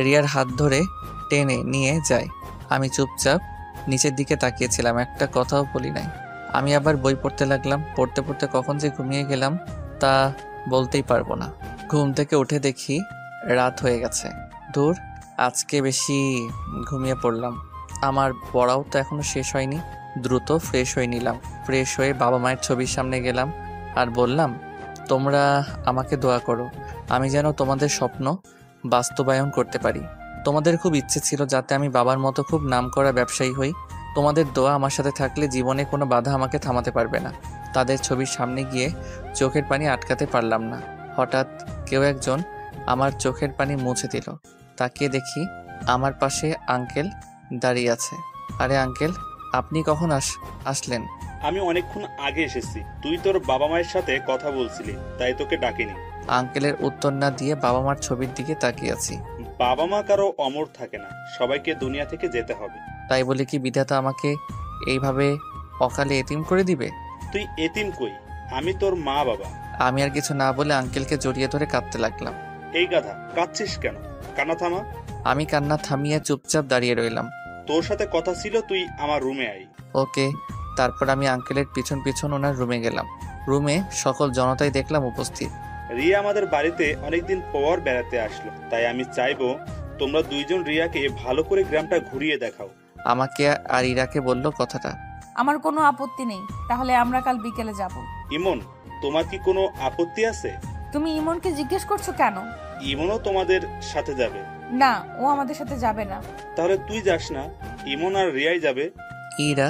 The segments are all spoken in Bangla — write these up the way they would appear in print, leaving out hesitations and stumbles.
রিয়ার হাত ধরে টেনে নিয়ে যায়। আমি চুপচাপ নিচের দিকে তাকিয়েছিলাম, একটা কথাও বলি নাই। আমি আবার বই পড়তে লাগলাম। পড়তে পড়তে কখন যে ঘুমিয়ে গেলাম তা বলতেই পারবো না। ঘুম থেকে উঠে দেখি রাত হয়ে গেছে। দূর, আজকে বেশি ঘুমিয়ে পড়লাম। আমার পড়াও তো এখনো শেষ হয়নি। দ্রুত ফ্রেশ হয়ে নিলাম। ফ্রেশ হয়ে বাবা মায়ের ছবির সামনে গেলাম আর বললাম, তোমরা আমাকে দোয়া করো, আমি যেন তোমাদের স্বপ্ন বাস্তবায়ন করতে পারি। তোমাদের খুব ইচ্ছে ছিল যাতে আমি বাবার মতো খুব নামকরা ব্যবসায়ী হই। তোমাদের দোয়া আমার সাথে থাকলে জীবনে কোনো বাধা আমাকে থামাতে পারবে না। তাদের ছবির সামনে গিয়ে চোখের পানি আটকাতে পারলাম না। হঠাৎ কেউ একজন আমার চোখের পানি মুছে দিল। তাকিয়ে দেখি আমার পাশে আঙ্কেল দাঁড়িয়ে আছে। আরে আঙ্কেল, আপনি কখন আসলেন? আমি অনেকক্ষণ আগে এসেছি। তুই তোর বাবা মায়ের সাথে কথা বলছিলি, তাই তোকে ডাকিনি। আঙ্কেলের উত্তর না দিয়ে বাবা মার ছবির দিকে তাকিয়ে আছি। বাবা মা কারো অমর থাকে না, সবাইকে দুনিয়া থেকে যেতে হবে। তাই বলে কি বিধাতা আমাকে এইভাবে অকালে এতিম করে দিবে? তুই এতিম কই? আমি তোর মা বাবা। আমি আর কিছু না বলে আঙ্কেলকে জড়িয়ে ধরে কাঁদতে লাগলাম। এই গাধা, কাঁদছিস কেন? কান্না থামা। আমি কান্না থামিয়ে চুপচাপ দাঁড়িয়ে রইলাম। তোর সাথে কথা ছিল, তুই আমার রুমে আই। ওকে। তারপর আমি আঙ্কেলের পিছন পিছন ওনার রুমে গেলাম। রুমে সকল জনতাই দেখলাম উপস্থিত। রিয়া আমাদের বাড়িতে অনেকদিন পর বেড়াতে আসলো, তাই আমি চাইবো তোমরা দুইজন রিয়াকে ভালো করে গ্রামটা ঘুরিয়ে দেখাও। আমাকে আর ইরাকে বলল কথাটা। আমার কোনো আপত্তি নেই, তাহলে আমরা কাল বিকেলে যাব। ইমন, তোমার কি কোনো আপত্তি আছে? তুমি ইমনকে জিজ্ঞেস করছো কেন? ইমনও তোমাদের সাথে যাবে। না, ও আমাদের সাথে যাবে না। তাহলে তুই যাস না, ইমন আর রিয়াই যাবে। ইরা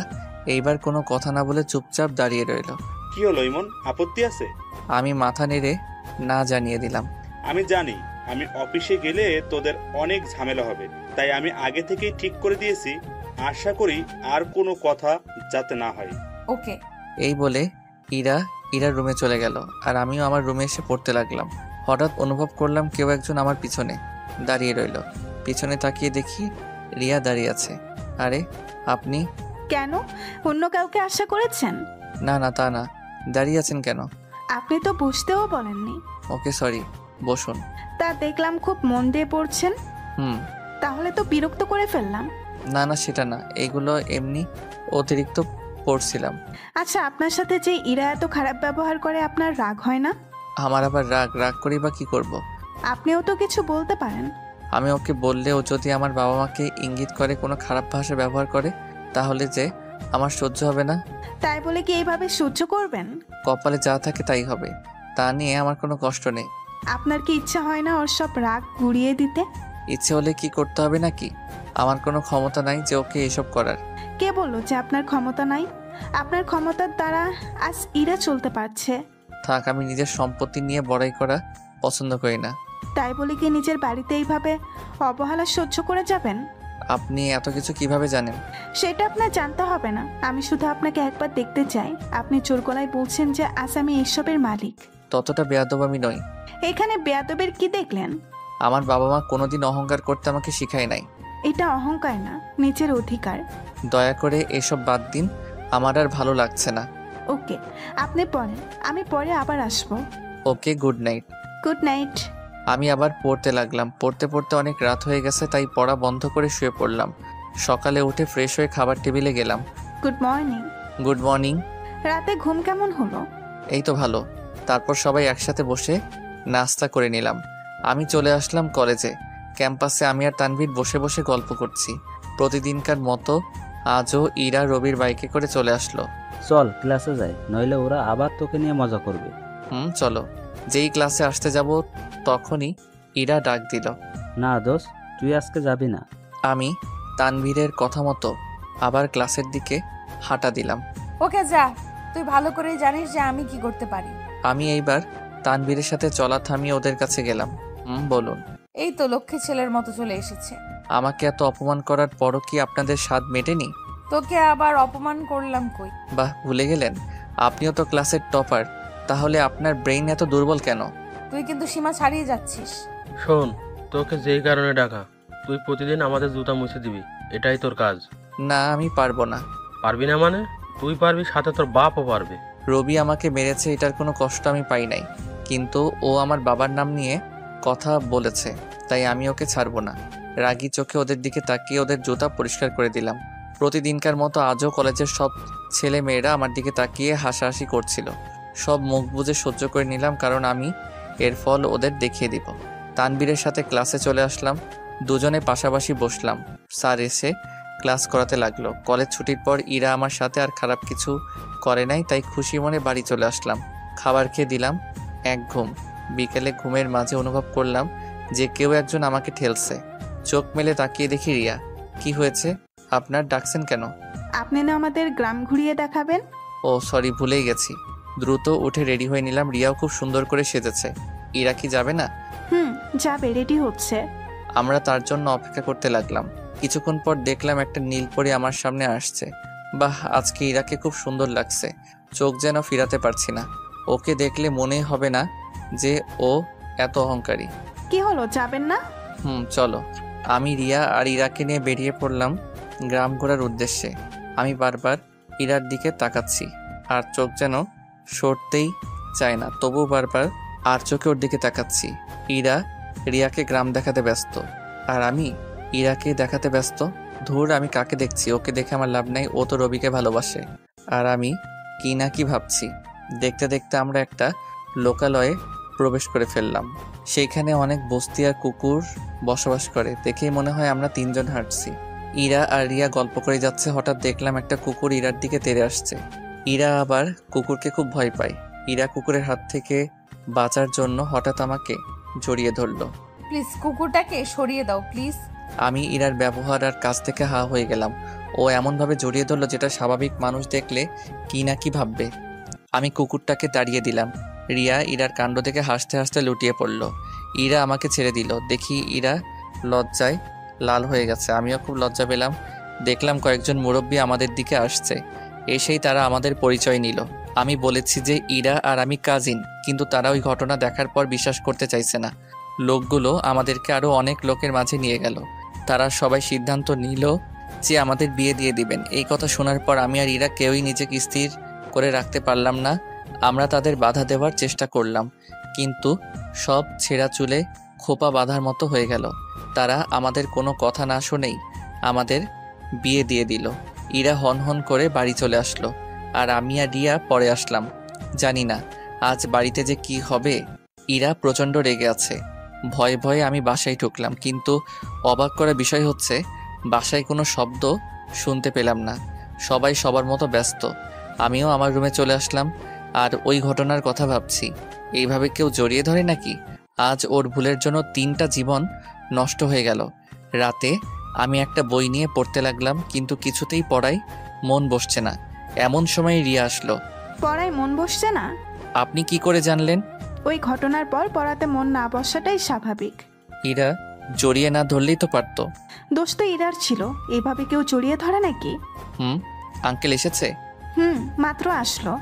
এইবার কোনো কথা না বলে চুপচাপ দাঁড়িয়ে রইল। কি হলো ইমন, আপত্তি আছে? আমি মাথা নেড়ে না জানিয়ে দিলাম। আমি জানি আমি অফিসে গেলে তোদের অনেক ঝামেলা হবে, তাই আমি আগে থেকেই ঠিক করে দিয়েছি। আশা করি আর কোনো কথা যাতে না হয়। ওকে। এই বলে ইরার রুমে চলে গেল আর আমিও আমার রুমে এসে পড়তে লাগলাম। হঠাৎ অনুভব করলাম কেউ একজন আমার পিছনে দাঁড়িয়ে রইল। পিছনে তাকিয়ে দেখি রিয়া দাঁড়িয়ে আছে। আরে আপনি? কেন, অন্য কাউকে আশা করেছেন? না না, তা না। দাঁড়িয়ে আছেন কেন? আপনি তো বুঝতেও বলেননি। ওকে সরি, বসুন। তা দেখলাম খুব মন দিয়ে পড়ছেন। তাহলে তো বিরক্ত করে ফেললাম। না না, সেটা না, এইগুলো এমনি অতিরিক্ত পড়ছিলাম। আচ্ছা, আপনার সাথে যে ইরা এত খারাপ ব্যবহার করে আপনার রাগ হয় না? আমার আবার রাগ করি বা কি করব? আপনিও তো কিছু বলতে পারেন। আমি ওকে বললে ও যদি আমার বাবা মাকে ইঙ্গিত করে কোনো খারাপ ভাষা ব্যবহার করে, তাহলে যে আমার সহ্য হবে না। তাই বলে কি এইভাবে সহ্য করবেন? কপালে যা থাকে তাই হবে, তা নিয়ে আমার কোনো কষ্ট নেই। আপনার কি ইচ্ছা হয় না ওর সব রাগ গুড়িয়ে দিতে? ইচ্ছে হলে কি করতে হবে নাকি? আমার কোনো ক্ষমতা নাই যে ওকে এসব করার। কে বললো যে আপনার ক্ষমতা নাই? আপনার ক্ষমতার দ্বারা আজ ইরা চলতে পারছে। থাক, আমি নিজের সম্পত্তি নিয়ে বড়াই করা পছন্দ করি না। তাই বলে কি নিজের বাড়িতে এইভাবে অবহেলা সহ্য করে যাবেন? আপনি এত কিছু কিভাবে জানেন? সেটা আপনার জানতে হবে না। আমি শুধু আপনাকে একবার দেখতে চাই। আপনি জোর গলায় বলছেন যে আজ আমি এইসবের মালিক। ততটা বেয়াদব আমি নই। এখানে বেয়াদবের কি দেখলেন? আমার বাবা মা কোনোদিন অহংকার করতে আমাকে শিখায় নাই। এটা অহংকার না, নিজের অধিকার। দয়া করে এসব বাদ দিন, আমার আর ভালো লাগছে না। ওকে, আপনি পড়েন, আমি পরে আবার আসবো। ওকে, গুড নাইট। Good night. আমি আবার পড়তে লাগলাম। পড়তে পড়তে অনেক রাত হয়ে গেছে, তাই পড়া বন্ধ করে শুয়ে পড়লাম। সকালে উঠে ফ্রেশ হয়ে খাবার টেবিলে গেলাম। Good morning. Good morning. রাতে ঘুম কেমন হলো? এই তো ভালো। তারপর সবাই একসাথে বসে নাস্তা করে নিলাম। আমি চলে আসলাম কলেজে। ক্যাম্পাসে আমি আর তানভীর বসে বসে গল্প করছি। প্রতিদিনকার মতো আজও ইরা রবির বাইকে করে চলে আসলো। চল ক্লাসে যাই, নইলে ওরা আবার তোকে নিয়ে মজা করবে। চলো। যেই ক্লাসে আসতে যাব তখনই ইরা ডাক দিল। না দোস্ত, তুই আজকে যাবি না। আমি তানভীরের কথা মতো আবার ক্লাসের দিকে হাঁটা দিলাম। ওকে যা, তুই ভালো করেই জানিস যে আমি কি করতে পারি। আমি এইবার তানভীরের সাথে চলা থামিয়ে ওদের কাছে গেলাম। বলুন। এই তো লক্ষ্মী ছেলের মতো চলে এসেছে। আমাকে এত অপমান করার পরও কি আপনাদের স্বাদ মেটেনি? তোকে আবার অপমান করলাম কই? বাহ, ভুলে গেলেন? আপনিও তো ক্লাসের টপার, তাহলে আপনার ব্রেইন এত দুর্বল কেন? তুই কিন্তু সীমা ছাড়িয়ে যাচ্ছিস। শোন, তোকে যেই কারণে ডাকা, তুই প্রতিদিন আমাদের জুতা মুছে দিবি, এটাই তোর কাজ। না, আমি পারবো না। পারবি না মানে? তুই পারবি, সাথে তোর বাপও পারবে। রবি আমাকে মেরেছে, এটার কোনো কষ্ট আমি পাই নাই, কিন্তু ও আমার বাবার নাম নিয়ে কথা বলেছে, তাই আমি ওকে ছাড়বো না। রাগী চোখে ওদের দিকে তাকিয়ে ওদের জুতা পরিষ্কার করে দিলাম। প্রতিদিনকার মতো আজও কলেজের সব ছেলে মেয়েরা আমার দিকে তাকিয়ে হাসাহাসি করছিল। সব মুখ বুজে সহ্য করে নিলাম, কারণ আমি এর ফল ওদের দেখিয়ে দিব। তানবীরের সাথে ক্লাসে চলে আসলাম। দুজনে পাশাপাশি বসলাম। স্যার এসে ক্লাস করাতে লাগলো। কলেজ ছুটির পর ইরা আমার সাথে আর খারাপ কিছু করে নাই, তাই খুশি মনে বাড়ি চলে আসলাম। খাবার খেয়ে দিলাম এক ঘুম। বিকেলে ঘুমের মাঝে অনুভব করলাম যে কেউ একজন আমাকে ঠেলছে। চোখ মেলে তাকিয়ে দেখি রিয়া। কি হয়েছে? আপনার ডাকছেন কেন? আপনি না আমাদের গ্রাম ঘুরিয়ে দেখাবেন? ও সরি, ভুলেই গেছি। দ্রুত উঠে রেডি হয়ে নিলাম। রিয়াও খুব সুন্দর করে সেজেছে। ইরা কি যাবে না? যাবে, রেডি হচ্ছে। আমরা তার জন্য অপেক্ষা করতে লাগলাম। কিছুক্ষণ পর দেখলাম একটা নীলপরি আমার সামনে আসছে। বাহ, আজকে ইরাকে খুব সুন্দর লাগছে। চোখ যেন ফিরাতে পারছি না। ওকে দেখলে মনেই হবে না যে ও এত অহংকারী। কি হলো, যাবেন না? চলো। আমি রিয়া আর ইরাকে নিয়ে বেরিয়ে পড়লাম গ্রাম ঘোরার উদ্দেশ্যে। আমি বারবার ইরার দিকে তাকাচ্ছি, আর চোখ যেন সরতেই চায় না, তবু বারবার আর চোখে ওর দিকে তাকাচ্ছি। ইরা রিয়াকে গ্রাম দেখাতে ব্যস্ত, আর আমি ইরাকে দেখাতে ব্যস্ত। ধুর, আমি কাকে দেখছি? ওকে দেখে আমার লাভ নাই, ও তো রবিকে ভালোবাসে। আর আমি কি না কি ভাবছি। দেখতে দেখতে আমরা একটা লোকালয়ে প্রবেশ করে ফেললাম। সেইখানে অনেক বস্তি আর কুকুর বসবাস করে। দেখেই মনে হয় আমরা তিনজন হাঁটছি। ইরা আর রিয়া গল্প করে যাচ্ছে। হঠাৎ দেখলাম একটা কুকুর ইরার দিকে তেড়ে আসছে। ইরা আবার কুকুরকে খুব ভয় পায়। ইরা কুকুরের হাত থেকে বাঁচার জন্য হঠাৎ আমাকে জড়িয়ে ধরলো। প্লিজ কুকুরটাকে সরিয়ে দাও প্লিজ। আমি ইরার ব্যবহার আর কাছ থেকে হা হয়ে গেলাম। ও এমনভাবে জড়িয়ে ধরলো যেটা স্বাভাবিক মানুষ দেখলে কি না কি ভাববে। আমি কুকুরটাকে তাড়িয়ে দিলাম। রিয়া ইরার কাণ্ড থেকে হাসতে হাসতে লুটিয়ে পড়ল। ইরা আমাকে ছেড়ে দিল। দেখি ইরা লজ্জায় লাল হয়ে গেছে। আমিও খুব লজ্জা পেলাম। দেখলাম কয়েকজন মুরব্বী আমাদের দিকে আসছে। এসেই তারা আমাদের পরিচয় নিল। আমি বলেছি যে ইরা আর আমি কাজিন, কিন্তু তারা ওই ঘটনা দেখার পর বিশ্বাস করতে চাইছে না। লোকগুলো আমাদেরকে আরও অনেক লোকের মাঝে নিয়ে গেল। তারা সবাই সিদ্ধান্ত নিল যে আমাদের বিয়ে দিয়ে দিবেন। এই কথা শোনার পর আমি আর ইরা কেউই নিজেকে স্থির করে রাখতে পারলাম না। আমরা তাদের বাধা দেওয়ার চেষ্টা করলাম, কিন্তু সব ছেঁড়া চুলে খোপা বাঁধার মতো হয়ে গেল। তারা আমাদের কোনো কথা না শুনেই আমাদের বিয়ে দিয়ে দিল। ইরা হন করে বাড়ি চলে আসলো, আর আমি আর রিয়া পরে আসলাম। জানি না আজ বাড়িতে যে কি হবে। ইরা প্রচণ্ড রেগে আছে। ভয়ে ভয়ে আমি বাসায় ঢুকলাম, কিন্তু অবাক করা বিষয় হচ্ছে বাসায় কোনো শব্দ শুনতে পেলাম না। সবাই সবার মতো ব্যস্ত। আমিও আমার রুমে চলে আসলাম আর ওই ঘটনার কথা ভাবছি। এইভাবে কেউ জড়িয়ে ধরে নাকি? আজ ওর ভুলের জন্য 3টা জীবন নষ্ট হয়ে গেল। রাতে আমি একটা বই নিয়ে পড়তে লাগলাম, কিন্তু কিছুতেই পড়ায় মন বসছে না। এমন সময় রিয়া আসলো। পড়ায় মন বসছে না? আপনি কি করে জানলেন? ওই ঘটনার পর পড়াতে মন না বসাটাই স্বাভাবিক। ইরা জড়িয়ে না ধরলেই তো পারতো। দোষ তো ইরার ছিল। এভাবে কেউ জড়িয়ে ধরে নাকি? আঙ্কেল এসেছে? মাত্র আসলো।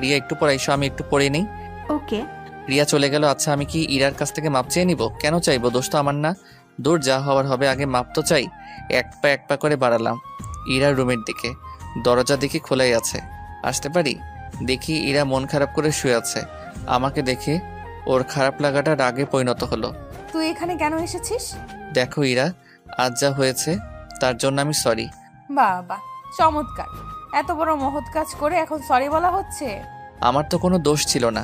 রিয়া একটু পর এসো, আমি একটু পড়ে নেই। ওকে। রিয়া চলে গেল। আচ্ছা, আমি কি ইরার কাছ থেকে মাপ চেয়ে নিব? কেন চাইবো? দোষ তো আমার না। দূর, যা হওয়ার হবে, আগে মাপ তো চাই। এক পা করে বাড়ালাম ইরার রুমের দিকে। দরজা দেখি খোলাই আছে। আসতে পারি? দেখি ইরা মন খারাপ করে শুয়ে আছে। আমাকে দেখে ওর খারাপ লাগাটা রাগে পরিণত হলো। তুই এখানে কেন এসেছিস? দেখো ইরা, আজ যা হয়েছে তার জন্য আমি সরি। বাবা, চমৎকার। এত বড় মহৎ কাজ করে এখন সরি বলা হচ্ছে? আমার তো কোনো দোষ ছিল না,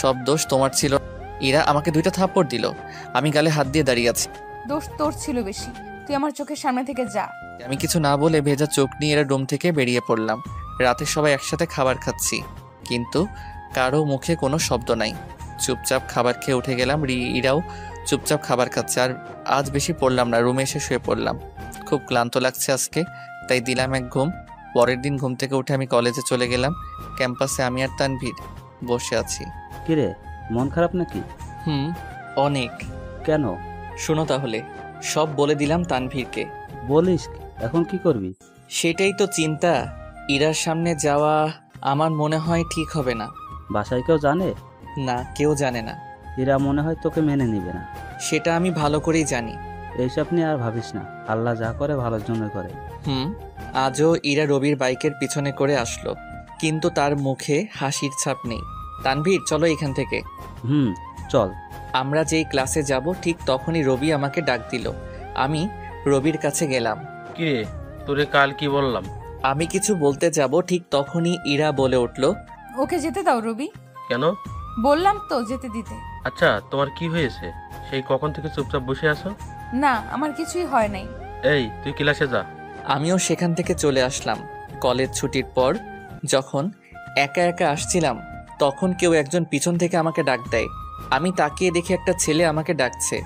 সব দোষ তোমার ছিল। ইরা আমাকে 2টা থাপ্পড় দিল। আমি গালে হাত দিয়ে দাঁড়িয়ে আছি। দোষ তোর ছিল বেশি। তুই আমার চোখের সামনে থেকে যা। আমি কিছু না বলে ভেজা চোখ নিয়ে এরা রুম থেকে বেরিয়ে পড়লাম। রাতে সবাই একসাথে খাবার খাচ্ছি, কিন্তু কারো মুখে কোনো শব্দ নাই। চুপচাপ খাবার খেয়ে উঠে গেলাম। ইরাও চুপচাপ খাবার খাচ্ছে। আর আজ বেশি পড়লাম না, রুমে এসে শুয়ে পড়লাম। খুব ক্লান্ত লাগছে আজকে, তাই দিলাম এক ঘুম। পরের দিন ঘুম থেকে উঠে আমি কলেজে চলে গেলাম। ক্যাম্পাসে আমি আর তানভীর বসে আছি। কিরে, মন খারাপ নাকি? অনেক। কেন? শোনো তাহলে, সব বলে দিলাম তানভীরকে। বলিস, এখন কি করবি? সেটাই তো চিন্তা। ইরার সামনে যাওয়া আমার মনে হয় ঠিক হবে না। বাসায় কেউ জানে? না, কেউ জানে না। এরা মনে হয় তোকে মেনে নিবে না। সেটা আমি ভালো করেই জানি। এইসব নিয়ে আর ভাবিস না, আল্লাহ যা করে ভালোর জন্য করে। আজও ইরা রবির বাইকের পিছনে করে আসলো, কিন্তু তার মুখে হাসির ছাপ নেই। তানভীর, চলো এখান থেকে। চল। আমরা যেই ক্লাসে যাব ঠিক তখনই রবি আমাকে ডাক দিল। আমি রবির কাছে গেলাম। কিরে, তোরে কাল কি বললাম? আমি কিছু বলতে যাব ঠিক তখনই ইরা বলে উঠল, ওকে যেতে দাও রবি। কেন? বললাম তো যেতে দিতে। আচ্ছা, তোমার কি হয়েছে? সেই কখন থেকে চুপচাপ বসে আছো? না, আমার কিছুই হয় নাই। এই, তুই ক্লাসে যা। আমিও সেখান থেকে চলে আসলাম। কলেজ ছুটির পর যখন একা একা আসছিলাম তখন কেউ একজন পিছন থেকে আমাকে ডাক দেয়। আমি তাকিয়ে দেখি একটা ছেলে আমাকে ডাকছে।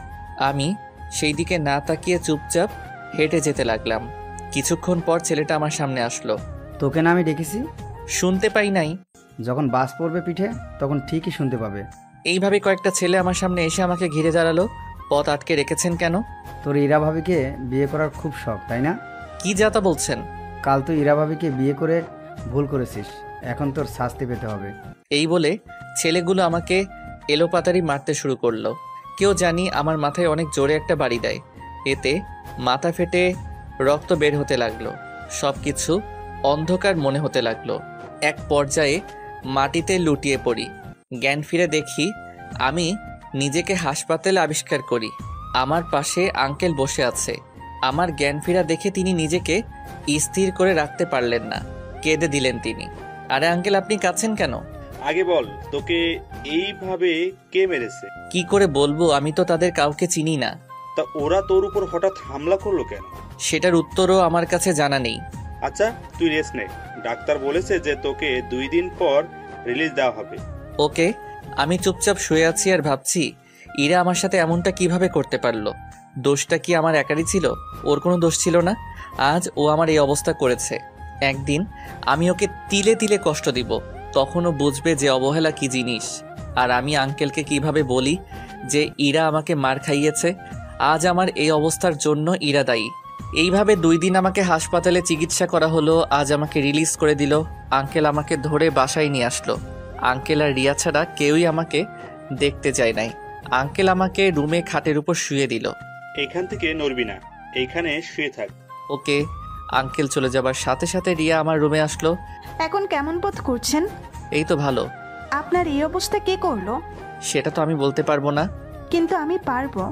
আমি সেই দিকে না তাকিয়ে চুপচাপ হেঁটে যেতে লাগলাম। কিছুক্ষণ পর ছেলেটা আমার সামনে আসলো। তোকে না আমি ডেকেছি? শুনতে পাই নাই? যখন বাস পড়বে পিঠে তখন ঠিকই শুনতে পাবে। এইভাবে কয়েকটা ছেলে আমার সামনে এসে আমাকে ঘিরে দাঁড়ালো। পথ আটকে রেখেছেন কেন? তোর ইরা ভাবিকে বিয়ে করার খুব শখ, তাই না? কি যাতা বলছেন? কাল তুই ইরা ভাবিকে বিয়ে করে ভুল করেছিস, এখন তোর শাস্তি পেতে হবে। এই বলে ছেলেগুলো আমাকে এলোপাতাড়ি মারতে শুরু করলো। কেউ জানি আমার মাথায় অনেক জোরে একটা বাড়ি দেয়। এতে মাথা ফেটে রক্ত বের হতে লাগলো। সব কিছু অন্ধকার মনে হতে লাগলো। এক পর্যায়ে মাটিতে লুটিয়ে পড়ি। জ্ঞান ফিরে দেখি আমি নিজেকে হাসপাতালে আবিষ্কার করি। আমার পাশে আঙ্কেল বসে আছে। আমার জ্ঞান ফিরা দেখে তিনি নিজেকে স্থির করে রাখতে পারলেন না, কেঁদে দিলেন তিনি। আরে আঙ্কেল, আপনি কাঁদছেন কেন? আগে বল, তোকে এইভাবে কে মেরেছে? কি করে বলবো, আমি তো তাদের কাউকে চিনি না। তা ওরা তোর উপর হঠাৎ হামলা করলো কেন? সেটার উত্তরও আমার কাছে জানা নেই। আচ্ছা, তুই রেস্ট নে। ডাক্তার বলেছে যে তোকে 2 দিন পর রিলিজ দেওয়া হবে। ওকে। আমি চুপচাপ শুয়ে আছি আর ভাবছি ইরা আমার সাথে এমনটা কিভাবে করতে পারলো। দোষটা কি আমার একারই ছিল? ওর কোনো দোষ ছিল না। আজ ও আমার এই অবস্থা করেছে। একদিন আমি ওকে তিলে তিলে কষ্ট দিব, তখনও বুঝবে যে অবহেলা কি জিনিস। আর আমি আঙ্কেলকে কিভাবে বলি যে ইরা আমাকে মার খাইয়েছে। আজ আমার এই অবস্থার জন্য ইরা দায়ী। এইভাবে 2 দিন আমাকে হাসপাতালে চিকিৎসা করা হলো। আজ আমাকে রিলিজ করে দিল। আঙ্কেল আমাকে ধরে বাসায় নিয়ে আসলো। আঙ্কেল আর রিয়া ছাড়া কেউই আমাকে দেখতে যায় নাই। আঙ্কেল আমাকে রুমে খাটের উপর শুয়ে দিল। এখান থেকে নড়বি না, এইখানে শুয়ে থাক। ওকে। আঙ্কেল চলে যাবার সাথে সাথে রিয়া আমার রুমে আসলো। এখন কেমন বোধ করছেন? এই তো ভালো। আপনার এই অবস্থা কে করলো? সেটা তো আমি বলতে পারবো না। কিন্তু আমি পারবো।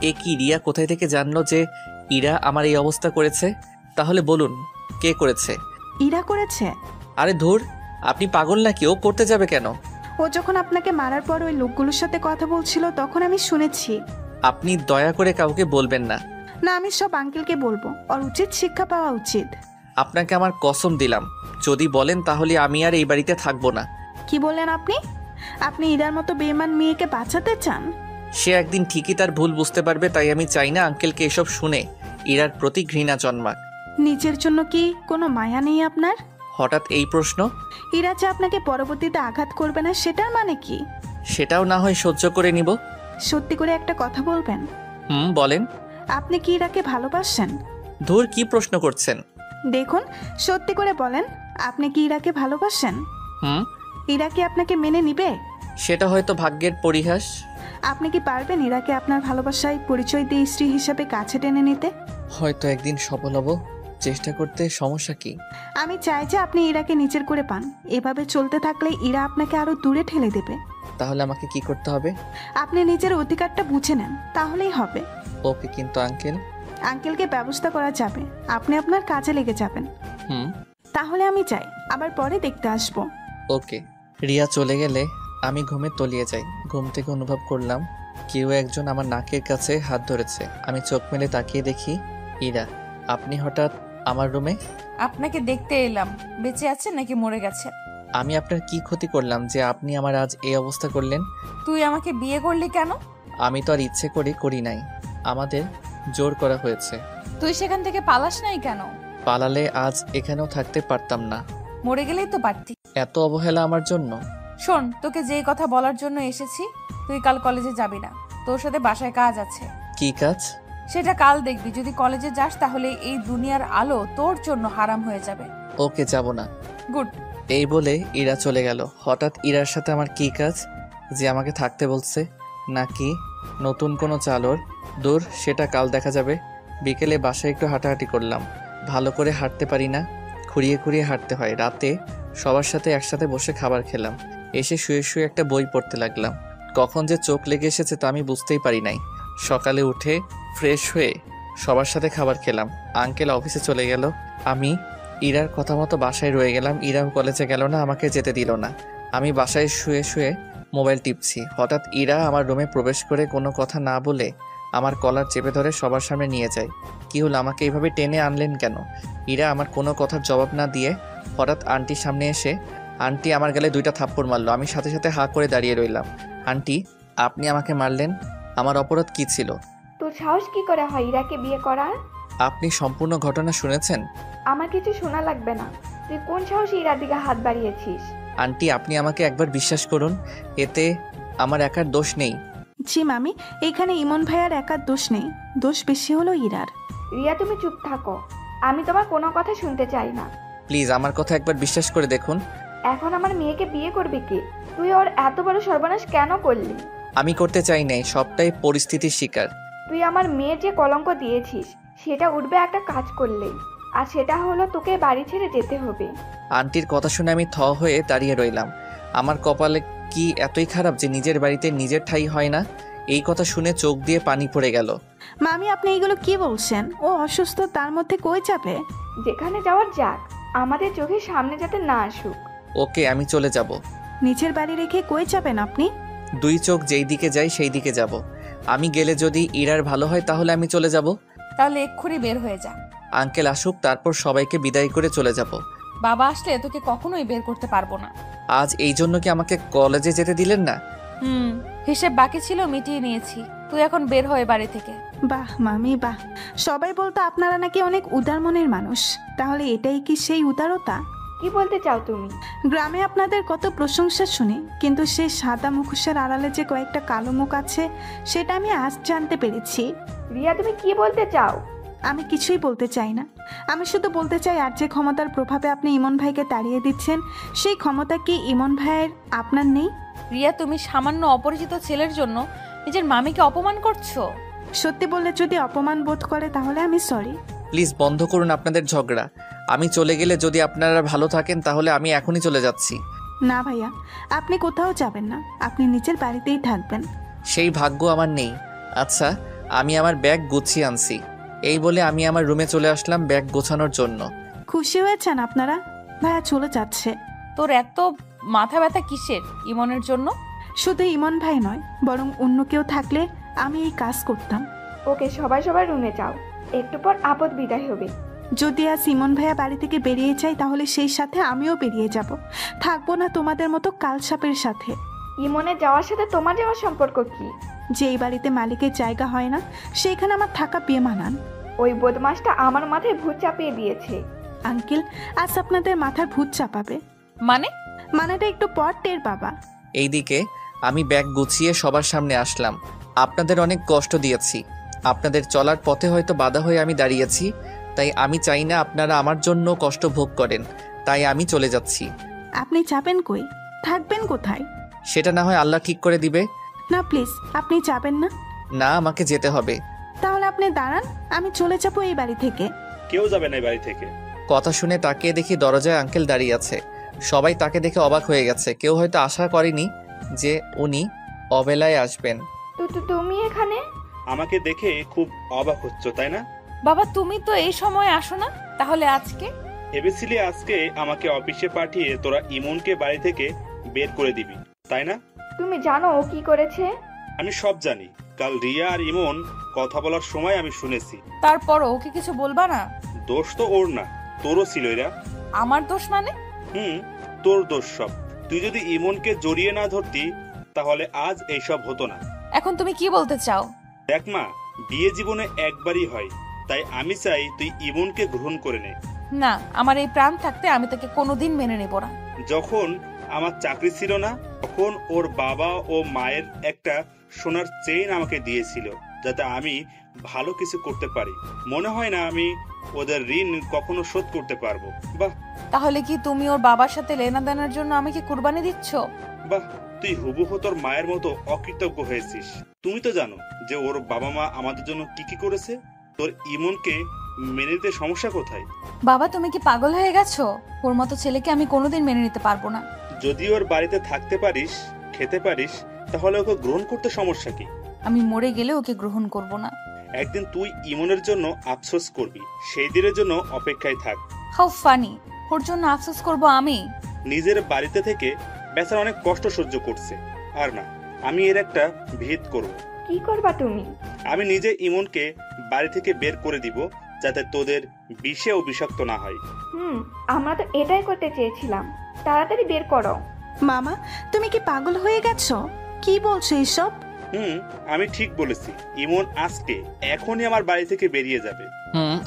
এ কি, রিয়া কোথায় থেকে জানলো যে ইরা আমার এই অবস্থা করেছে? তাহলে বলুন, কে করেছে? ইরা করেছে। আরে ধুর, আপনি পাগল নাকি? ও করতে যাবে কেন? ও যখন আপনাকে মারার পর ওই লোকগুলোর সাথে কথা বলছিল তখন আমি শুনেছি। আপনি দয়া করে কাউকে বলবেন না। না, আমি সব আঙ্কেলকে বলবো। ওর উচিত শিক্ষা পাওয়া উচিত। আপনাকে আমার কসম দিলাম, যদি বলেন তাহলে আমি আর এই বাড়িতে থাকবো না। কি বললেন আপনি? আপনি ইরার মতো বেঈমান মেয়েকে বাঁচাতে চান? সে একদিন ঠিকই তার ভুল বুঝতে পারবে, তাই আমি চাই না আঙ্কেলকে এসব শুনে ইরার প্রতি ঘৃণা জন্মাক। নিজের জন্য কি কোনো মায়া নেই আপনার? হঠাৎ এই প্রশ্ন? ইরা যে আপনাকে পরবর্তীতে আঘাত করবে না সেটার মানে কি? সেটাও না হয় সহ্য করে নিব। সত্যি করে একটা কথা বলবেন? বলেন। আপনি কি ইরাকে ভালোবাসেন? ধুর, কি প্রশ্ন করছেন? দেখুন, সত্যি করে বলেন, আপনি কি ইরাকে ভালোবাসেন? ইরা কি আপনাকে মেনে নিবে? সেটা হয়তো ভাগ্যের পরিহাস। আপনি কি পারবেন ইরাকে আপনার ভালোবাসায় পরিচয় দিয়ে স্ত্রী হিসাবে কাছে টেনে নিতে? হয়তো একদিন সফল হব। চেষ্টা করতে সমস্যা কি? আমি চাই যে আপনি ইরাকে নিজের করে পান। এভাবে চলতে থাকলে ইরা আপনাকে আরো দূরে ঠেলে দেবে। তাহলে আমাকে কি করতে হবে? আপনি নিজের অধিকারটা বুঝে নেন, তাহলেই হবে। ওকে, কিন্তু আঙ্কেল? আঙ্কেলকে ব্যবস্থা করা যাবে, আপনি আপনার কাজে লেগে যাবেন। তাহলে আমি যাই, আবার পরে দেখতে আসবো। ওকে। রিয়া চলে গেলে আমি ঘুমে তলিয়ে যাই। ঘুম থেকে অনুভব করলাম কেউ একজন আমার নাকের কাছে হাত ধরেছে। আমি চোখ মেলে তাকিয়ে দেখি ইরা। আপনি হঠাৎ আমার রুমে? আপনাকে দেখতে এলাম। বেঁচে আছেন নাকি মরে গেছেন? আমি আপনার কি ক্ষতি করলাম যে আপনি আমার আজ এই অবস্থা করলেন? তুই আমাকে বিয়ে করলি কেন? আমি তো আর ইচ্ছে করে করি নাই, আমাদের জোর করা হয়েছে। তুই সেখান থেকে পালাস নাই কেন? পালালে আজ এখানেও থাকতে পারতাম না। মরে গেলেই তো পারতি। এত অবহেলা আমার জন্য? শোন, তোকে যেই কথা বলার জন্য এসেছি, তুই কাল কলেজে যাবি না। তোর সাথে বাসায় কাজ আছে। কি কাজ? সেটা কাল দেখবি। যদি কলেজে যাস তাহলে এই দুনিয়ার আলো তোর জন্য হারাম হয়ে যাবে। ওকে, যাব না। গুড। এই বলে ইরা চলে গেল। হঠাৎ ইরার সাথে আমার কি কাজ যে আমাকে থাকতে বলছে? নাকি নতুন কোনো চালর? দূর, সেটা কাল দেখা যাবে। বিকেলে বাসায় একটু হাঁটাহাঁটি করলাম। ভালো করে হাঁটতে পারি না, খুঁড়িয়ে খুঁড়িয়ে হাঁটতে হয়। রাতে সবার সাথে একসাথে বসে খাবার খেলাম। এসে শুয়ে শুয়ে একটা বই পড়তে লাগলাম। কখন যে চোখ লেগে এসেছে তা আমি বুঝতেই পারি নাই। সকালে উঠে ফ্রেশ হয়ে সবার সাথে খাবার খেলাম। আঙ্কেল অফিসে চলে গেল। আমি ইরার কথা মতো বাসায় রয়ে গেলাম। ইরাও কলেজে গেল না, আমাকে যেতে দিল না। আমি বাসায় শুয়ে শুয়ে মোবাইল টিপছি। হঠাৎ ইরা আমার রুমে প্রবেশ করে কোনো কথা না বলে আমার কলার চেপে ধরে সবার সামনে নিয়ে যায়। কি হলো, আমাকে এইভাবে টেনে আনলেন কেন? ইরা আমার কোনো কথার জবাব না দিয়ে হঠাৎ আন্টির সামনে এসে আন্টি আমার গালে 2টা থাপ্পড় মারলো। আমি সাথে সাথে হাঁ করে দাঁড়িয়ে রইলাম। আন্টি, আপনি আমাকে মারলেন, আমার অপরাধ কী ছিল? তোর সাহস কি করে হয় ইরাকে বিয়ে করার? আপনি সম্পূর্ণ ঘটনা শুনেছেন? আমার কিছু শোনা লাগবে না। তুই কোন সাহসে ইরার দিকে হাত বাড়িয়েছিস? আন্টি, আপনি আমাকে একবার বিশ্বাস করুন, এতে আমার একার দোষ নেই। জি মামি, এখানে ইমন ভাইয়ার একার দোষ নেই, দোষ বেশি হলো ইরার। রিয়া তুমি চুপ থাকো, আমি তোমার কোনো কথা শুনতে চাই না। প্লিজ আমার কথা একবার বিশ্বাস করে দেখুন। এখন আমার মেয়েকে বিয়ে করবে কে? তুই ওর এত বড় সর্বনাশ কেন করলি? আমি করতে চাই নাই, সবটাই পরিস্থিতির শিকার। তুই আমার মেয়ের যে কলঙ্ক দিয়েছিস সেটা উঠবে একটা কাজ করলেই, আর সেটা হলো তোকে বাড়ি ছেড়ে যেতে হবে। আন্টির কথা শুনে আমি থ হয়ে দাঁড়িয়ে রইলাম। আমার কপালে কি এতই খারাপ যে নিজের বাড়িতে নিজের ঠাঁই হয় না? এই কথা শুনে চোখ দিয়ে পানি পড়ে গেল। মামি আপনি এইগুলো কি বলছেন? ও অসুস্থ, তার মধ্যে কই যাবে? যেখানে যাওয়ার যাক, আমাদের চোখের সামনে যাতে না আসুক। ওকে, আমি চলে যাব। নিজের বাড়ি রেখে কই যাবেন আপনি? 2 চোখ যেই দিকে যাই সেই দিকে যাব। আমি গেলে যদি ইরার ভালো হয় তাহলে আমি চলে যাব। তাহলে এক্ষুনি বের হয়ে যা। আঙ্কেল আসুক, তারপর সবাইকে বিদায় করে চলে যাব। বাবা আসলে তোকে কখনোই বের করতে পারবো না। আজ এই জন্য কি আমাকে কলেজে যেতে দিলেন না? হিসেব বাকি ছিল, মিটিয়ে নিয়েছি। তুই এখন বের হয়ে বাড়ি থেকে। বাহ মামি বাহ, সবাই বলতো আপনারা নাকি অনেক উদার মনের মানুষ, তাহলে এটাই কি সেই উদারতা? কি বলতে চাও তুমি? গ্রামে আপনাদের কত প্রশংসা শুনি, কিন্তু সেই সাদা মুখোশের আড়ালে যে কয়েকটা কালো মুখ আছে সেটা আমি আজ জানতে পেরেছি। রিয়া তুমি কি বলতে চাও? আমি কিছুই বলতে চাই না, আমি শুধু বলতে চাই আর যে ক্ষমতার প্রভাবে আপনি ইমন ভাইকে তাড়িয়ে দিচ্ছেন সেই ক্ষমতা কি ইমন ভাইয়ের আপনার নেই? রিয়া, তুমি সামান্য অপরিচিত ছেলের জন্য নিজের মামিকে অপমান করছো। সত্যি বললে যদি অপমান বোধ করে তাহলে আমি সরি। প্লিজ বন্ধ করুন আপনাদের ঝগড়া। আমি চলে গেলে যদি আপনারা ভালো থাকেন তাহলে আমি এখনই চলে যাচ্ছি। না ভাইয়া, আপনি কোথাও যাবেন না, আপনি নিজের বাড়িতেই থাকবেন। সেই ভাগ্য আমার নেই। আচ্ছা, আমি আমার ব্যাগ গুছিয়ে আনছি। এই বলে আমি আমার রুমে চলে আসলাম ব্যাগ গোছানোর জন্য। খুশি হয়েছেন আপনারা? ভাইয়া চলে যাচ্ছে। তোর এত মাথা ব্যথা কিসের ইমনের জন্য? শুধু ইমন ভাই নয়, বরং অন্য কেউ থাকলে আমি এই কাজ করতাম। ওকে, সবাই সবার রুমে যাও, একটু পর আপদ বিদায় হবে। যদি আজ ইমন ভাইয়া বাড়ি থেকে বেরিয়ে যায় তাহলে সেই সাথে আমিও বেরিয়ে যাব, থাকবো না তোমাদের মতো কালসাপের সাথে। ইমনে যাওয়ার সাথে তোমার যাওয়ার সম্পর্ক কি? যে এই বাড়িতে মালিকের জায়গা হয় না সেইখানে আমার থাকা বেমানান। ওই বদমাসটা আমার মাথায় ভূত চাপিয়ে দিয়েছে। আঙ্কেল, আজ আপনাদের মাথার ভূত চাপাবে। মানেটা একটু পর টের পাবা। এইদিকে আমি ব্যাগ গুছিয়ে সবার সামনে আসলাম। আপনাদের অনেক কষ্ট দিয়েছি, আপনাদের চলার পথে হয়তো বাধা হয়ে আমি দাঁড়িয়েছি, তাই আমি চাই না আপনারা আমার জন্য কষ্ট ভোগ করেন, তাই আমি চলে যাচ্ছি। আপনি যাবেন কই? থাকবেন কোথায়? সেটা না হয় আল্লাহ ঠিক করে দিবে। না প্লিজ, আপনি যাবেন না। না, আমাকে যেতে হবে। তাহলে আপনি দাঁড়ান, আমি চলে যাব এই বাড়ি থেকে। কেউ যাবে না এই বাড়ি থেকে। কথা শুনে তাকিয়ে দেখি দরজায় আঙ্কেল দাঁড়িয়ে আছে। সবাই তাকে দেখে অবাক হয়ে গেছে। কেউ হয়তো আশা করেনি যে উনি অবেলায় আসবেন। তুমি এখানে? আমাকে দেখে খুব অবাক হচ্ছ তাই না? বাবা, তুমি তো এই সময় আসো না, তাহলে আজকে? ভেবেছিলি আজকে আমাকে অফিসে পাঠিয়ে তোরা ইমনকে বাড়ি থেকে বের করে দিবি, তাই না? তুমি জানো ও কি করেছে? আমি সব জানি। কাল রিয়া আর ইমন কথা বলার সময় আমি শুনেছি। তারপরও ওকে কিছু বলবা না? দোষ তো ওর না, তোরও ছিল এরা। আমার দোষ মানে? তোর দোষ সব। তুই যদি ইমনকে জড়িয়ে না ধরতি তাহলে আজ এইসব হতো না। এখন তুমি কি বলতে চাও? দেখ মা, বিয়ে জীবনে একবারই হয়, তাই আমি চাই তুই ইমনকে গ্রহণ করে নে। না, আমার এই প্রাণ থাকতে আমি তাকে কোনোদিন মেনে নেব না। যখন আমার চাকরি ছিল না তখন ওর বাবা ও মায়ের একটা সোনার চেইন আমাকে দিয়েছিল যাতে আমি ভালো কিছু করতে পারি। মনে হয় না আমি ওদের ঋণ কখনো শোধ করতে পারবো। বাহ, তাহলে কি তুমি ওর বাবার সাথে লেনাদেনার জন্য আমাকে কুরবানি দিচ্ছ? বাহ, তুই হুবহু তোর মায়ের মতো অকৃতজ্ঞ হয়েছিস। তুমি তো জানো যে ওর বাবা মা আমাদের জন্য কি কি করেছে। তোর ইমনকে মেনে নিতে সমস্যা কোথায়? বাবা, তুমি কি পাগল হয়ে গেছো? ওর মতো ছেলেকে আমি কোনোদিন মেনে নিতে পারবো না। যদি ওর বাড়িতে থাকতে পারিস, খেতে পারিস, তাহলে ওকে গ্রহণ করতে সমস্যা কি? আমি মরে গেলে ওকে গ্রহণ করব না। একদিন তুই ইমনের জন্য আফসোস করবি, সেই দিনের জন্য অপেক্ষায় থাক। How funny! ওর জন্য আফসোস করব আমি? নিজের বাড়িতে থেকে বেচারা অনেক কষ্ট সহ্য করছে। আর না, আমি এর একটা ভেদ করব। কি করবা তুমি? আমি নিজে ইমনকে বাড়ি থেকে বের করে দিব, যাতে তোদের বিষেও বিষাক্ত না হয়। আমরা তো এটাই করতে চেয়েছিলাম। তাড়াতাড়ি বের করো। মামা, তুমি কি পাগল হয়ে গেছো? কি বলছো এসব? আমি ঠিক বলেছি। ইমন আজকে এখনই আমার বাড়ি থেকে বেরিয়ে যাবে।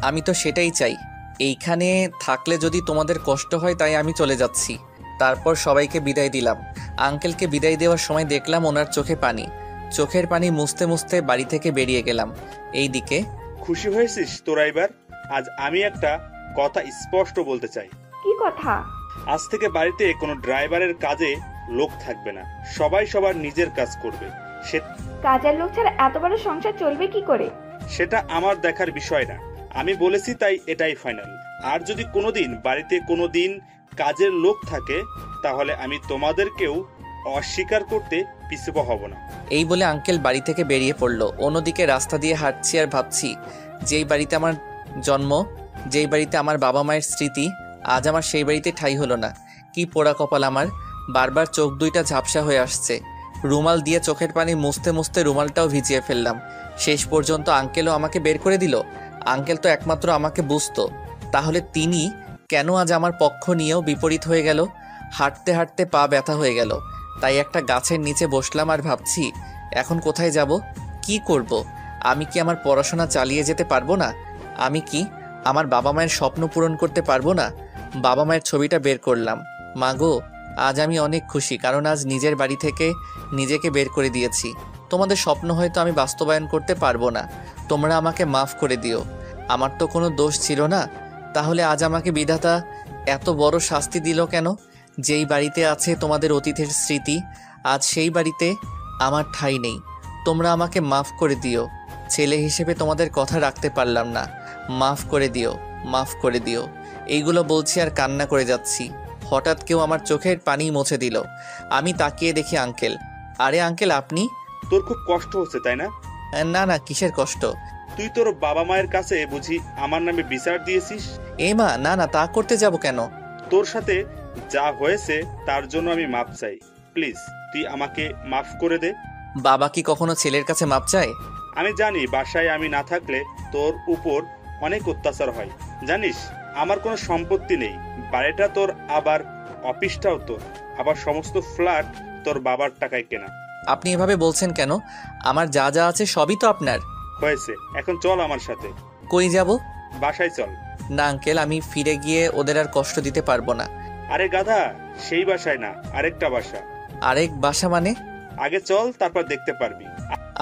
আমি তো সেটাই চাই। এইখানে থাকলে যদি তোমাদের কষ্ট হয় তাই আমি চলে যাচ্ছি। তারপর সবাইকে বিদায় দিলাম। আঙ্কেলকে বিদায় দেওয়ার সময় দেখলাম ওনার চোখে পানি। চোখের পানি মুছতে মুছতে বাড়ি থেকে বেরিয়ে গেলাম। এইদিকে খুশি হয়েছিস তোরা এবার? আজ আমি একটা কথা স্পষ্ট বলতে চাই। কি কথা? আজ থেকে বাড়িতে কোনো ড্রাইভারের কাজে লোক থাকবে না। সবাই সবার নিজের কাজ করবে। কাজের লোক ছাড়া এত বড় সংসার চলবে কি করে? সেটা আমার দেখার বিষয় না। আমি বলেছি তাই এটাই ফাইনাল। আর যদি কোনোদিন বাড়িতে কোনোদিন কাজের লোক থাকে, তাহলে আমি তোমাদেরকেও অস্বীকার করতে পিছপা হব না। এই বলে আঙ্কেল বাড়ি থেকে বেরিয়ে পড়লো। অন্যদিকে রাস্তা দিয়ে হাঁটছি আর ভাবছি, যেই বাড়িতে আমার জন্ম, যেই বাড়িতে আমার বাবা মায়ের স্মৃতি, আজ আমার সেই বাড়িতে ঠাঁই হলো না। কি পোড়া কপাল আমার! বারবার চোখ দুইটা ঝাপসা হয়ে আসছে। রুমাল দিয়ে চোখের পানি মুছতে মুছতে রুমালটাও ভিজিয়ে ফেললাম। শেষ পর্যন্ত আঙ্কেলও আমাকে বের করে দিল। আঙ্কেল তো একমাত্র আমাকে বুঝতো, তাহলে তিনি কেন আজ আমার পক্ষ নিয়েও বিপরীত হয়ে গেল? হাঁটতে হাঁটতে পা ব্যথা হয়ে গেল। তাই একটা গাছের নিচে বসলাম আর ভাবছি, এখন কোথায় যাব, কি করব? আমি কি আমার পড়াশোনা চালিয়ে যেতে পারবো না? আমি কি আমার বাবা মায়ের স্বপ্ন পূরণ করতে পারবো না? বাবা মায়ের ছবিটা বের করলাম। মাগো, আজ আমি অনেক খুশি, কারণ আজ নিজের বাড়ি থেকে নিজেকে বের করে দিয়েছি। তোমাদের স্বপ্ন হয়তো আমি বাস্তবায়ন করতে পারবো না, তোমরা আমাকে মাফ করে দিও। আমার তো কোনো দোষ ছিল না, তাহলে আজ আমাকে বিধাতা এত বড় শাস্তি দিল কেন? যেই বাড়িতে আছে তোমাদের অতীতের স্মৃতি, আজ সেই বাড়িতে আমার ঠাঁই নেই। তোমরা আমাকে মাফ করে দিও। ছেলে হিসেবে তোমাদের কথা রাখতে পারলাম না, মাফ করে দিও, মাফ করে দিও। এইগুলো বলছি আর কান্না করে যাচ্ছি। হঠাৎ কেউ আমার চোখের পানি মুছে দিল। আমি তাকিয়ে দেখি আঙ্কেল। আরে আঙ্কেল, আপনি? তোর খুব কষ্ট হচ্ছে তাই না? না না, কিসের কষ্ট? তুই তোর বাবা মায়ের কাছে বুঝি আমার নামে বিচার দিয়েছিস? এ মা, না না, তা করতে যাব কেন? তোর সাথে যা হয়েছে তার জন্য আমি মাপ চাই। প্লিজ তুই আমাকে মাফ করে দে। বাবা কি কখনো ছেলের কাছে মাপ চায়? আমি জানি বাসায় আমি না থাকলে তোর উপর অনেক অত্যাচার হয়। জানিস আমার কোনো সম্পত্তি নেই, বাড়িটা তোর, আবার অফিসটাও তোর, আবার সমস্ত ফ্ল্যাট তোর বাবার টাকায় কেনা। আপনি এভাবে বলছেন কেন? আমার যা যা আছে সবই তো আপনার। হয়েছে, এখন চল আমার সাথে। কই যাব? বাসায় চল। না আঙ্কেল, আমি ফিরে গিয়ে ওদের আর কষ্ট দিতে পারবো না। আরে গাধা, সেই বাসায় না, আরেকটা বাসা। আরেক বাসা মানে? আগে চল, তারপর দেখতে পারবি।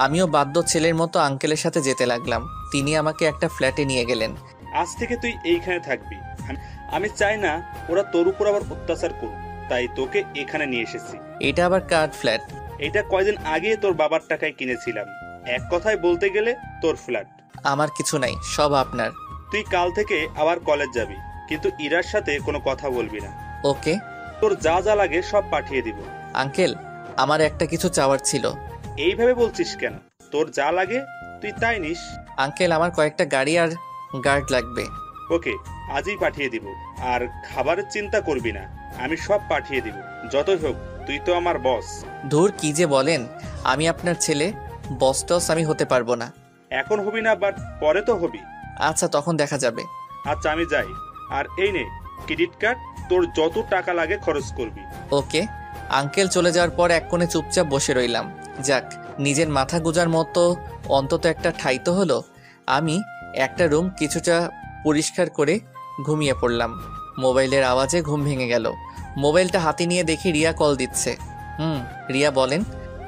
আমিও বাধ্য ছেলের মতো আঙ্কেলের সাথে যেতে লাগলাম। তিনি আমাকে একটা ফ্ল্যাটে নিয়ে গেলেন। আজ থেকে তুই এইখানে থাকবি। আমি চাই না ওরা তোর উপর আবার অত্যাচার করুক, তাই তোকে এখানে নিয়ে এসেছি। এটা আবার কার ফ্ল্যাট? এটা কয়দিন আগে তোর বাবার টাকায় কিনেছিলাম। এক কথায় বলতে গেলে তোর ফ্ল্যাট। আমার কিছু নাই, সব আপনার। তুই কাল থেকে আবার কলেজ যাবি, কিন্তু ইরার সাথে কোনো কথা বলবি না। ওকে। তোর যা যা লাগে সব পাঠিয়ে দিব। আঙ্কেল, আমার একটা কিছু চাওয়ার ছিল। এইভাবে বলছিস কেন? তোর যা লাগে তুই তাই নিস। আঙ্কেল, আমার কয়েকটা গাড়ি আর গার্ড লাগবে। ওকে, আজই পাঠিয়ে দিব। আর খাবারের চিন্তা করবি না, আমি সব পাঠিয়ে দিব। যতই হোক তুই তো আমার বস। ধুর, কি যে বলেন! আমি আপনার ছেলে, বস টস আমি হতে পারবো না। এখন হবি না, বাট পরে তো হবি। আচ্ছা, তখন দেখা যাবে। আচ্ছা আমি যাই। আর এই নে ক্রেডিট কার্ড, তোর যত টাকা লাগে খরচ করবি। ওকে। আঙ্কেল চলে যাওয়ার পর এক কোণে চুপচাপ বসে রইলাম। যাক, নিজের মাথা গোজার মতো অন্তত একটা ঠাঁই তো হলো। আমি একটা রুম কিছুটা পরিষ্কার করে ঘুমিয়ে পড়লাম। মোবাইলের আওয়াজে ঘুম ভেঙে গেল। মোবাইলটা হাতে নিয়ে দেখি রিয়া কল দিচ্ছে। রিয়া বলেন।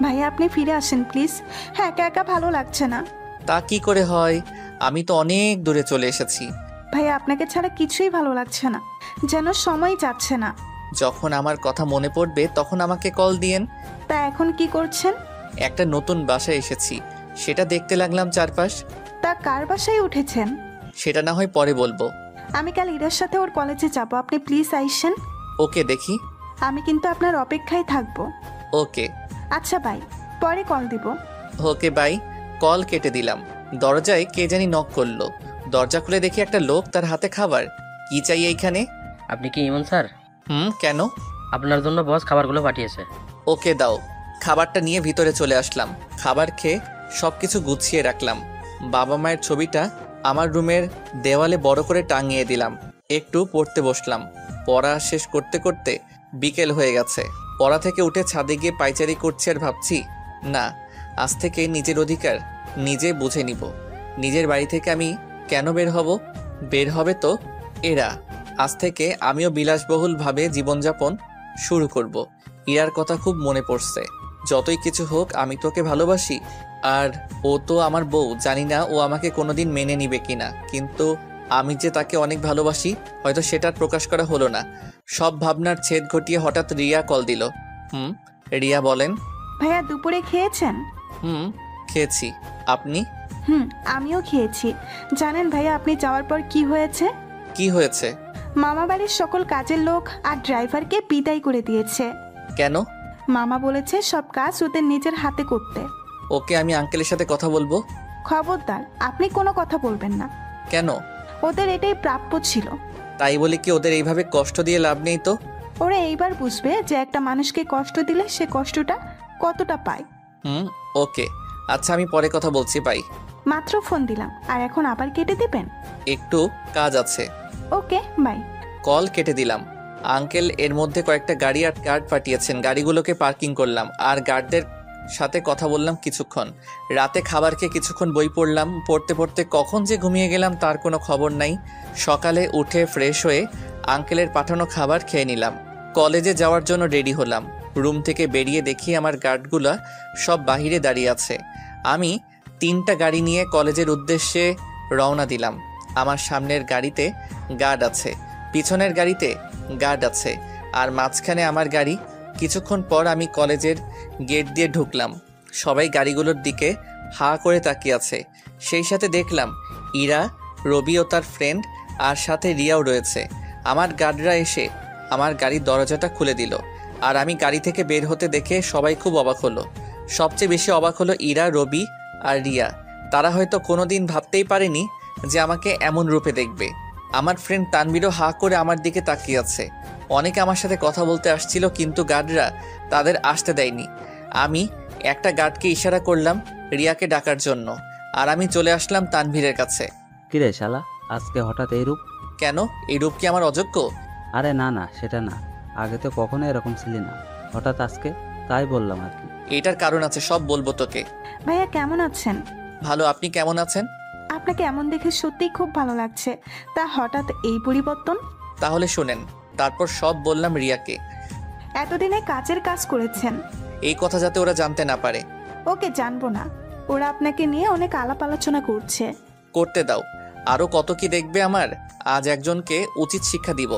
ভাইয়া, আপনি ফিরে আসেন প্লিজ। হ্যাঁ, একা একা ভালো লাগছে না। তা কি করে হয়? আমি তো অনেক দূরে চলে এসেছি। ভাইয়া, আপনাকে ছাড়া কিছুই ভালো লাগছে না, যেন সময় যাচ্ছে না। যখন আমার কথা মনে পড়বে তখন আমাকে কল দিয়েন। তা এখন কি করছেন? একটা নতুন বাসায় এসেছি, সেটা দেখতে লাগলাম চারপাশ। তা কার বাসায় উঠেছেন? সেটা না হয় পরে বলবো। আমি কাল ইরার সাথে ওর কলেজে যাব, আপনি প্লিজ আইসেন। ওকে, দেখি। আমি কিন্তু আপনার অপেক্ষায় থাকবো। ওকে। আচ্ছা, বাই। পরে কল দিব। Okay by. কল কেটে দিলাম। দরজায় কে জানি নক করলো। দরজা খুলে দেখি একটা লোক, তার হাতে খাবার। কি চাই এইখানে? আপনি কি ইমন স্যার? কেন? আপনার জন্য বস খাবারগুলো পাঠিয়েছে। ওকে দাও। খাবারটা নিয়ে ভিতরে চলে আসলাম। খাবার খেয়ে সবকিছু গুছিয়ে রাখলাম। বাবা মায়ের ছবিটা আমার রুমের দেওয়ালে বড় করে টাঙিয়ে দিলাম। একটু পড়তে বসলাম। পড়া শেষ করতে করতে বিকেল হয়ে গেছে। পড়া থেকে উঠে ছাদে গিয়ে পায়চারি করছি আর ভাবছি, না, আজ থেকে নিজের অধিকার নিজে বুঝে নিব। নিজের বাড়ি থেকে আমি কেন বের হব? বের হবে তো এরা। আজ থেকে আমিও বিলাসবহুলভাবে জীবনযাপন শুরু করব। ইরার কথা খুব মনে পড়ছে। যতই কিছু হোক, আমি তোকে ভালোবাসি, আর ও তো আমার বউ। জানি না ও আমাকে কোনোদিন মেনে নিবে কিনা, কিন্তু আমি যে তাকে অনেক ভালোবাসি হয়তো সেটার প্রকাশ করা হলো না। সব ভাবনার ছেদ ঘটিয়ে হঠাৎ রিয়া কল দিল। রিয়া বলেন। ভাইয়া দুপুরে খেয়েছেন? খেয়েছি। আপনি? আমিও খেয়েছি। জানেন ভাইয়া আপনি যাওয়ার পর কি হয়েছে? কি হয়েছে? মামা বাড়ির সকল কাজের লোক আর ড্রাইভারকে বিদায় করে দিয়েছে। কেন? মামা বলেছে সব কাজ ওদের নিজের হাতে করতে। ওকে, আমি আঙ্কেলের সাথে কথা বলবো। খবরদার, আপনি কোনো কথা বলবেন না। কেন? ওদের এটাই প্রাপ্য ছিল। তাই বলে কি ওদের এইভাবে কষ্ট দিয়ে লাভ নেই তো? ওরা এইবার বুঝবে যে একটা মানুষকে কষ্ট দিলে সে কষ্টটা কতটা পায়। ওকে, আচ্ছা আমি পরে কথা বলছি। বাই। মাত্র ফোন দিলাম আর এখন আবার কেটে দিবেন? একটু কাজ আছে। Okay bye. কল কেটে দিলাম। আঙ্কেল এর মধ্যে কয়েকটা গাড়ি আর কার্ড পাঠিয়েছেন। গাড়িগুলোকে পার্কিং করলাম আর গার্ডদের সাথে কথা বললাম কিছুক্ষণ। রাতে খাবার খেয়ে কিছুক্ষণ বই পড়লাম। পড়তে পড়তে কখন যে ঘুমিয়ে গেলাম তার কোনো খবর নাই। সকালে উঠে ফ্রেশ হয়ে আঙ্কেলের পাঠানো খাবার খেয়ে নিলাম। কলেজে যাওয়ার জন্য রেডি হলাম। রুম থেকে বেরিয়ে দেখি আমার গার্ডগুলা সব বাহিরে দাঁড়িয়ে আছে। আমি 3টা গাড়ি নিয়ে কলেজের উদ্দেশ্যে রওনা দিলাম। আমার সামনের গাড়িতে গার্ড আছে, পিছনের গাড়িতে গার্ড আছে, আর মাঝখানে আমার গাড়ি। কিছুক্ষণ পর আমি কলেজের গেট দিয়ে ঢুকলাম। সবাই গাড়িগুলোর দিকে হা করে তাকিয়ে আছে। সেই সাথে দেখলাম ইরা, রবি ও তার ফ্রেন্ড, আর সাথে রিয়াও রয়েছে। আমার গার্ডরা এসে আমার গাড়ির দরজাটা খুলে দিল, আর আমি গাড়ি থেকে বের হতে দেখে সবাই খুব অবাক হলো। সবচেয়ে বেশি অবাক হলো ইরা, রবি আর রিয়া। তারা হয়তো কোনোদিন ভাবতেই পারেনি যে আমাকে এমন রূপে দেখবে। আমার ফ্রেন্ড তানবীরও হা করে আমার দিকে তাকিয়ে আছে। অনেকে আমার সাথে কথা বলতে আসছিল, কিন্তু গার্ডরা তাদের আসতে দেয়নি। আমি একটা গার্ডকে ইশারা করলাম রিয়াকে ডাকার জন্য, আর আমি চলে আসলাম তানভীরের কাছে। কিরে শালা, আজকে হঠাৎ এই রূপ? কেন? এই রূপ কি আমার অযোগ্য? আরে না না, সেটা না। আগে তো কখনো এরকম ছিলি না, হঠাৎ আজকে, তাই বললাম আর কি। এটার কারণ আছে, সব বলবো তোকে। ভাইয়া কেমন আছেন? ভালো, আপনি কেমন আছেন? আপনাকে এমন দেখে সত্যিই খুব ভালো লাগছে। তা হঠাৎ এই পরিবর্তন? তাহলে শোনেন। তারপর সব বললাম রিয়াকে। এতদিনে কাজের কাজ করেছেন, এই কথা যাতে ওরা জানতে না পারে। ওকে, জানবো না। ওরা আপনাকে নিয়ে অনেক আলাপ আলোচনা করছে। করতে দাও, আরো কত কি দেখবে আমার। আজ একজনকে উচিত শিক্ষা দিব।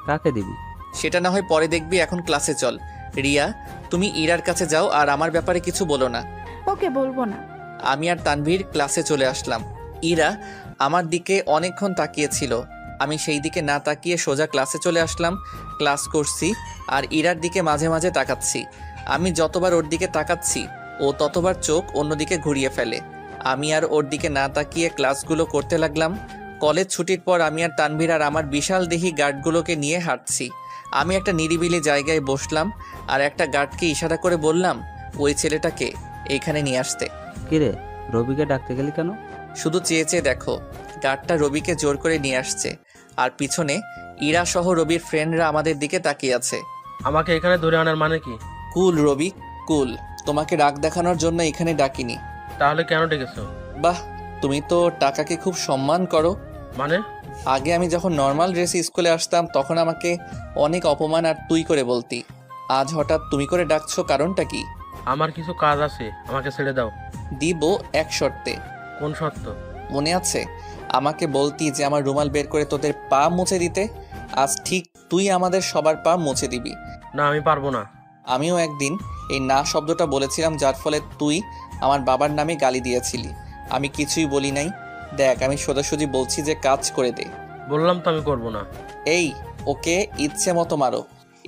কাকে দিবি? সেটা না হয় পরে দেখবি, এখন ক্লাসে চল। রিয়া, তুমি ইরার কাছে যাও আর আমার ব্যাপারে কিছু বলো না। ওকে, বলবো না। আমি আর তানভীর ক্লাসে চলে আসলাম। ইরা আমার দিকে অনেকক্ষণ তাকিয়েছিল। আমি সেই দিকে না তাকিয়ে সোজা ক্লাসে চলে আসলাম। ক্লাস করছি আর ইরার দিকে মাঝে মাঝে তাকাচ্ছি। আমি যতবার ওর দিকে তাকাচ্ছি ও ততবার চোখ অন্যদিকে ঘুরিয়ে ফেলে। আমি আর ওর দিকে না তাকিয়ে ক্লাসগুলো করতে লাগলাম। কলেজ ছুটির পর আমি আর তানভীর আর আমার বিশাল দেহি গার্ডগুলোকে নিয়ে হাঁটছি। আমি একটা নিরিবিলি জায়গায় বসলাম আর একটা গার্ডকে ইশারা করে বললাম ওই ছেলেটাকে এইখানে নিয়ে আসতে। কিরে, রবিকে ডাকতে গেলি কেন? শুধু চেয়ে চেয়ে দেখো। গার্ডটা রবিকে জোর করে নিয়ে আসছে, আর পিছনে ইরা সহ রবির ফ্রেন্ডরা আমাদের দিকে তাকিয়ে আছে। আমাকে এখানে ধরে আনার মানে কি? কুল রবি, কুল। তোমাকে রাগ দেখানোর জন্য এখানে ডাকিনি। তাহলে কেন ডেকেছো? বাহ, তুমি তো টাকাকে খুব সম্মান করো। মানে? আগে আমি যখন নর্মাল ড্রেসে স্কুলে আসতাম তখন আমাকে অনেক অপমান আর তুই করে বলতি। আজ হঠাৎ তুমি করে ডাকছো, কারণটা কি? আমার কিছু কাজ আছে, আমাকে ছেড়ে দাও। দিব, এক শর্তে। কোন শর্ত? মনে আছে আমাকে বলতি যে আমার রুমাল বের করে তোদের পা মুছে দিতে? আজ ঠিক তুই আমাদের সবার পা মুছে দিবি। না, আমি পারবো না। আমিও একদিন এই না শব্দটা বলেছিলাম, যার ফলে তুই আমার বাবার নামে গালি দিয়েছিলি। আমি কিছুই বলি নাই। দেখ, আমি সোজাসুজি বলছি যে কাজ করে দে। বললাম তো আমি করবো না। এই, ওকে ইচ্ছে মতো মারো।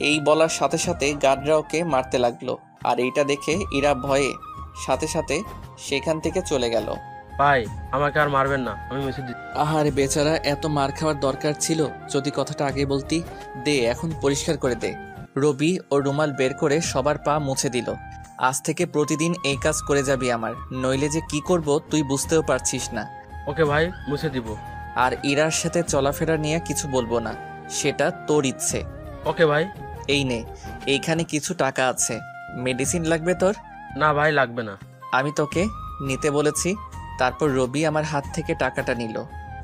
এই বলার সাথে সাথে গার্ডরা ওকে মারতে লাগলো, আর এইটা দেখে ইরা ভয়ে সাথে সাথে সেখান থেকে চলে গেল। ভাই আমাকে আর মারবেন না, আমি মুছে দিচ্ছি। আহারে বেচারা, এত মার খাওয়ার দরকার ছিল? যদি কথাটা আগে বলতি। দে, এখন পরিষ্কার করে দে। রবি ও রুমাল বের করে সবার পা মুছে দিল। আজ থেকে প্রতিদিন এই কাজ করে যাবি আমার, নইলে যে কি করব তুই বুঝতেও পারছিস না। ওকে ভাই, মুছে দিব। আর ইরার সাথে চলাফেরা নিয়ে কিছু বলবো না, সেটা তোর ইচ্ছে। ওকে ভাই। এই নে, এইখানে কিছু টাকা আছে। মেডিসিন লাগবে তোর? না ভাই, লাগবে না। আমি তোকে নিতে বলেছি। তারপর রবি আমার হাত থেকে টাকাটা নিল।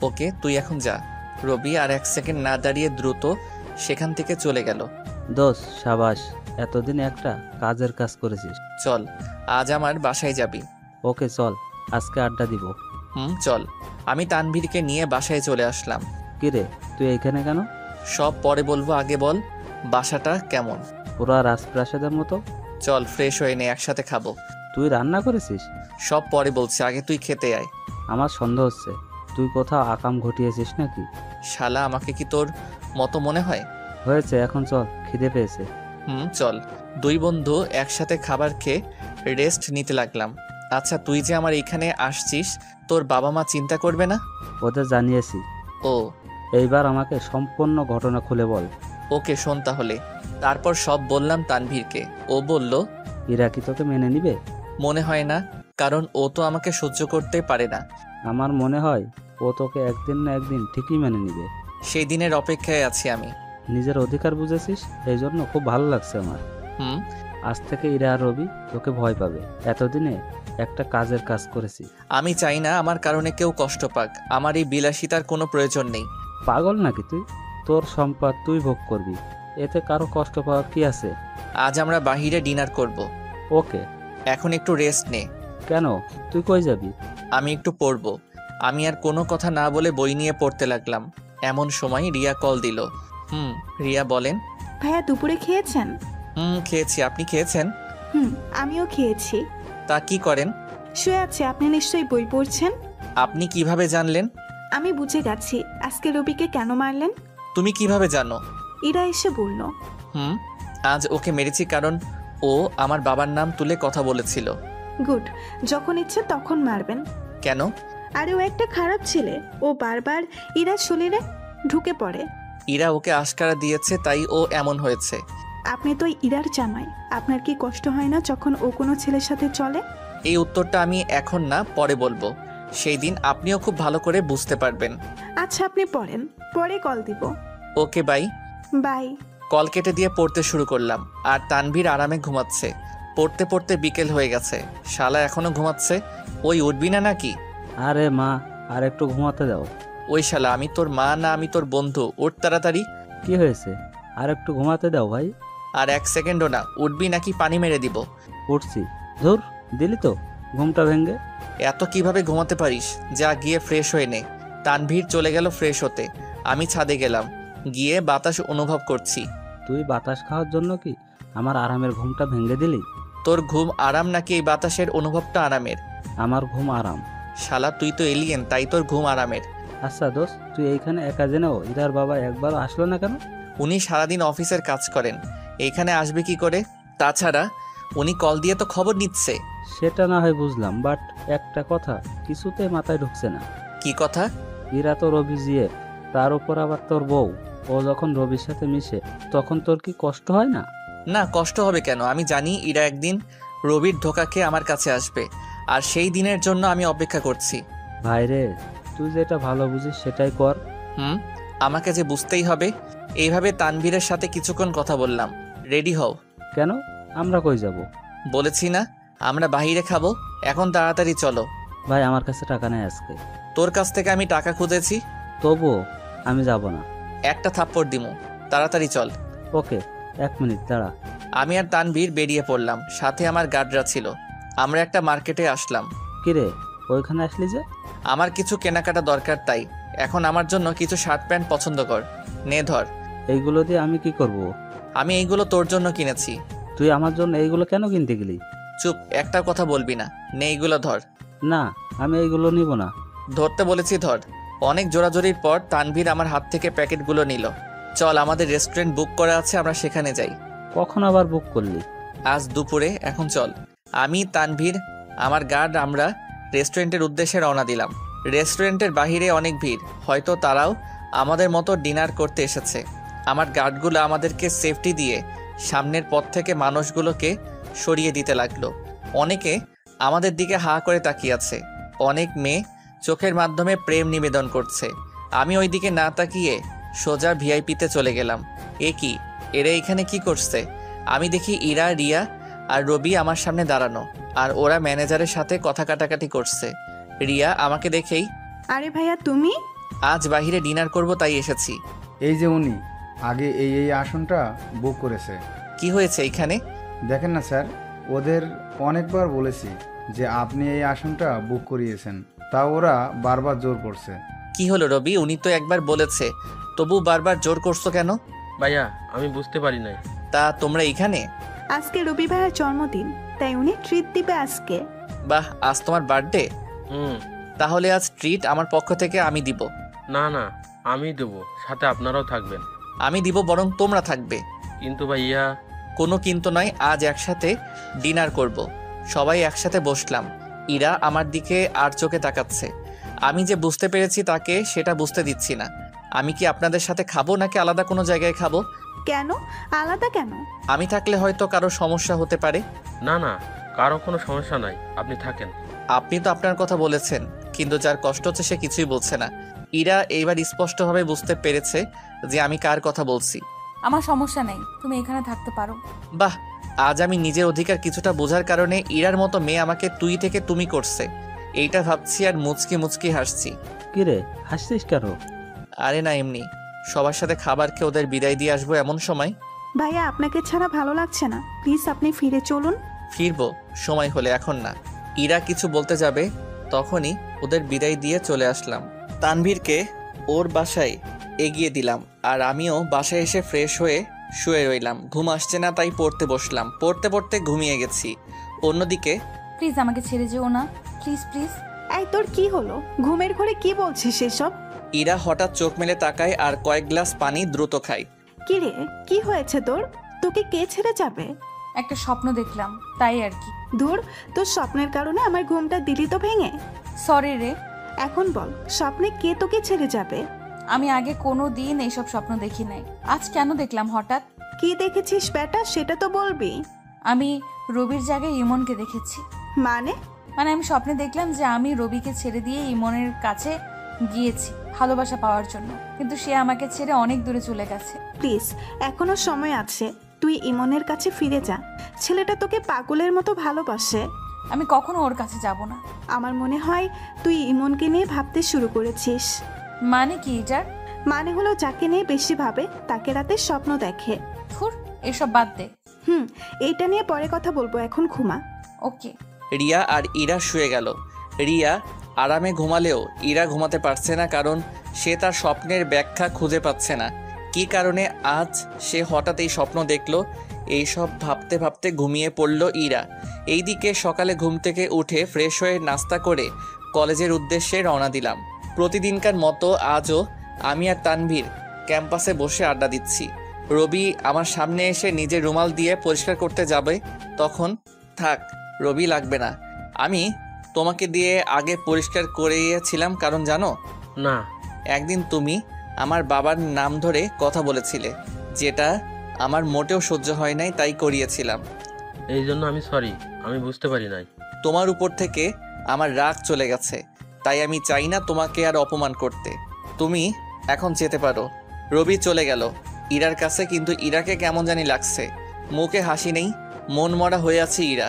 ওকে, তুই এখন যা। রবি আর 1 সেকেন্ড না দাঁড়িয়ে দ্রুত সেখান থেকে চলে গেল। দোষ, সাবাস, এতদিন একটা কাজের কাজ করেছিস। চল, আজ আমার বাসায় যাবি। ওকে চল, আজকে আড্ডা দিব। চল। আমি তানভীরকে নিয়ে বাসায় চলে আসলাম। কিরে, তুই এইখানে কেন? সব পরে বলবো, আগে বল বাসাটা কেমন? পুরা রাজপ্রাসাদের মতো। চল, ফ্রেশ হয়ে নে, একসাথে খাবো। তুই রান্না করেছিস? সব পরে বলছি, আগে তুই খেতে আয়। আমার সন্দেহ হচ্ছে তুই কোথাও আকাম ঘটিয়েছিস নাকি। শালা, আমাকে কি তোর মতো মনে হয়? হয়েছে, এখন চল, খিদে পেয়েছে। চল। দুই বন্ধু একসাথে খাবার খেয়ে রেস্ট নিতে লাগলাম। আচ্ছা, তুই যে আমার এইখানে আসছিস, তোর বাবা মা চিন্তা করবে না? ওদের জানিয়েছি। ও, এইবার আমাকে সম্পূর্ণ ঘটনা খুলে বল। ওকে, শোন তাহলে। তারপর সব বললাম তানভীরকে। ও বলল, ইরা কি তোকে মেনে নিবে? মনে হয় না, কারণ ও তো আমাকে সহ্য করতে পারে না। আমার মনে হয় ও তোকে একদিন না একদিন ঠিকই মেনে নিবে। সেই দিনের অপেক্ষায় আছি আমি। নিজের অধিকার বুঝেছিস, এই জন্য খুব ভালো লাগছে আমার। আজ থেকে ইরা আর রবি তোকে ভয় পাবে। এতদিনে একটা কাজের কাজ করেছি। আমি চাই না আমার কারণে কেউ কষ্ট পাক। আমার এই বিলাসিতার কোনো প্রয়োজন নেই। পাগল নাকি তুই? তোর সম্পদ তুই ভোগ করবি, এতে কারো কষ্ট পাওয়ার কি আছে? আজ আমরা বাহিরে ডিনার করব। ওকে। এখন একটু রেস্ট নে। কেন, তুই কই যাবি? আমি একটু পড়বো। আমি আর কোনো কথা না বলে বই নিয়ে পড়তে লাগলাম। এমন সময় রিয়া কল দিল। রিয়া বলেন। ভাইয়া দুপুরে খেয়েছেন? খেয়েছি। আপনি খেয়েছেন? আমিও খেয়েছি। তা কি করেন? শুয়ে আছে। আপনি নিশ্চয়ই বই পড়ছেন। আপনি কিভাবে জানলেন? আমি বুঝে গেছি আজকে রবিকে কেন মারলেন। তুমি কিভাবে জানো? ইরা এসে বলল। আজ ওকে মেরেছি কারণ ও আমার বাবার নাম তুলে কথা বলেছিল। গুড, যখন ইচ্ছে তখন মারবেন। কেন? আরে ও একটা খারাপ ছেলে, ও বারবার ইরার শরীরে ঢুকে পড়ে। ইরা ওকে আশকারা দিয়েছে, তাই ও এমন হয়েছে। আপনি তো ইরার জামাই, আপনার কি কষ্ট হয় না যখন ও কোনো ছেলের সাথে চলে? এই উত্তরটা আমি এখন না, পরে বলবো। সেই দিন আপনিও খুব ভালো করে বুঝতে পারবেন। আচ্ছা, আপনি পড়েন, পরে কল দিব। Okay, by. বাই। কল কেটে দিয়ে পড়তে শুরু করলাম। আর তানভীর আরামে ঘুমাচ্ছে। পড়তে পড়তে বিকেল হয়ে গেছে। শালা এখনো ঘুমাচ্ছে। ওই উঠবি না নাকি? আরে মা, আর একটু ঘুমাতে দাও। ওই শালা, আমি তোর মা না, আমি তোর বন্ধু। উঠ তাড়াতাড়ি। কি হয়েছে? আর একটু ঘুমাতে দাও ভাই। আর 1 সেকেন্ডও না। উঠবি নাকি পানি মেরে দিব? উঠছি। ধুর, দিলি তো ঘুমটা ভেঙ্গে। এত কিভাবে ঘুমাতে পারিস? যা, গিয়ে ফ্রেশ হয়ে নে। তানভীর চলে গেল ফ্রেশ হতে। আমি ছাদে গেলাম। গিয়ে বাতাস অনুভব করছি। তুই বাতাস খাওয়ার জন্য কি আমার আরামের ঘুমটা ভেঙে দিলি? তোর ঘুম আরাম নাকি এই বাতাসের অনুভবটা আরামের? আমার ঘুম আরাম। শালা, তুই তো এলিয়েন, তাই তোর ঘুম আরামের। আচ্ছা দোস্ত, তুই এইখানে একা জেনেও ইরার বাবা একবারও আসলো না কেন? উনি সারাদিন অফিসের কাজ করেন, এইখানে আসবে কি করে? তাছাড়া উনি কল দিয়ে তো খবর নিচ্ছে। সেটা না হয় বুঝলাম, বাট একটা কথা কিছুতে মাথায় ঢুকছে না। কি কথা? ইরা তো রবি জিয়ে, তার উপর আবার তোর বউ। ও যখন রবির সাথে মিশে তখন তোর কি কষ্ট হয় না? না, কষ্ট হবে কেন? আমি জানি ইরা একদিন রবির ধোকা খেয়ে আমার কাছে আসবে, আর সেই দিনের জন্য আমি অপেক্ষা করছি। ভাইরে, তুই যেটা ভালো বুঝিস সেটাই কর। আমাকে যে বুঝতেই হবে। এইভাবে তানভীরের সাথে কিছুক্ষণ কথা বললাম। রেডি হও। কেন? আমরা কই যাব? বলেছি না, আমরা বাইরে খাবো। এখন তাড়াতাড়ি চলো। ভাই, আমার কাছে টাকা নেই আজকে। তোর কাছ থেকে আমি টাকা খুঁজেছি। তবুও আমি যাব না। একটা থাপ্পড় দিমু। তাড়াতাড়ি চল। ওকে, 1 মিনিট দাঁড়া। আমি আর তানভীর বেরিয়ে পড়লাম। সাথে আমার গার্ডরা ছিল। আমরা একটা মার্কেটে আসলাম। কিরে, ওইখানে আসলি যে? আমার কিছু কেনাকাটা দরকার, তাই। এখন আমার জন্য কিছু শার্ট প্যান্ট পছন্দ কর। নে ধর। এইগুলো দিয়ে আমি কি করব? আমি এইগুলো তোর জন্য কিনেছি। তুই আমার জন্য এইগুলো কেন কিনতে গেলি? চুপ, একটা কথা বলবি না। নে, এইগুলো ধর। না, আমি এইগুলো নিব না। ধরতে বলেছি, ধর। অনেক জোরাজোরির পর তানভীর আমার হাত থেকে প্যাকেটগুলো নিল। চল, আমাদের রেস্টুরেন্ট বুক করা আছে, আমরা সেখানে যাই। কখন আবার বুক করলি? আজ দুপুরে। এখন চল। আমি, তানভীর, আমার গার্ড আমরা রেস্টুরেন্টের উদ্দেশ্যে রওনা দিলাম। রেস্টুরেন্টের বাহিরে অনেক ভিড়, হয়তো তারাও আমাদের মতো ডিনার করতে এসেছে। আমার গার্ডগুলো আমাদেরকে সেফটি দিয়ে সামনের পথ থেকে মানুষগুলোকে সরিয়ে দিতে লাগলো। অনেকে আমাদের দিকে হা করে তাকিয়ে আছে, অনেক মেয়ে চোখের মাধ্যমে প্রেম নিবেদন করছে। আমি ওই দিকে না তাকিয়ে সোজা ভিআইপিতে চলে গেলাম। এ কি, এরা এখানে কি করছে? আমি দেখি ইরা, রিয়া আর রবি আমার সামনে দাঁড়ানো, আর ওরা ম্যানেজারের সাথে কথা কাটাকাটি করছে। রিয়া আমাকে দেখেই, আরে ভাইয়া তুমি? আজ বাইরে ডিনার করব তাই এসেছি। এই যে উনি আগে এই আসনটা বুক করেছে। কি হয়েছে এইখানে? দেখেন না স্যার, ওদের অনেকবার বলেছি যে আপনি এই আসনটা বুক করিয়েছেন, তা ওরা বারবার জোর করছে। কি হলো রবি, উনি তো একবার বলেছে, তবু বারবার জোর করছো কেন? ভাইয়া আমি বুঝতে পারি নাই। তা তোমরা এইখানে? আজকে রবি ভাইয়ের জন্মদিন, তাই উনি ট্রিট দিবে আজকে। বাহ, আজ তোমার বার্থডে? হুম। তাহলে আজ ট্রিট আমার পক্ষ থেকে আমি দিব। না না, আমি দেবো, সাথে আপনারাও থাকবেন। আমি দিব, বরং তোমরা থাকবে। কিন্তু ভাইয়া। কোনো কিন্তু নয়, আজ একসাথে ডিনার করব। সবাই একসাথে বসলাম। ইরা আমার দিকে আর চোখে তাকাচ্ছে। আমি যে বুঝতে পেরেছি তাকে সেটা বুঝতে দিচ্ছি না। আমি কি আপনাদের সাথে খাবো নাকি আলাদা কোনো জায়গায় খাবো? কেন আলাদা কেন? আমি থাকলে হয়তো কারো সমস্যা হতে পারে। না না, কারো কোনো সমস্যা নাই, আপনি থাকেন। আপনি তো আপনার কথা বলেছেন, কিন্তু যার কষ্ট হচ্ছে সে কিছুই বলছে না। ইরা এইবার স্পষ্টভাবে বুঝতে পেরেছে যে আমি কার কথা বলছি। আমার সমস্যা নেই, তুমি এখানে থাকতে পারো। বাহ, আজ আমি নিজের অধিকার কিছুটা বোঝার কারণে ইরার মতো মেয়ে আমাকে তুই থেকে তুমি করছে, এইটা ভাবছি আর মুচকি মুচকি হাসছি। কিরে হাসছিস কেন? আরে না, এমনি সবার সাথে খাবার খেয়ে ওদের বিদায় দিয়ে আসবো এমন সময়। ভাইয়া আপনাকে ছাড়া ভালো লাগছে না, প্লিজ আপনি ফিরে চলুন। ফিরবো সময় হলে, এখন না। ইরা কিছু বলতে যাবে, তখনই ওদের বিদায় দিয়ে চলে আসলাম। তানভীরকে ওর বাসায় এগিয়ে দিলাম, আর আমিও বাসায় এসে ফ্রেশ হয়ে শুয়ে রইলাম। ঘুম আসছে না, তাই পড়তে বসলাম। পড়তে পড়তে ঘুমিয়ে গেছি। অন্যদিকে, প্লিজ আমাকে ছেড়ে যেও না, প্লিজ প্লিজ। এই তোর কি হলো? ঘুমের ঘরে কি বলছিস এসব? ইরা হঠাৎ চোখ মেলে তাকায় আর কয়েক গ্লাস পানি দ্রুত খায়। কি রে, কি হয়েছে তোর? তোকে কে ছেড়ে যাবে? একটা স্বপ্ন দেখলাম, তাই আর কি। ধুর, তোর স্বপ্নের কারণে আমার ঘুমটা দিলি তো ভেঙে। সরি রে। এখন বল, স্বপ্নে কে তোকে ছেড়ে যাবে? আমি আগে কোনো দিন এইসব স্বপ্ন দেখি নাই, আজ কেন দেখলাম হঠাৎ? কি দেখেছিস বেটা, সেটা তো বলবি। আমি রবির জায়গায় ইমনকে দেখেছি। মানে? মানে আমি স্বপ্নে দেখলাম যে আমি রবিকে ছেড়ে দিয়ে ইমনের কাছে গিয়েছি ভালোবাসা পাওয়ার জন্য, কিন্তু সে আমাকে ছেড়ে অনেক দূরে চলে গেছে। প্লিজ, এখনো সময় আছে, তুই ইমনের কাছে ফিরে যা। ছেলেটা তোকে পাগলের মতো ভালোবাসে। আমি কখনো ওর কাছে যাব না। আমার মনে হয় তুই ইমনকে নিয়ে ভাবতে শুরু করেছিস। মানে কি এটার? মানে হলো যাকে নিয়ে বেশি ভাবে তাকে রাতে স্বপ্ন দেখে। ধুর, এসব বাদ দে। এইটা নিয়ে পরে কথা বলবো, এখন ঘুমা। ওকে। রিয়া আর ইরা শুয়ে গেল। রিয়া আরামে ঘুমালেও ইরা ঘুমাতে পারছে না, কারণ সে তার স্বপ্নের ব্যাখ্যা খুঁজে পাচ্ছে না। কী কারণে আজ সে হঠাৎ এই স্বপ্ন দেখলো, এইসব ভাবতে ভাবতে ঘুমিয়ে পড়ল ইরা। এইদিকে সকালে ঘুম থেকে উঠে ফ্রেশ হয়ে নাস্তা করে কলেজের উদ্দেশ্যে রওনা দিলাম। প্রতিদিনকার মতো আজও আমি আর তানভীর ক্যাম্পাসে বসে আড্ডা দিচ্ছি। রবি আমার সামনে এসে নিজের রুমাল দিয়ে পরিষ্কার করতে যাবে, তখন থাক রবি, লাগবে না, আমি তোমাকে দিয়ে আগে পরিষ্কার করিয়েছিলাম। কারণ জানো না, একদিন তুমি আমার বাবার নাম ধরে কথা বলেছিলে, যেটা আমার মোটেও সহ্য হয় নাই, তাই করিয়েছিলাম। এই জন্য আমি সরি, আমি বুঝতে পারি নাই। তোমার উপর থেকে আমার রাগ চলে গেছে, তাই আমি চাই না তোমাকে আর অপমান করতে। তুমি এখন যেতে পারো। রবি চলে গেল ইরার কাছে, কিন্তু ইরাকে কেমন জানি লাগছে। মুখে হাসি নেই, মন মরা হয়ে আছে ইরা।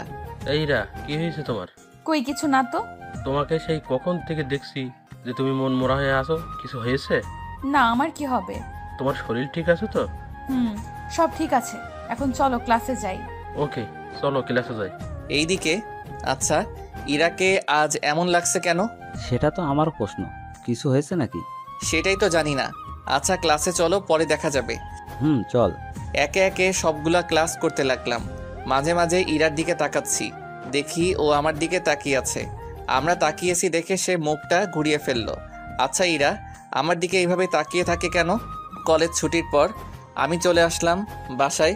এইরা, কি হয়েছে তোমার? কই কিছু না তো। তোমাকে সেই কখন থেকে দেখছি যে তুমি মন মরা হয়ে আছো, কিছু হয়েছে? না, আমার কি হবে? তোমার শরীর ঠিক আছে তো? সব ঠিক আছে, এখন চলো ক্লাসে যাই। ওকে, চলো ক্লাসে যাই। এইদিকে, আচ্ছা ইরাকে আজ এমন লাগছে কেন? সেটা তো আমার প্রশ্ন, কিছু হয়েছে নাকি? সেটাই তো জানি না। আচ্ছা ক্লাসে চলো, পরে দেখা যাবে। চল। একে একে সবগুলা ক্লাস করতে লাগলাম। মাঝে মাঝে ইরার দিকে তাকাচ্ছি, দেখি ও আমার দিকে তাকিয়ে আছে। আমরা তাকিয়েছি দেখে সে মুখটা ঘুরিয়ে ফেললো। আচ্ছা ইরা আমার দিকে এইভাবে তাকিয়ে থাকে কেন? কলেজ ছুটির পর আমি চলে আসলাম বাসায়,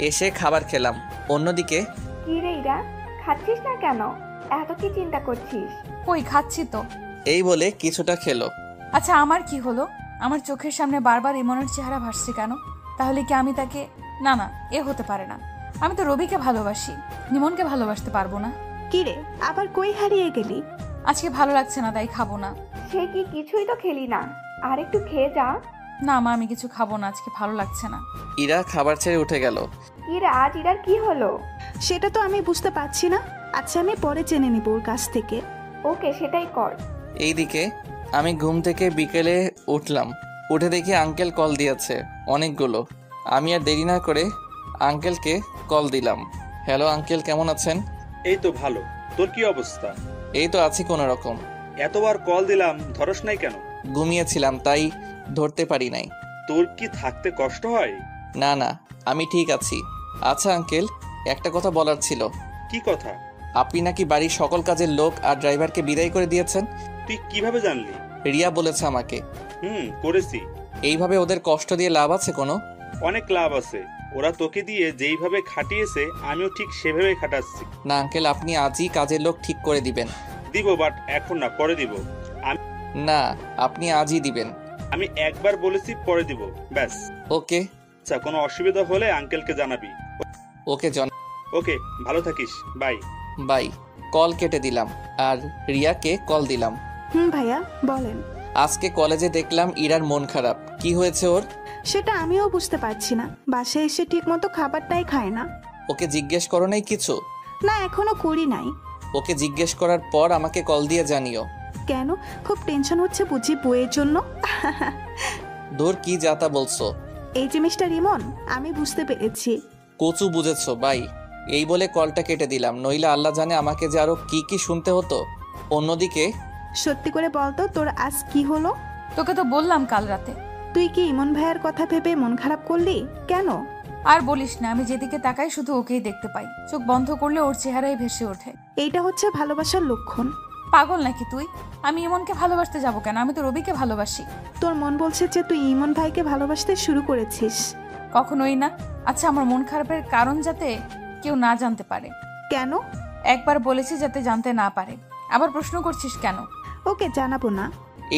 এসে খাবার খেলাম। অন্যদিকে, কি রে ইরা, খাচ্ছিস না কেন? এত কি চিন্তা করছিস? কই খাচ্ছি তো। এই বলে কিছুটা খেলো। আচ্ছা আমার কি হলো? আমার চোখের সামনে বারবার ইমনের চেহারা ভাসছে কেন? তাহলে কি আমি তাকে... না না, এ হতে পারে না। আমি তো রবিকে ভালোবাসি, ইমনকে ভালোবাসতে পারবো না। কিরে আবার কই হারিয়ে গেলি? আজকে ভালো লাগছে না, তাই খাবো না। সে কি কিছুই তো খেলি না, আর একটু খেয়ে যা। না মা, আমি কিছু খাবো না, আজকে ভালো লাগছে না। ইরা খাবার ছেড়ে উঠে গেল। ইরা, আজ ইরার কি হলো? সেটা তো আমি বুঝতে পারছি না। আচ্ছা আমি পরে জেনে নিব ওর কাছ থেকে। ওকে, সেটাই কর। এইদিকে আমি ঘুম থেকে বিকেলে উঠলাম। উঠে দেখি আঙ্কেল কল দিয়েছে অনেকগুলো। আমি আর দেরি না করে আঙ্কেলকে কল দিলাম। হ্যালো আঙ্কেল, কেমন আছেন? এই তো ভালো। তোর কি অবস্থা? এই তো আছি কোনো রকম। এতবার কল দিলাম, ধরস নাই কেন? ঘুমিয়েছিলাম তাই ধরতে পারি নাই। তোর কি থাকতে কষ্ট হয়? না না, আমি ঠিক আছি। আচ্ছা আঙ্কেল, একটা কথা বলার ছিল। কি কথা? আপনি নাকি বাড়ির সকল কাজের লোক আর ড্রাইভারকে বিদায় করে দিয়েছেন। তুই কিভাবে জানলি? রিয়া বলেছে আমাকে। করেছি। এইভাবে ওদের কষ্ট দিয়ে লাভ আছে কোনো? অনেক লাভ আছে। ওরা তোকে দিয়ে যেইভাবে খাটিয়েছে আমিও ঠিক সেভাবে খাটাচ্ছি। না আঙ্কেল, আপনি আজই কাজের লোক ঠিক করে দিবেন। দিব, বাট এখন না, পরে দিব। না, আপনি আজই দিবেন। আমি একবার বলেছি পরে দিব, ব্যাস। ওকে। আচ্ছা, কোনো অসুবিধা হলে আঙ্কেলকে জানাবি। ওকে জন। ওকে, ভালো থাকিস, বাই। বাই। কল কেটে দিলাম আর রিয়াকে কল দিলাম। ভাইয়া বলেন। আজকে কলেজে দেখলাম ইরার মন খারাপ। কি হয়েছে ওর? সেটা আমিও বুঝতে পারছি না। বাসায় এসে ঠিক মতো খাবারটাই খায় না। ওকে জিজ্ঞেস করো নাই কিছু? না, এখনো করি নাই। ওকে জিজ্ঞেস করার পর আমাকে কল দিয়ে জানিও। কেন, খুব টেনশন হচ্ছে বুঝি বইয়ের জন্য? দূর, কি যাতা বলছো? এই যে মিস্টার ইমন, আমি বুঝতে পেরেছি। কচু বুঝেছো বাই। এই বলে কলটা কেটে দিলাম, নইলে আল্লাহ জানে আমাকে যে আরো কি কি শুনতে হতো। অন্যদিকে সত্যি করে বলতো তোর আজ কি হলো? তোকে তো বললাম কাল রাতে। তুই কি ইমন ভাইয়ের কথা ভেবে মন খারাপ করলি কেন? আর বলিস না, আমি যেদিকে তাকাই শুধু ওকেই দেখতে পাই। চোখ বন্ধ করলে ওর চেহারাই ভেসে ওঠে। এইটা হচ্ছে ভালোবাসার লক্ষণ। পাগল নাকি তুই? আমি ইমনকে ভালোবাসতে যাবো কেন? আমি তো রবিকে ভালোবাসি। তোর মন বলছে যে তুই ইমন ভাইকে ভালোবাসতে শুরু করেছিস। কখনোই না। আচ্ছা, আমার মন খারাপের কারণ যাতে কেউ না জানতে পারে। কেন? একবার বলেছি যাতে জানতে না পারে। আবার প্রশ্ন করছিস কেন? ওকে জানাবো না।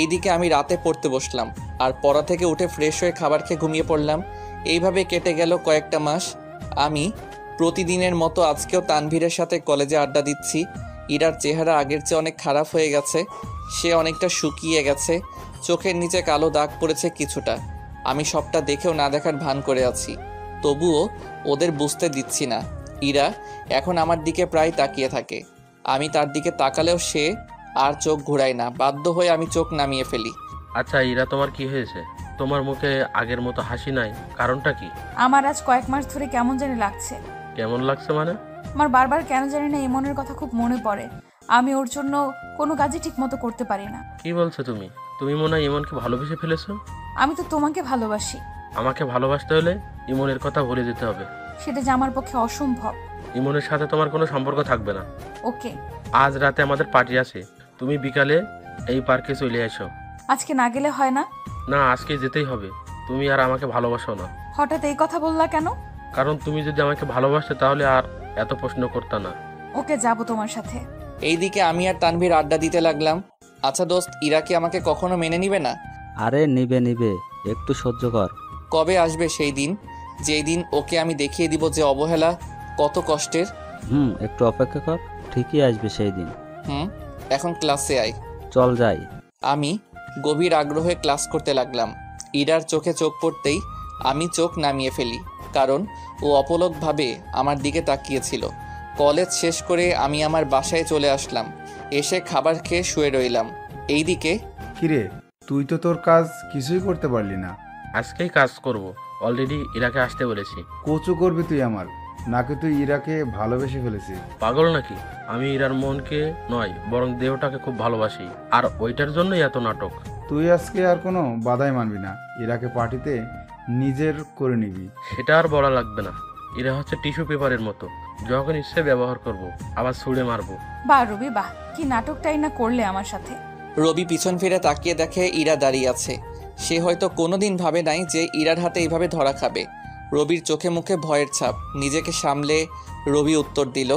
এইদিকে আমি রাতে পড়তে বসলাম আর পড়া থেকে উঠে ফ্রেশ হয়ে খাবার খেয়ে ঘুমিয়ে পড়লাম। এইভাবে কেটে গেল কয়েকটা মাস। আমি প্রতিদিনের মতো আজকেও তানভীরের সাথে কলেজে আড্ডা দিচ্ছি। ইরার চেহারা আগের চেয়ে অনেক খারাপ হয়ে গেছে। সে অনেকটা শুকিয়ে গেছে। চোখের নিচে কালো দাগ পড়েছে কিছুটা। আমি সবটা দেখেও না দেখার ভান করে আছি। তবুও ওদের বুঝতে দিচ্ছি না। ইরা এখন আমার দিকে প্রায় তাকিয়ে থাকে। আমি তার দিকে তাকালেও সে আর চোখ ঘুরায় না। বাধ্য হয়ে আমি চোখ নামিয়ে ফেলি। আচ্ছা ইরা, তোমার কি হয়েছে? তোমার মুখে আগের মতো হাসি নাই, কারণটা কি? আমার আজ কয়েক মাস ধরে কেমন জানি লাগছে। কেমন লাগছে মানে? আমার বারবার কেন জানি না ইমনের কথা খুব মনে পড়ে। আমি ওর জন্য কোনো কাজই ঠিক মতো করতে পারি না। কি বলছো তুমি? তুমি মনে হয় ইমনকে ভালোবেসে ফেলেছো? আমি তো তোমাকে ভালোবাসি। আমাকে ভালোবাসতে হলে ইমনের কথা ভুলে যেতে হবে। সেটা যে আমার পক্ষে অসম্ভব। ইমনের সাথে তোমার কোনো সম্পর্ক থাকবে না। ওকে। আজ রাতে আমাদের পার্টি আছে, তুমি বিকালে এই পার্কে চলে এসো। আজকে না গেলে হয় না? না, আজকে যেতেই হবে। তুমি আর আমাকে ভালোবাসো না। হঠাৎ এই কথা বললা কেন? কারণ তুমি যদি আমাকে ভালোবাসতে তাহলে আর এত প্রশ্ন করতে না। ওকে, যাব তোমার সাথে। এইদিকে আমি আর তানভীর আড্ডা দিতে লাগলাম। আচ্ছা দোস্ত, ইরা কি আমাকে কখনো মেনে নিবে না? আরে নিবে নিবে, একটু সহ্য কর। কবে আসবে সেই দিন, যেই দিন ওকে আমি দেখিয়ে দিব যে অবহেলা কত কষ্টের? একটু অপেক্ষা কর, ঠিকই আসবে সেই দিন। এখন ক্লাসে আয়। চল যাই। আমি গভীর আগ্রহে ক্লাস করতে লাগলাম। ইরার চোখে চোখ পড়তেই আমি চোখ নামিয়ে ফেলি, কারণ ও অপলকভাবে আমার দিকে তাকিয়েছিল। কলেজ শেষ করে আমি আমার বাসায় চলে আসলাম। এসে খাবার খেয়ে শুয়ে রইলাম। এইদিকে কিরে, তুই তো তোর কাজ কিছুই করতে পারলি না। আজকেই কাজ করব, অলরেডি ইরাকে আসতে বলেছি। কচু করবি তুই আমার, নাকি তুই ইরাকে ভালোবেসে ফেলেছিস? পাগল নাকি? আমি ইরার মনকে নয় বরং দেহটাকে খুব ভালোবাসি, আর ওইটার জন্যই এত নাটক। তুই আজকে আর কোনো বাধাই মানবি না, ইরাকে পার্টিতে নিজের করে নিবি। সেটা আর বলা লাগবে না। এরা হচ্ছে টিস্যু পেপারের মতো, যখন ইচ্ছে ব্যবহার করব, আবার ছুঁড়ে মারবো। বাহ রবি বাহ, কি নাটকটাই না করলে আমার সাথে। রবি পিছন ফিরে তাকিয়ে দেখে ইরা দাঁড়িয়ে আছে। সে হয়তো কোনোদিন ভাবে নাই যে ইরার হাতে এইভাবে ধরা খাবে। রবির চোখে মুখে ভয়ের ছাপ। নিজেকে সামলে রবি উত্তর দিল,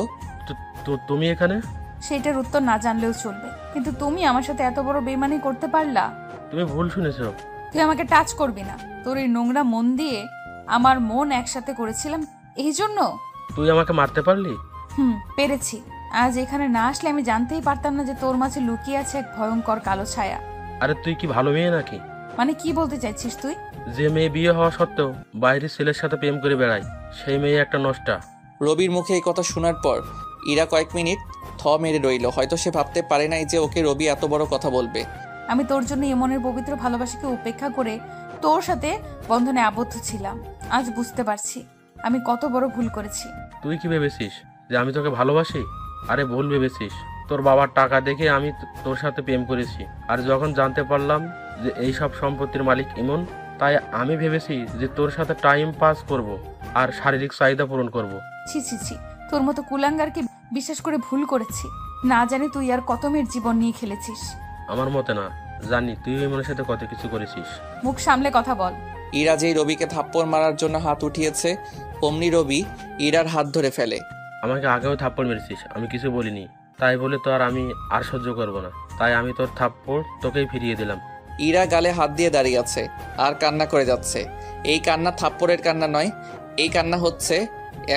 তুমি এখানে? সেইটার উত্তর না জানলেও চলবে, কিন্তু তুমি আমার সাথে এত বড় বেইমানি করতে পারলা? তুমি ভুল শুনেছো। তুই আমাকে টাচ করবি না। তোর এই নোংরা মন দিয়ে আমার মন একসাথে করেছিলাম, এই জন্য। তুই আমাকে মারতে পারলি? পেরেছি। আজ এখানে না আসলে আমি জানতেই পারতাম না যে তোর মাঝে লুকিয়ে আছে এক ভয়ঙ্কর কালো ছায়া। আরে তুই কি ভালো মেয়ে নাকি? মানে কি বলতে চাইছিস তুই? যে মেয়ে বিয়ে হওয়া সত্ত্বেও বাইরের ছেলের সাথে প্রেম করে বেড়ায়, সেই মেয়ে একটা নষ্টা। রবির মুখে এই কথা শোনার পর ইরা কয়েক মিনিট মেরে রইল। হয়তো সে ভাবতে পারে নাই যে ওকে রবি এত বড় কথা বলবে। আমি তোর জন্য ইমনের পবিত্র ভালোবাসাকে উপেক্ষা করে তোর সাথে বন্ধনে আবদ্ধ ছিলাম। আজ বুঝতে পারছি আমি কত বড় ভুল করেছি। তুই কি ভেবেছিস যে আমি তোকে ভালোবাসি? আরে ভুল ভেবেছিস। তোর বাবার টাকা দেখে আমি তোর সাথে প্রেম করেছি, আর যখন জানতে পারলাম যে এই সব সম্পত্তির মালিক ইমন, তাই আমি ভেবেছি যে তোর সাথে টাইম পাস করব আর শারীরিক চাহিদা পূরণ করব। ছি ছি ছি, তোর মতো কুলাঙ্গারকে বিশ্বাস করে ভুল করেছি। না জানি তুই আর কত মেয়ের জীবন নিয়ে খেলেছিস। আমার মতে না, জানি তুই ইমনের সাথে কত কিছু করেছিস। মুখ সামলে কথা বল। ইরা যেই রবিকে থাপ্পড় মারার জন্য হাত উঠিয়েছে, অমনি রবি ইরার হাত ধরে ফেলে। আমাকে আগেও থাপ্পড় মেরেছিস, আমি কিছু বলিনি, তাই বলে তো আর আমি আর সহ্য করব না, তাই আমি তোর থাপ্পড় তোকেই ফিরিয়ে দিলাম। ইরা গালে হাত দিয়ে দাঁড়িয়ে আছে আর কান্না করে যাচ্ছে। এই কান্না থাপ্পড়ের কান্না নয়, এই কান্না হচ্ছে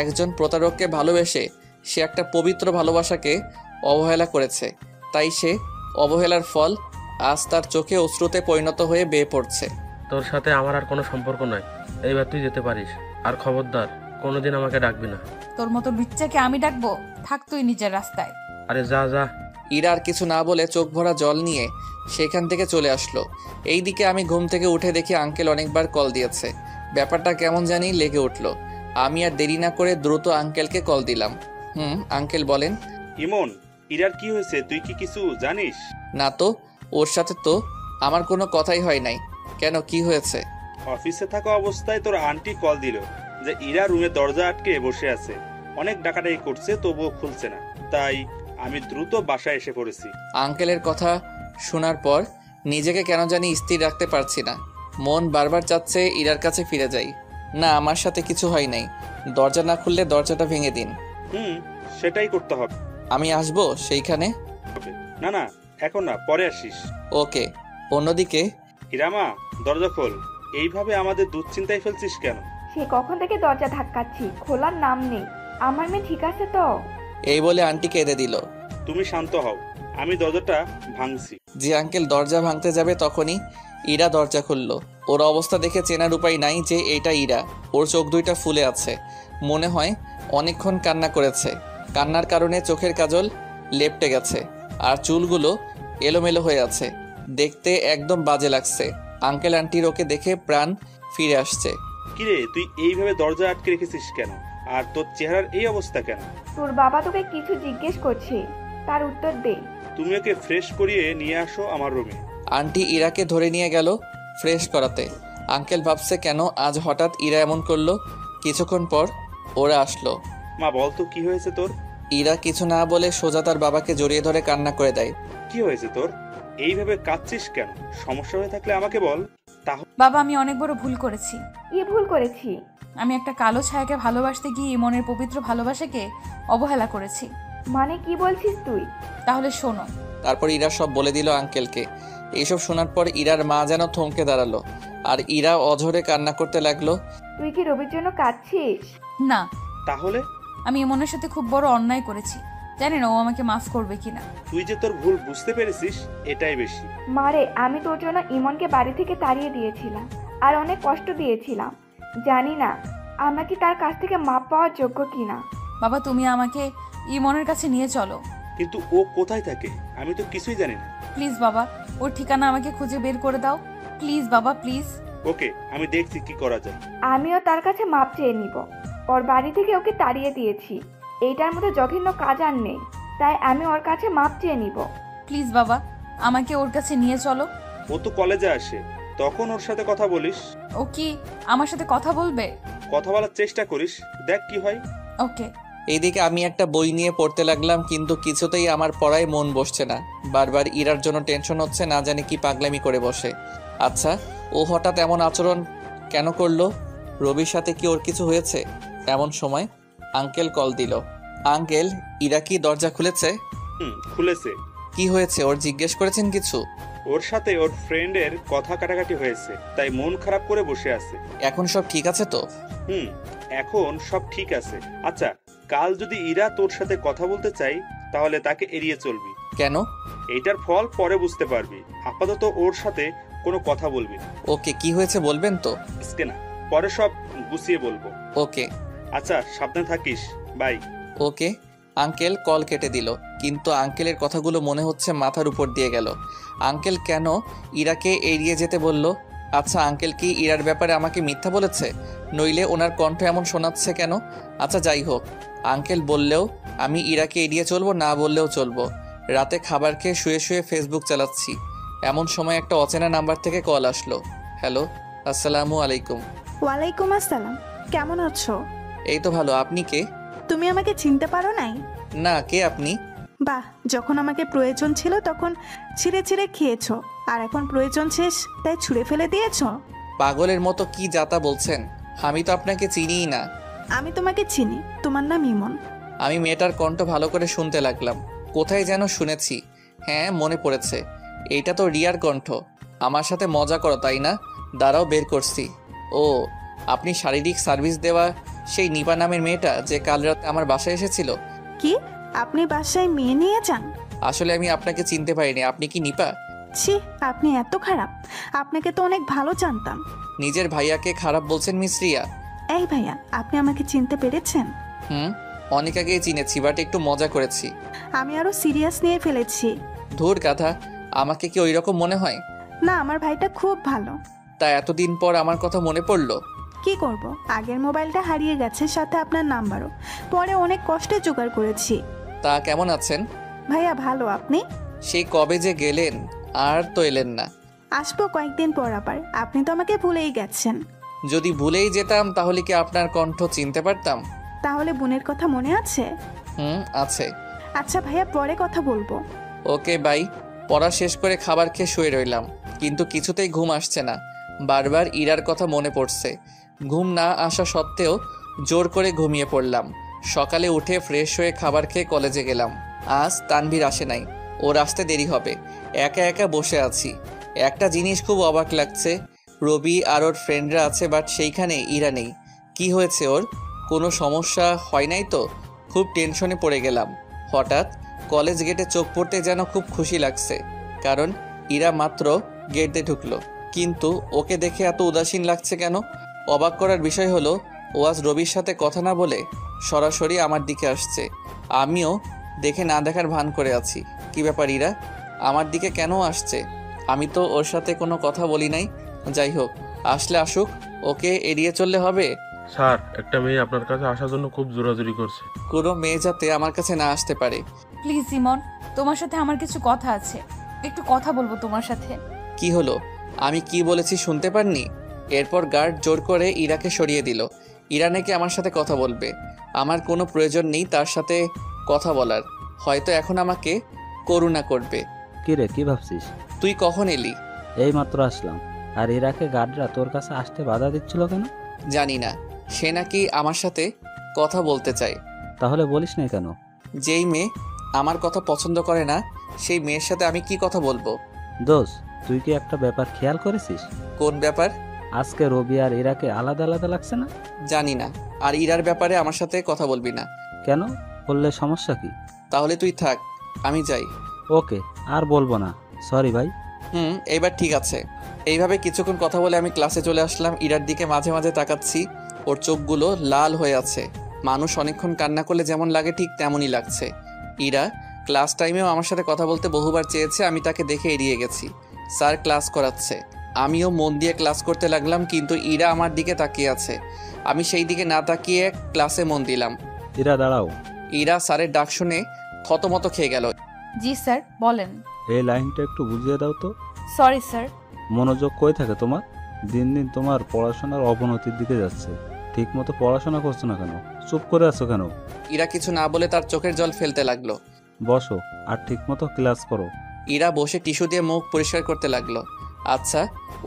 একজন প্রতারককে ভালোবেসে সে একটা পবিত্র ভালোবাসাকে অবহেলা করেছে, তাই সে অবহেলার ফল আজ তার চোখে অশ্রুতে পরিণত হয়ে বেয়ে পড়ছে। তোর সাথে আমার আর কোনো সম্পর্ক নাই, এইবার তুই যেতে পারিস। আর খবরদার কোনোদিন আমাকে ডাকবি না। তোর মতো লুচ্চাকে আমি ডাকবো? থাক তুই নিজের রাস্তায়। আরে যা যা। ইরা আর কিছু না বলে চোখ ভরা জল নিয়ে সেখান থেকে চলে আসলো। এইদিকে আমি ঘুম থেকে উঠে দেখি আঙ্কেল অনেকবার কল দিয়েছে। ব্যাপারটা কেমন জানি লেগে উঠলো। আমি আর দেরি না করে দ্রুত আঙ্কেলকে কল দিলাম। আঙ্কেল বলেন। ইমন, ইরার কি হয়েছে তুই কি কিছু জানিস? না তো, ওর সাথে তো আমার কোনো কথাই হয় নাই। কেন, কি হয়েছে? অফিসে থাকা অবস্থায় তোর আন্টি কল দিল যে ইরা রুমে দরজা আটকে বসে আছে, অনেক ডাকাডাকি করছে তবুও খুলছে না, তাই আমি দ্রুত বাসায় এসে পড়েছি। আঙ্কেলের কথা শোনার পর নিজেকে কেন জানি স্থির রাখতে পারছি না। মন বারবার চাচ্ছে ইরার কাছে ফিরে যাই। না, আমার সাথে কিছু হয় নাই। দরজা না খুললে দরজাটা ভেঙে দিন। সেটাই করতে হবে। আমি আসবো সেইখানে? না না, এখন না, পরে আসিস। ওকে। অন্যদিকে ইরামা, দরজা খোল। এইভাবে আমাদের দুশ্চিন্তায় ফেলছিস কেন? সে কখন থেকে দরজা ধাক্কাচ্ছি, খোলার নাম নেই। আমার মেয়ে ঠিক আছে তো? এই বলে আন্টি কেঁদে দিল। তুমি শান্ত হও, আমি দরজাটা ভাঙছি। যে আঙ্কেল দরজা ভাঙতে যাবে তখনই ইরা দরজা খুলল। ওর অবস্থা দেখে চেনার উপায় নাই যে এটা ইরা। ওর চোখ দুইটা ফুলে আছে, মনে হয় অনেকক্ষণ কান্না করেছে। কান্নার কারণে চোখের কাজল লেপটে গেছে আর চুলগুলো এলোমেলো হয়ে আছে। দেখতে একদম বাজে লাগছে। আঙ্কেল আন্টির ওকে দেখে প্রাণ ফিরে আসছে। কিরে, তুই এইভাবে দরজা আটকে রেখেছিস কেন? আর তোর চেহারার এই অবস্থা কেন? তোর বাবা তোকে কিছু জিজ্ঞেস করছে, তার উত্তর দে। তুমি ওকে ফ্রেশ করিয়ে নিয়ে আসো আমার রুমে। আন্টি ইরাকে ধরে নিয়ে গেল ফ্রেশ করাতে। আঙ্কেল ভাবছে কেন আজ হঠাৎ ইরা এমন করলো। কিছুক্ষণ পর ওরা আসলো। মা, বলতো কি হয়েছে তোর? ইরা কিছু না বলে সোজা তার বাবাকে জড়িয়ে ধরে কান্না করে দেয়। কি হয়েছে তোর? এইভাবে কাঁদছিস কেন? সমস্যা হয়ে থাকলে আমাকে বল। বাবা, আমি অনেক বড় ভুল করেছি। কি ভুল করেছি? আমি একটা কালো ছায়াকে ভালোবাসতে গিয়ে ইমনের পবিত্র ভালোবাসাকে অবহেলা করেছি। মানে কি বলছিস তুই? তাহলে শোনো। তারপর ইরা সব বলে দিল আঙ্কেলকে। এইসব শোনার পর ইরার মা যেন থমকে দাঁড়ালো আর ইরা অঝরে কান্না করতে লাগলো। তুই কি রবির জন্য কাঁদছিস? না। তাহলে? আমি ইমনের সাথে খুব বড় অন্যায় করেছি, জানি না ও আমাকে মাফ করবে কিনা। তুই যে তোর ভুল বুঝতে পেরেছিস, এটাই বেশি। মারে, আমি তোর জন্য ইমনকে বাড়ি থেকে তাড়িয়ে দিয়েছিলাম আর অনেক কষ্ট দিয়েছিলাম। জানি না আমরা কি তার কাছ থেকে মাপ পাওয়ার যোগ্য কিনা। বাবা, তুমি আমাকে ইমনের কাছে নিয়ে চলো। কিন্তু ও কোথায় থাকে? আমি তো কিছুই জানি না। প্লিজ বাবা, ওর ঠিকানা আমাকে খুঁজে বের করে দাও। প্লিজ বাবা, প্লিজ। ওকে, আমি দেখছি কি করা যায়। আমিও তার কাছে মাপ চেয়ে নিব। ওর বাড়ি থেকে ওকে তাড়িয়ে দিয়েছি, এইটার মধ্যে জঘন্য কাজ আর নেই, তাই আমি ওর কাছে মাপ চেয়ে নিব। প্লিজ বাবা, আমাকে ওর কাছে নিয়ে চলো। ও তো কলেজে আসে, তখন ওর সাথে কথা বলিস। ও কি আমার সাথে কথা বলবে? কথা বলার চেষ্টা করিস, দেখ কি হয়। ওকে। এইদিকে আমি একটা বই নিয়ে পড়তে লাগলাম, কিন্তু কিছুতেই আমার পড়ায় মন বসছে না। বারবার ইরার জন্য টেনশন হচ্ছে, না জানি কি পাগলামি করে বসে। আচ্ছা, ও হঠাৎ এমন আচরণ কেন করলো? রবির সাথে কি ওর কিছু হয়েছে? এমন সময় আঙ্কেল কল দিল। আঙ্কেল, ইরা কি দরজা খুলেছে? খুলেছে। কি হয়েছে ওর, জিজ্ঞেস করেছেন কিছু? ওর সাথে ওর ফ্রেন্ডের কথা কাটাকাটি হয়েছে, তাই মন খারাপ করে বসে আছে। এখন সব ঠিক আছে তো? এখন সব ঠিক আছে। আচ্ছা, কাল যদি ইরা তোর সাথে কথা বলতে চাই তাহলে তাকে এড়িয়ে চলবি। কেন? এইটার ফল পরে বুঝতে পারবি। আপাতত ওর সাথে কোনো কথা বলবি না। ওকে, কি হয়েছে বলবেন তো? আজকে না, পরে সব গুছিয়ে বলবো। ওকে। আচ্ছা, সাবধানে থাকিস। বাই। ওকে। আঙ্কেল কল কেটে দিল, কিন্তু আঙ্কেলের কথাগুলো মনে হচ্ছে মাথার উপর দিয়ে গেল। আঙ্কেল কেন ইরাকে এড়িয়ে যেতে বলল? আচ্ছা, আঙ্কেল কি ইরার ব্যাপারে আমাকে মিথ্যা বলেছে? নইলে ওনার কণ্ঠ এমন শোনাচ্ছে কেন? আচ্ছা যাই হোক, আঙ্কেল বললেও আমি ইরাকে এড়িয়ে চলবো, না বললেও চলবো। রাতে খাবার খেয়ে শুয়ে শুয়ে ফেসবুক চালাচ্ছি, এমন সময় একটা অচেনা নাম্বার থেকে কল আসলো। হ্যালো, আসসালামু আলাইকুম। ওয়ালাইকুম আসসালাম। কেমন আছো? এই তো ভালো, আপনি কে? তুমি আমাকে চিনতে পারো নাই? না, কে আপনি? বাহ, যখন আমাকে প্রয়োজন ছিল তখন ছিঁড়ে ছিঁড়ে খেয়েছো, আর এখন প্রয়োজন শেষ তাই ছুঁড়ে ফেলে দিয়েছো। পাগলের মতো কি যাতা বলছেন? আমি তো আপনাকে চিনিই না। আমি তোমাকে চিনি, তোমার নাম ইমন। আমি মেয়েটার কণ্ঠ ভালো করে শুনতে লাগলাম। কোথায় যেন শুনেছি। হ্যাঁ, মনে পড়েছে, এইটা তো রিয়ার কণ্ঠ। আমার সাথে মজা করো তাই না? দাঁড়াও, বের করছি। ও, আপনি শারীরিক সার্ভিস দেওয়া সেই নিপা নামের মেয়েটা যে কাল রাতে আমার বাসায় এসেছিল? কি, আপনি বাসায় মেয়ে নিয়ে যান? আসলে আমি আপনাকে চিনতে পারিনি। আপনি কি নিপা? ছি, আপনি এত খারাপ। আপনাকে তো অনেক ভালো জানতাম। নিজের ভাইয়াকে খারাপ বলছেন মিস রিয়া? এই ভাইয়া, আপনি আমাকে চিনতে পেরেছেন? অনেক আগেই চিনেছি, বাট একটু মজা করেছি। আমি আরো সিরিয়াস নিয়ে ফেলেছি। ধুর গাধা, আমাকে কি ওই রকম মনে হয়? না, আমার ভাইটা খুব ভালো। তা এতদিন পর আমার কথা মনে পড়লো? কি করব, আগের মোবাইলটা হারিয়ে গেছে, সাথে আপনার নাম্বারও। পরে অনেক কষ্টে জোগাড় করেছি। তা কেমন আছেন? ভাইয়া ভালো, আপনি? সেই কবে যে গেলেন, আর তো এলেন না। আসবো কয়েকদিন পর আবার। আপনি তো আমাকে ভুলেই গেছেন। যদি ভুলেই যেতাম তাহলে কি আপনার কণ্ঠ চিনতে পারতাম? তাহলে বোনের কথা মনে আছে? আছে। আচ্ছা ভাইয়া, পরে কথা বলবো। Okay bye. পড়া শেষ করে খাবার খেয়ে শুয়ে রইলাম, কিন্তু কিছুতেই ঘুম আসছে না। বারবার ইরার কথা মনে পড়ছে। ঘুম না আসা সত্ত্বেও জোর করে ঘুমিয়ে পড়লাম। সকালে উঠে ফ্রেশ হয়ে খাবার খেয়ে কলেজে গেলাম। আজ তানভীর আসে নাই, ওর আসতে দেরি হবে। একা একা বসে আছি। একটা জিনিস খুব অবাক লাগছে, রবি আর ওর ফ্রেন্ডরা আছে, বাট সেইখানে ইরা নেই। কি হয়েছে ওর? কোনো সমস্যা হয় নাই তো? খুব টেনশনে পড়ে গেলাম। হঠাৎ কলেজ গেটে চোখ পড়তে যেন খুব খুশি লাগছে, কারণ ইরা মাত্র গেট দিয়ে ঢুকলো। কিন্তু ওকে দেখে এত উদাসীন লাগছে কেন? অবাক করার বিষয় হলো, ও আজ রবির সাথে কথা না বলে সরাসরি আমার দিকে আসছে। আমিও দেখে না দেখার ভান করে আছি। কি ব্যাপার ইরা, আমার দিকে কেন আসছে? আমি তো ওর সাথে কোনো কথা বলি নাই। যাই হোক, আসলে আসুক, ওকে এড়িয়ে চললে হবে? স্যার, একটা মেয়ে আপনার কাছে আসার জন্য খুব জোরাজুরি করছে। কোনো মেয়ে যাতে আমার কাছে না আসতে পারে। প্লিজ ইমন, তোমার সাথে আমার কিছু কথা আছে, একটু কথা বলবো তোমার সাথে। কি হলো? আমি কি বলেছি শুনতে পাননি? এরপর গার্ড জোর করে ইরাকে সরিয়ে দিল। ইরা নাকি আমার সাথে কথা বলবে। আমার কোনো প্রয়োজন নেই তার সাথে কথা বলার। হয়তো এখন আমাকে করুণা করবে। কি রে, কি ভাবছিস? তুই কখন এলি? এই মাত্র আসলাম। আর ইরাকে গার্ডরা তোর কাছে আসতে বাধা দিচ্ছিল কেন? জানি না, সে নাকি আমার সাথে কথা বলতে চায়। তাহলে বলিস না কেন? যেই মেয়ে আমার কথা পছন্দ করে না, সেই মেয়ের সাথে আমি কি কথা বলবো? দোষ, তুই কি একটা ব্যাপার খেয়াল করেছিস? কোন ব্যাপার? আজকে রবি আর ইরাকে আলাদা আলাদা লাগছে না? জানি না। আর ইরার ব্যাপারে আমার সাথে কথা বলবি না। কেন? বললে সমস্যা কি? তাহলে তুই থাক, আমি যাই। ওকে, আর বলবো না, সরি ভাই। এইবার ঠিক আছে। এইভাবে কিছুক্ষণ কথা বলে আমি ক্লাসে চলে আসলাম। ইরার দিকে মাঝে মাঝে তাকাচ্ছি, ওর চোখগুলো লাল হয়ে আছে। মানুষ অনেকক্ষণ কান্না করলে যেমন লাগে ঠিক তেমনই লাগছে। ইরা ক্লাস টাইমেও আমার সাথে কথা বলতে বহুবার চেয়েছে, আমি তাকে দেখে এড়িয়ে গেছি। স্যার ক্লাস করাচ্ছে, আমিও মন দিয়ে ক্লাস করতে লাগলাম, কিন্তু ইরা আমার দিকে তাকিয়ে আছে। আমি সেই দিকে না তাকিয়ে ক্লাসে মন দিলাম। ইরা দাঁড়াও। ইরা স্যারের ডাক শুনে থতমত খেয়ে গেল। জি স্যার, বলেন। এই লাইনটা একটু বুঝিয়ে দাও তো। Sorry sir. মনোযোগ কই থাকে তোমার? দিন দিন তোমার পড়াশোনার অবনতির দিকে যাচ্ছে। ঠিক মতো পড়াশোনা করছো না কেন? চুপ করে আছো কেন? ইরা কিছু না বলে তার চোখের জল ফেলতে লাগলো। বসো আর ঠিক মতো ক্লাস করো। ইরা বসে টিস্যু দিয়ে মুখ পরিষ্কার করতে লাগলো। আচ্ছা,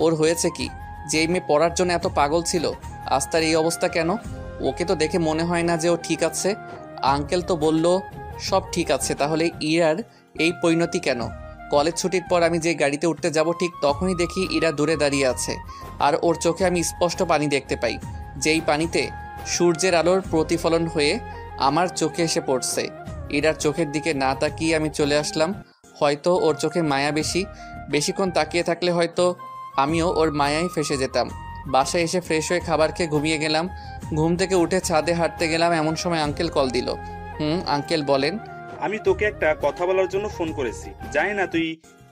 ওর হয়েছে কি? যেই মেয়ে পড়ার জন্য এত পাগল ছিল, আজ তার এই অবস্থা কেন? ওকে তো দেখে মনে হয় না যে ও ঠিক আছে। আঙ্কেল তো বলল সব ঠিক আছে, তাহলে ইরার এই পরিণতি কেন? কলেজ ছুটির পর আমি যে গাড়িতে উঠতে যাব ঠিক তখনই দেখি ইরা দূরে দাঁড়িয়ে আছে, আর ওর চোখে আমি স্পষ্ট পানি দেখতে পাই, যেই পানিতে সূর্যের আলোর প্রতিফলন হয়ে আমার চোখে এসে পড়ছে। ইরার চোখের দিকে না তাকিয়ে আমি চলে আসলাম। হয়তো ওর চোখে মায়া বেশি, বেশিক্ষণ তাকিয়ে থাকলে হয়তো আমিও ওর মায়ায় ফেসে যেতাম। বাসায় এসে ফ্রেশ হয়ে খাবার খেয়ে ঘুমিয়ে গেলাম। ঘুম থেকে উঠে ছাদে হাঁটতে গেলাম, এমন সময় আঙ্কেল কল দিল। আঙ্কেল বলেন। আমি তোকে একটা কথা বলার জন্য ফোন করেছি, জানি না তুই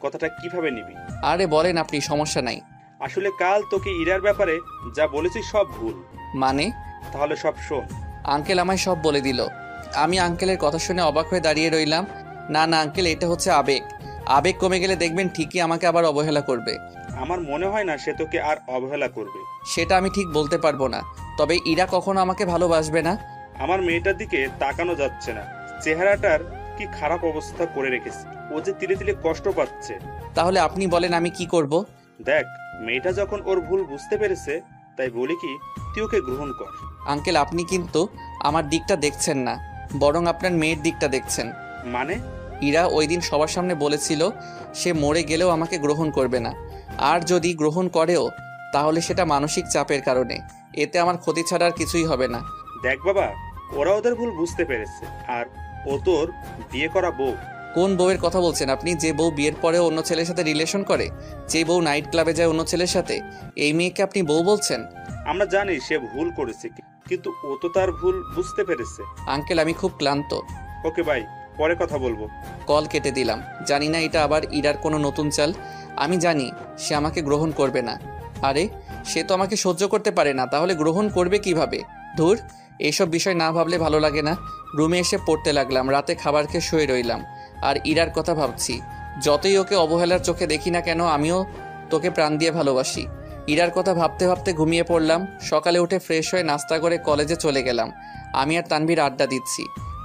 কথাটা কিভাবে নিবি। আরে বলেন আপনি, সমস্যা নাই। আসলে কাল তোকে ইরার ব্যাপারে যা বলেছি সব ভুল। মানে? তাহলে সব শোন। আঙ্কেল আমায় সব বলে দিল। আমি আঙ্কেলের কথা শুনে অবাক হয়ে দাঁড়িয়ে রইলাম। না না আঙ্কেল, এটা হচ্ছে আবেগ। আবেগ কমে গেলে দেখবেন ঠিকই আমাকে আবার অবহেলা করবে। আমার মনে হয় না সে তোকে আর অবহেলা করবে। সেটা আমি ঠিক বলতে পারবো না, তবে ইরা কখনো আমাকে ভালোবাসবে না। আমার মেয়েটার দিকে তাকানো যাচ্ছে না, চেহারাটার কি খারাপ অবস্থা করে রেখেছে। ও যে তিলে তিলে কষ্ট পাচ্ছে। তাহলে আপনি বলেন আমি কি করব? দেখ, মেয়েটা যখন ওর ভুল বুঝতে পেরেছে, তাই বলি কি তুই ওকে গ্রহণ কর। আঙ্কেল আপনি কিন্তু আমার দিকটা দেখছেন না, বরং আপনার মেয়ের দিকটা দেখছেন। মানে? ইরা ওই দিন সবার সামনে বলেছিল সে মরে গেলেও আমাকে গ্রহণ করবে না, আর যদি গ্রহণ করেও তাহলে সেটা মানসিক চাপের কারণে। এতে আমার ক্ষতি ছাড়া আর কিছুই হবে না। দেখ বাবা, ওরা ওদের ভুল বুঝতে পেরেছে, আর ও তোর বিয়ে করা বউ। কোন বউয়ের কথা বলছেন আপনি? যে বউ বিয়ের পরে অন্য ছেলের সাথে রিলেশন করে, যে বউ নাইট ক্লাবে যায় অন্য ছেলের সাথে, এই মেয়েকে আপনি বউ বলছেন? আমরা জানি সে ভুল করেছে, কিন্তু ও তো তার ভুল বুঝতে পেরেছে। আঙ্কেল আমি খুব ক্লান্ত। ওকে ভাই, পরে কথা বলবো। কল কেটে দিলাম। জানি না এটা আবার ইরার কোনো নতুন চাল। আমি জানি সে আমাকে গ্রহণ করবে না। আরে সে তো আমাকে সহ্য করতে পারে না, তাহলে গ্রহণ করবে কিভাবে? ধুর, এইসব বিষয় না ভাবলে ভালো লাগে না। রুমে এসে পড়তে লাগলাম। রাতে খাবার খেয়ে শুয়ে রইলাম আর ইরার কথা ভাবছি। যতই ওকে অবহেলার চোখে দেখি না কেন, আমিও তোকে প্রাণ দিয়ে ভালোবাসি। ইরার কথা ভাবতে ভাবতে ঘুমিয়ে পড়লাম। সকালে উঠে ফ্রেশ হয়ে নাস্তা করে কলেজে চলে গেলাম। আমি আর তানভীর আড্ডা দিচ্ছি,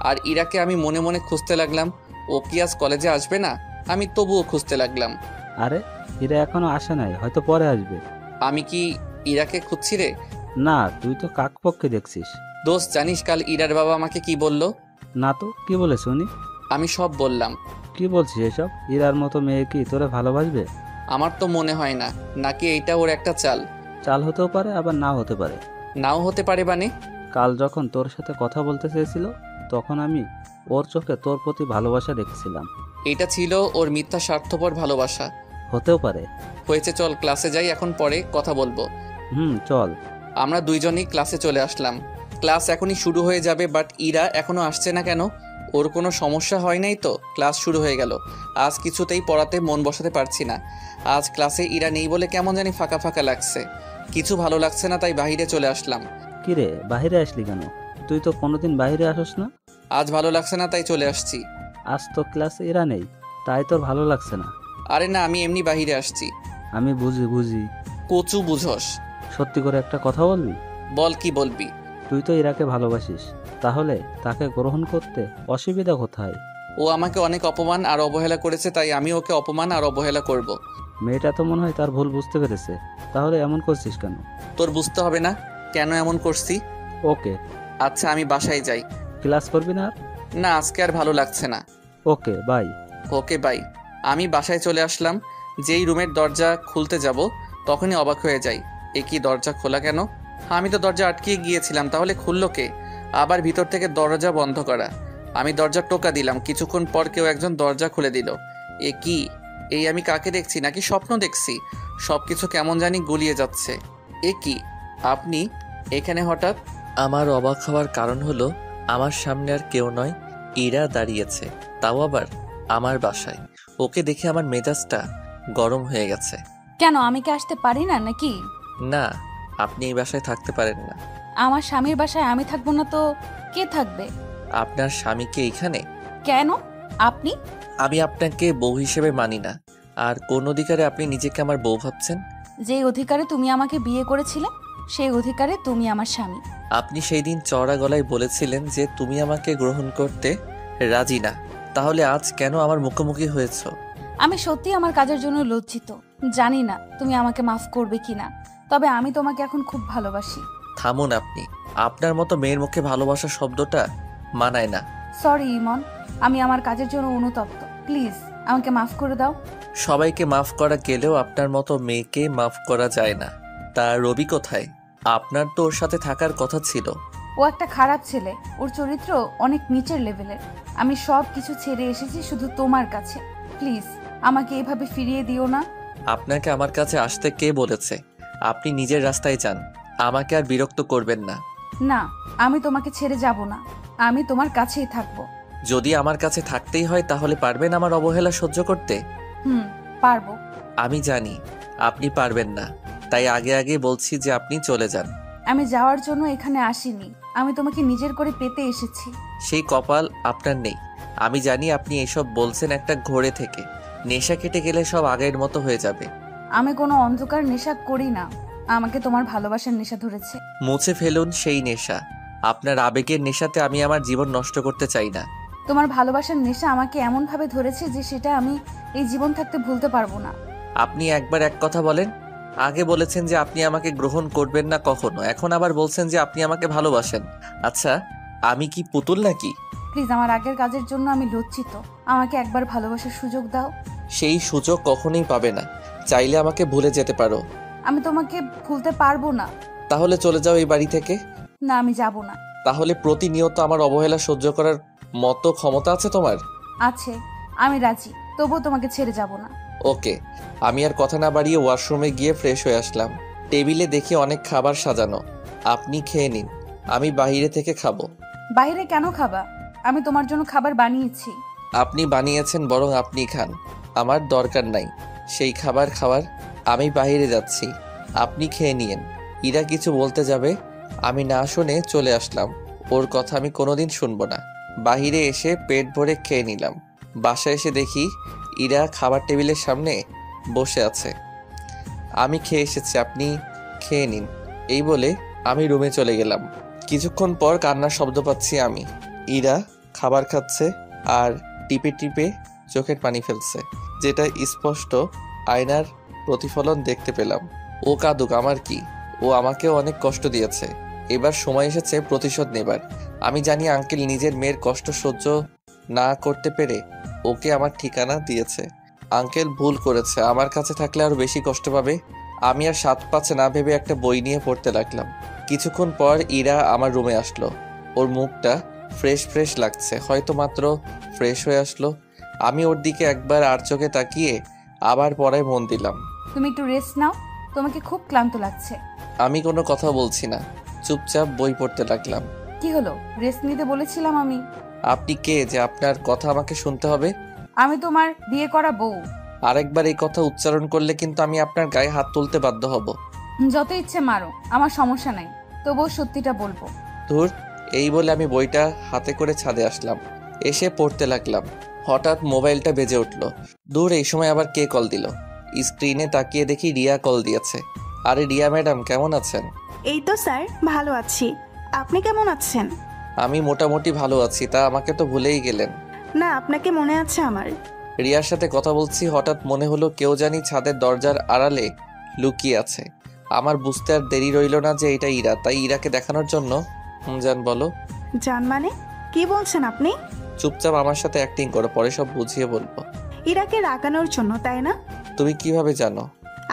আর ইরাকে আমি মনে মনে খুঁজতে লাগলাম। ও কি আজ কলেজে আসবে না? আমি তবুও খুঁজতে লাগলাম। আরে এরা এখনো আসে নাই, হয়তো পরে আসবে। আমি কি ইরাকে খুঁজছি রে? না, তুই তো কাকপক্ষে দেখছিস। দোস্ত জানিস কাল ইরার বাবা আমাকে কি বলল? না তো, কি বলে শুনি? আমি সব বললাম। কি বলছিস এসব? ইরার মতো মেয়ে কি তোরে ভালোবাসবে? আমার তো মনে হয় না। নাকি এইটা ওর একটা চাল? চাল হতেও পারে, আবার নাও হতে পারে। নাও হতে পারে মানে? কাল যখন তোর সাথে কথা বলতে চেয়েছিল, তখন আমি ওর চোখে তোর প্রতি ভালোবাসা দেখছিলাম। এটা ছিল ওর মিথ্যা স্বার্থপর ভালোবাসা। হতেও পারে। হয়েছে, চল ক্লাসে যাই, এখন পরে কথা বলবো। চল। আমরা দুইজনই ক্লাসে চলে আসলাম। ক্লাস এখনই শুরু হয়ে যাবে, বাট ইরা এখনো আসছে না কেন? ওর কোনো সমস্যা হয় নাই তো? ক্লাস শুরু হয়ে গেল। আজ কিছুতেই পড়াতে মন বসাতে পারছি না। আজ ক্লাসে ইরা নেই বলে কেমন জানি ফাঁকা ফাঁকা লাগছে, কিছু ভালো লাগছে না, তাই বাহিরে চলে আসলাম। কিরে, বাহিরে আসলি কেন? তুই তো কোনোদিন বাহিরে আসস না। আজ ভালো লাগছে না তাই চলে আসছি। আজ তো ক্লাসে এরা নেই, তাই তোর ভালো লাগছে না? আরে না, আমি এমনি বাহিরে আসছি। আমি বুঝি। কচু বুঝস? সত্যি করে একটা কথা বলবি? বল, কি বলবি? তুই তো ইরাকে ভালোবাসিস, তাহলে তাকে গ্রহণ করতে অসুবিধা কোথায়? ও আমাকে অনেক অপমান আর অবহেলা করেছে, তাই আমি ওকে অপমান আর অবহেলা করব। মেয়েটা তো মনে হয় তার ভুল বুঝতে পেরেছে, তাহলে এমন করছিস কেন? তোর বুঝতে হবে না কেন এমন করছি। ওকে। আচ্ছা আমি বাসায় যাই। ক্লাস করবি না? না, আজকে আর ভালো লাগছে না। ওকে বাই। Okay bye. আমি বাসায় চলে আসলাম। যেই রুমের দরজা খুলতে যাব তখনই অবাক হয়ে যাই, এ কি দরজা খোলা কেন? আমি তো দরজা আটকিয়ে গিয়েছিলাম, তাহলে খুললো কে? আবার ভিতর থেকে দরজা বন্ধ করা। আমি দরজা টোকা দিলাম, কিছুক্ষণ পর কেউ একজন দরজা খুলে দিল। এ কি? এই আমি কাকে দেখছি, নাকি স্বপ্ন দেখছি? সবকিছু কেমন জানি গুলিয়ে যাচ্ছে। এ কি, আপনি এখানে হঠাৎ? আমার অবাক হওয়ার কারণ হলো আমার সামনে আর কেউ নয়, ইরা দাঁড়িয়েছে, তাও আবার আমার বাসায়। ওকে দেখে আমার মেজাজটা গরম হয়ে গেছে। কেন, আমি কি আসতে পারি না নাকি? না, আপনি এই বাসায় থাকতে পারেন না। আমার স্বামীর বাসায় আমি থাকবো না তো কে থাকবে? আপনার স্বামীকে এইখানে? কেন? আপনি? আমি আপনাকে বউ হিসেবে মানি না। আর কোন অধিকারে আপনি নিজেকে আমার বউ ভাবছেন? যেই অধিকারে তুমি আমাকে বিয়ে করেছিলে, সেই অধিকারে তুমি আমার স্বামী। আপনি সেই দিন চড়া গলায় বলেছিলেন যে তুমি আমাকে গ্রহণ করতে রাজি না, তাহলে আজ কেন আমার মুখোমুখি হয়েছো? আমি সত্যি আমার কাজের জন্য লজ্জিত। জানি না তুমি আমাকে মাফ করবে কিনা, তবে আমি তোমাকে এখন খুব ভালোবাসি। থামুন আপনি। আপনার মতো মেয়ের মুখে ভালোবাসা শব্দটা মানায় না। সরি ইমন, আমি আমার কাজের জন্য অনুতপ্ত। প্লিজ আমাকে মাফ করে দাও। সবাইকে মাফ করা গেলেও আপনার মতো মেয়েকে মাফ করা যায় না। তা রবি কোথায়? আপনার তো ওর সাথে থাকার কথা ছিল। ও একটা খারাপ ছেলে, ওর চরিত্র অনেক নিচের লেভেলের। আমি সব কিছু ছেড়ে এসেছি শুধু তোমার কাছে। প্লিজ আমাকে এভাবে ফিরিয়ে দিও না। আপনাকে আমার কাছে আসতে কে বলেছে? আপনি নিজের রাস্তায় যান, আমাকে আর বিরক্ত করবেন না। না, আমি তোমাকে ছেড়ে যাব না, আমি তোমার কাছেই থাকবো। যদি আমার কাছে থাকতেই হয় তাহলে পারবেন আমার অবহেলা সহ্য করতে? পারবো। আমি জানি আপনি পারবেন না, তাই আগে আগে বলছি যে আপনি চলে যান। আমি যাওয়ার জন্য এখানে আসিনি, আমি তোমাকে নিজের করে পেতে এসেছি। সেই কপাল আপনার নেই। আমি জানি আপনি এসব বলছেন একটা ঘোরে থেকে। নেশা কেটে গেলে সব আগের মতো হয়ে যাবে। আমি কোনো অন্ধকার নেশা করি না, আমাকে তোমার ভালোবাসার নেশা ধরেছে। মুছে ফেলুন সেই নেশা। আপনার আবেগের নেশাতে আমি আমার জীবন নষ্ট করতে চাই না। তোমার ভালোবাসার নেশা আমাকে এমন ভাবে ধরেছে যে সেটা আমি এই জীবন থাকতে ভুলতে পারবো না। আপনি একবার এক কথা বলেন, আগে বলেছেন যে আপনি আমাকে গ্রহণ করবেন না কখনো, এখন আবার বলছেন যে আপনি আমাকে ভালোবাসেন। আচ্ছা, আমি কি পুতুল নাকি? প্লিজ, আমার আগের কাজের জন্য আমি লজ্জিত, আমাকে একবার ভালোবাসার সুযোগ দাও। সেই সুযোগ কখনোই পাবে না। চাইলে আমাকে ভুলে যেতে পারো। আমি তোমাকে ভুলতে পারবো না। তাহলে চলে যাও এই বাড়ি থেকে। না, আমি যাব না। তাহলে প্রতিনিয়ত আমার অবহেলা সহ্য করার মতো ক্ষমতা আছে তোমার? আছে, আমি রাজি, তবুও তোমাকে ছেড়ে যাব না। ওকে। আমি আর কথা না বাড়িয়ে ওয়াশরুমে গিয়ে ফ্রেশ হয়ে আসলাম। টেবিলে দেখি অনেক খাবার সাজানো। আপনি খেয়ে নিন, আমি বাইরে থেকে খাবো। বাইরে কেন খাবা? আমি তোমার জন্য খাবার বানিয়েছি। আপনি বানিয়েছেন, বরং আপনি খান, আমার দরকার নাই সেই খাবার খাওয়ার। আমি বাইরে যাচ্ছি, আপনি খেয়ে নিয়েন। ইরা কিছু বলতে যাবে, আমি না শুনে চলে আসলাম। ওর কথা আমি কোনোদিন শুনবো না। বাহিরে এসে পেট ভরে খেয়ে নিলাম। বাসায় এসে দেখি ইরা খাবার টেবিলের সামনে বসে আছে। আমি খেয়ে এসেছি, আপনি খেয়ে নিন, এই বলে আমি রুমে চলে গেলাম। কিছুক্ষণ পর কান্নার শব্দ পাচ্ছি আমি। ইরা খাবার খাচ্ছে আর টিপে টিপে চোখের পানি ফেলছে, যেটা স্পষ্ট আয়নার প্রতিফলন দেখতে পেলাম। ও কাঁদুক, আমার কি, ও আমাকেও অনেক কষ্ট দিয়েছে। এবার সময় এসেছে প্রতিশোধ নেবার। আমি জানি আঙ্কেল নিজের মেয়ের কষ্ট সহ্য না করতে পেরে ওকে আমার ঠিকানা দিয়েছে। আঙ্কেল ভুল করেছে, আমার কাছে থাকলে আরো বেশি কষ্ট পাবে। আমি আর 7-5 না ভেবে একটা বই নিয়ে পড়তে লাগলাম। কিছুক্ষণ পর ইরা আমার রুমে আসলো। ওর মুখটা ফ্রেশ ফ্রেশ লাগছে, হয়তো মাত্র ফ্রেশ হয়ে আসলো। আমি ওর দিকে একবার আর চোখে তাকিয়ে আবার পড়ায় মন দিলাম। তুমি একটু রেস্ট নাও, তোমাকে খুব ক্লান্ত লাগছে। আমি কোনো কথা বলছি না, চুপচাপ বই পড়তে লাগলাম। কি হলো? রেস্ট নিতে বলেছিলাম আমি। আপনি কে যে আপনার কথা আমাকে শুনতে হবে? আমি তোমার বিয়ে করা বউ। আরেকবার এই কথা উচ্চারণ করলে কিন্তু আমি আপনার গায়ে হাত তুলতে বাধ্য হব। যত ইচ্ছে মারো, আমার সমস্যা নাই, তবুও সত্যিটা বলবো। ধুর, এই বলে আমি বইটা হাতে করে ছাদে আসলাম। এসে পড়তে লাগলাম। হঠাৎ মোবাইলটা বেজে উঠল। দূর, এই সময় আবার কে কল দিল? স্ক্রিনে তাকিয়ে দেখি রিয়া কল দিয়েছে। আরে রিয়া ম্যাডাম, কেমন আছেন? এই তো স্যার, ভালো আছি। আপনি কেমন আছেন? আমি মোটামুটি ভালো আছি। তা আমাকে তো ভুলেই গেলেন। না, আপনাকে মনে আছে আমার। রিয়ার সাথে কথা বলছি, হঠাৎ মনে হলো কেউ জানি ছাদের দরজার আড়ালে লুকিয়ে আছে। আমার বুঝতে আর দেরি রইল না যে এটা ইরা, তাই ইরাকে দেখানোর জন্য জান বলো। জান মানে কি বলছেন আপনি? চুপচাপ আমার সাথে অ্যাক্টিং করো, পরে সব বুঝিয়ে বলবো। ইরাকে রাগানোর জন্য, তাই না? তুমি কিভাবে জানো?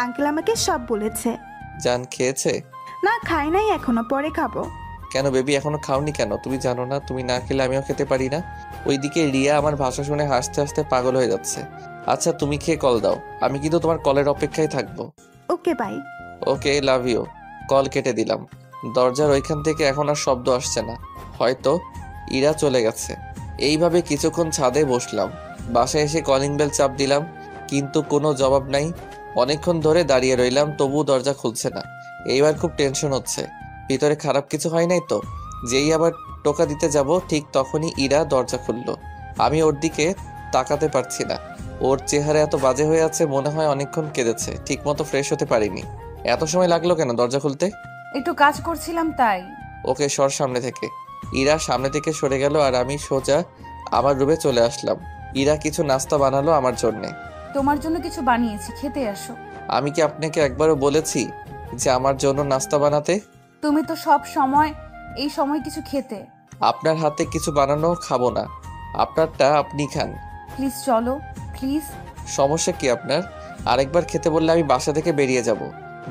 আঙ্কেল আমাকে সব বলেছে। জান খেয়েছে? না, খাই নাই এখনো, পরে খাবো। কেন বেবি, এখনো খাওনি কেন? তুমি জানো না তুমি না খেলে আমিও খেতে পারি না? ওইদিকে রিয়া আমার ভাষা শুনে হাসতে হাসতে পাগল হয়ে যাচ্ছে। আচ্ছা তুমি খেয়ে কল দাও, আমি কিন্তু তোমার কলের অপেক্ষায় থাকবো। Okay, bye. Okay, love you. Call কেটে দিলাম। দরজার ওইখান থেকে এখন আর শব্দ আসছে না, হয়তো ইরা চলে গেছে। এইভাবে কিছুক্ষণ ছাদে বসলাম। বাসায় এসে কলিং বেল চাপ দিলাম, কিন্তু কোনো জবাব নাই। অনেকক্ষণ ধরে দাঁড়িয়ে রইলাম, তবুও দরজা খুলছে না। এইবার খুব টেনশন হচ্ছে, ভিতরে খারাপ কিছু হয় নাই তো? যেই আবার টোকা দিতে যাব, ঠিক তখনই ইরা দরজা খুললো। আমি ওর দিকে তাকাতে পারছি না। ওর চেহারা এত বাজে হয়ে আছে, মনে হয় অনেকক্ষণ কেঁদেছে, ঠিক মতো ফ্রেশ হতে পারিনি। এত সময় লাগলো কেন দরজা খুলতে? একটু কাজ করছিলাম তাই। ওকে, সর সামনে থেকে। ইরা সামনে থেকে সরে গেল আর আমি সোজা আমার রুমে চলে আসলাম। ইরা কিছু নাস্তা বানালো আমার জন্যে। তোমার জন্য কিছু বানিয়েছি, খেতে আসো। আমি কি আপনাকে একবারও বলেছি যে আমার জন্য নাস্তা বানাতে? তুমি তো সব সময় এই সময় কিছু খেতে। আপনার হাতে কিছু বানানো খাবো না। আপনারটা আপনি খান। প্লিজ চলো, প্লিজ। সমস্যা কি আপনার? আরেকবার খেতে বললে আমি বাসা থেকে বেরিয়ে যাব।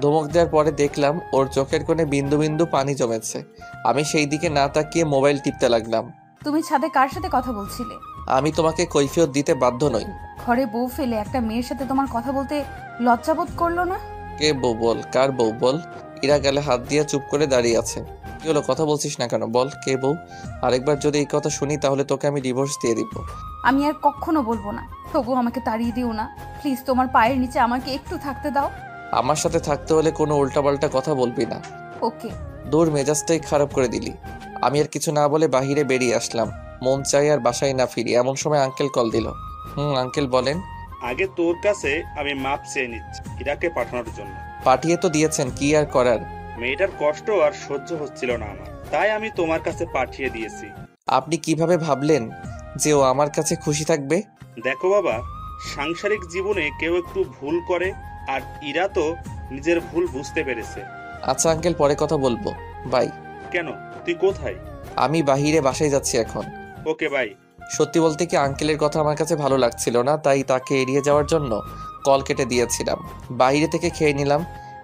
ধমক দেওয়ার পরে দেখলাম ওর চোখের কোণে বিন্দু বিন্দু পানি জমেছে। আমি সেই দিকে না তাকিয়ে মোবাইল টিপতে লাগলাম। তুমি ছাদে কার সাথে কথা বলছিলে? আমি তোমাকে কৈফিয়ত দিতে বাধ্য নই। ঘরে বউ ফেলে একটা মেয়ের সাথে তোমার কথা বলতে লজ্জাবোধ করলো না? কে বউ বল? কার বউ বল? ইরা গালে হাত দিয়ে চুপ করে দাঁড়িয়ে আছে। কি হলো, কথা বলছিস না কেন? বল কে বউ? আরেকবার যদি এই কথা শুনি তাহলে তোকে আমি ডিভোর্স দিয়ে দিব। আমি আর কখনো বলবো না। তবু আমাকে তাড়িয়ে দিও না প্লিজ। তোমার পায়ের নিচে আমাকে একটু থাকতে দাও। আমার সাথে থাকতে হলে কোনো উল্টাপাল্টা কথা বলবি না। ওকে। দূর, মেজাজটাই খারাপ করে দিলি। আমি আর কিছু না বলে বাহিরে বেরিয়ে আসলাম। মন চাই আর বাসায় না ফিরি। এমন সময় আঙ্কেল কল দিল। আঙ্কেল বলেন। আগে তোর কাছে আমি মাপ চেয়ে নিচ্ছি ইরাকে পাঠানোর জন্য। পাঠিয়ে তো দিয়েছেন, কি আর করার। মেয়েটার কষ্ট আর সহ্য হচ্ছিল না আমার, তাই আমি তোমার কাছে পাঠিয়ে দিয়েছি। আপনি কিভাবে ভাবলেন যে ও আমার কাছে খুশি থাকবে? দেখো বাবা, সাংসারিক জীবনে কেউ একটু ভুল করে, আর ইরা তো নিজের ভুল বুঝতে পেরেছে। আচ্ছা আঙ্কেল, পরে কথা বলবো। বাই। কেন, তুই কোথায়? আমি বাহিরে বাসায় যাচ্ছি এখন। Okay bye. সত্যি বলতে কি, আঙ্কেলের কথা আমার কাছে ভালো লাগছিল না, তাই তাকে এড়িয়ে যাওয়ার জন্য কল কেটে দিয়েছিলাম। বাইরে থেকে খেয়ে নিলাম।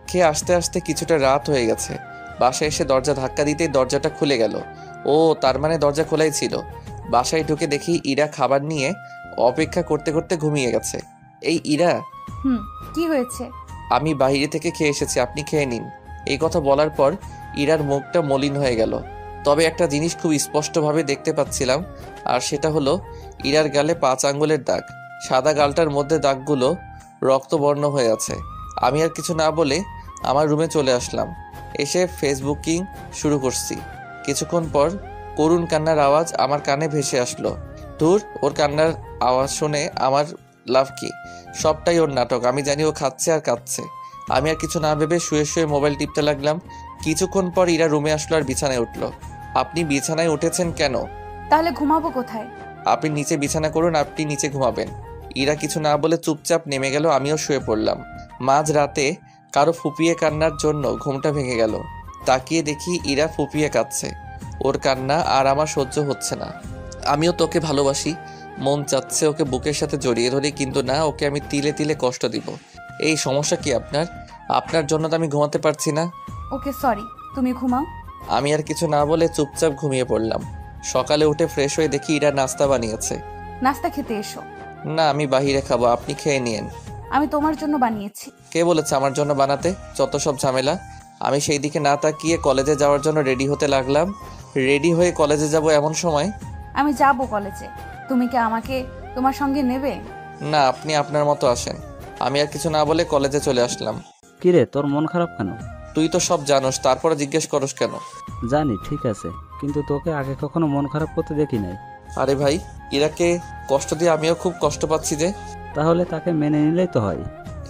খেয়ে আসতে আসতে কিছুটা রাত হয়ে গেছে। বাসায় এসে দরজা ধাক্কা দিতেই দরজাটা খুলে গেল। ও, তার মানে দরজা খোলাই ছিল। বাসায় ঢুকে দেখি ইরা খাবার নিয়ে অপেক্ষা করতে করতে ঘুমিয়ে গেছে। এই ইরা। কি হয়েছে? আমি বাইরে থেকে খেয়ে এসেছি, আপনি খেয়ে নিন। এই কথা বলার পর ইরার মুখটা মলিন হয়ে গেল। তবে একটা জিনিস খুব স্পষ্টভাবে দেখতে পাচ্ছিলাম, আর সেটা হলো ইরার গালে 5 আঙ্গুলের দাগ। সাদা গালটার মধ্যে দাগগুলো রক্তবর্ণ হয়ে আছে। আমি আর কিছু না বলে আমার রুমে চলে আসলাম। এসে ফেসবুকিং শুরু করছি। কিছুক্ষণ পর করুণ কান্নার আওয়াজ আমার কানে ভেসে আসলো। ধুর, ওর কান্নার আওয়াজ শুনে আমার লাভ কি? সবটাই ওর নাটক। আমি জানি ও খাচ্ছে আর কাঁদছে। আমি আর কিছু না ভেবে শুয়ে শুয়ে মোবাইল টিপতে লাগলাম। কিছুক্ষণ পর ইরা রুমে আসলো আর বিছানায় উঠলো। আপনি বিছানায় উঠেছেন কেন? তাহলে ঘুমাবো কোথায়? আপনি নিচে বিছানা করুন, আপনি নিচে ঘুমাবেন। ইরা কিছু না বলে চুপচাপ নেমে গেল। আমিও শুয়ে পড়লাম। মাঝ রাতে কারো ফুপিয়ে কান্নার জন্য ঘুমটা ভেঙে গেল। তাকিয়ে দেখি ইরা ফুপিয়ে কাঁদছে। ওর কান্না আর আমার সহ্য হচ্ছে না। আমিও তোকে ভালোবাসি, মন চাচ্ছে ওকে বুকের সাথে জড়িয়ে ধরি, কিন্তু না, ওকে আমি তিলে তিলে কষ্ট দিব। এই সমস্যা কি আপনার? আপনার জন্য তো আমি ঘুমাতে পারছি না। ওকে সরি, তুমি ঘুমাও। আমি আর কিছু না বলে চুপচাপ ঘুমিয়ে পড়লাম। সকালে উঠে ফ্রেশ হয়ে দেখি ইরা নাস্তা বানিয়েছে। নাস্তা খেতে এসো। না, আমি বাহিরে খাবো, আপনি খেয়ে নিয়েন। আমি তোমার জন্য বানিয়েছি। কে বলেছে আমার জন্য বানাতে? যত সব ঝামেলা। আমি সেই দিকে না তাকিয়ে কলেজে যাওয়ার জন্য রেডি হতে লাগলাম। রেডি হয়ে কলেজে যাব এমন সময়। আমি যাব কলেজে, তুমি কি আমাকে তোমার সঙ্গে নেবে? না, আপনি আপনার মতো আসেন। আমি আর কিছু না বলে কলেজে চলে আসলাম। কিরে, তোর মন খারাপ কেন? তুই তো সব জানোস, তারপরে জিজ্ঞেস করস কেন? জানি, ঠিক আছে, কিন্তু তোকে আগে কখনো মন খারাপ করতে দেখি নাই। আরে ভাই, ইরাকে কষ্ট দিয়ে আমিও খুব কষ্ট পাচ্ছি যে। তাহলে তাকে মেনে নিলেই তো হয়।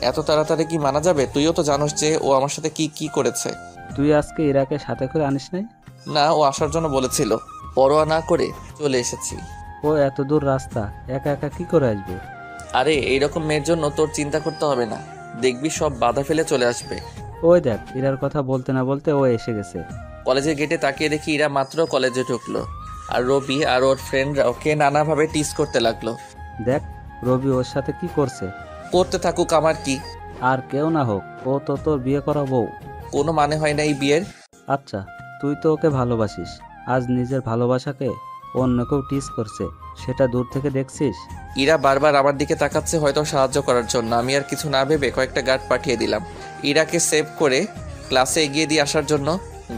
এত তাড়াতাড়ি কি মানা যাবে? তুইও তো জানোস যে ও আমার সাথে কি কি করেছে। তুই আজকে ইরাকে সাথে করে আনিস নাই? না, ও আসার জন্য বলেছিল, পরোয়া না করে চলে এসেছি। ও এত দূর রাস্তা একা একা কি করে আসবে? আরে, এইরকম মেয়ের জন্য তোর চিন্তা করতে হবে না, দেখবি সব বাধা ফেলে চলে আসবে। ওই দেখ, ইরার কথা বলতে না বলতে ও এসে গেছে। কলেজের গেটে তাকিয়ে দেখি ইরা মাত্র কলেজে ঢুকলো, আর রবি আর ওর ফ্রেন্ডরা ওকে নানাভাবে টিস করতে লাগলো। দেখ, রবি ওর সাথে কি করছে। করতে থাকুক, আমার কি। আর কেউ না হোক, ও তো তোর বিয়ে করা বউ। কোনো মানে হয় না এই বিয়ের। আচ্ছা, তুই তো ওকে ভালোবাসিস, আজ নিজের ভালোবাসাকে অন্য কেউ টিস করছে, সেটা দূর থেকে দেখছিস। ইরা বারবার আমার দিকে তাকাচ্ছে, হয়তো সাহায্য করার জন্য। আমি আর কিছু না ভেবে কয়েকটা গার্ড পাঠিয়ে দিলাম ইরাকে সেভ করে ক্লাসে এগিয়ে দিয়ে আসার জন্য।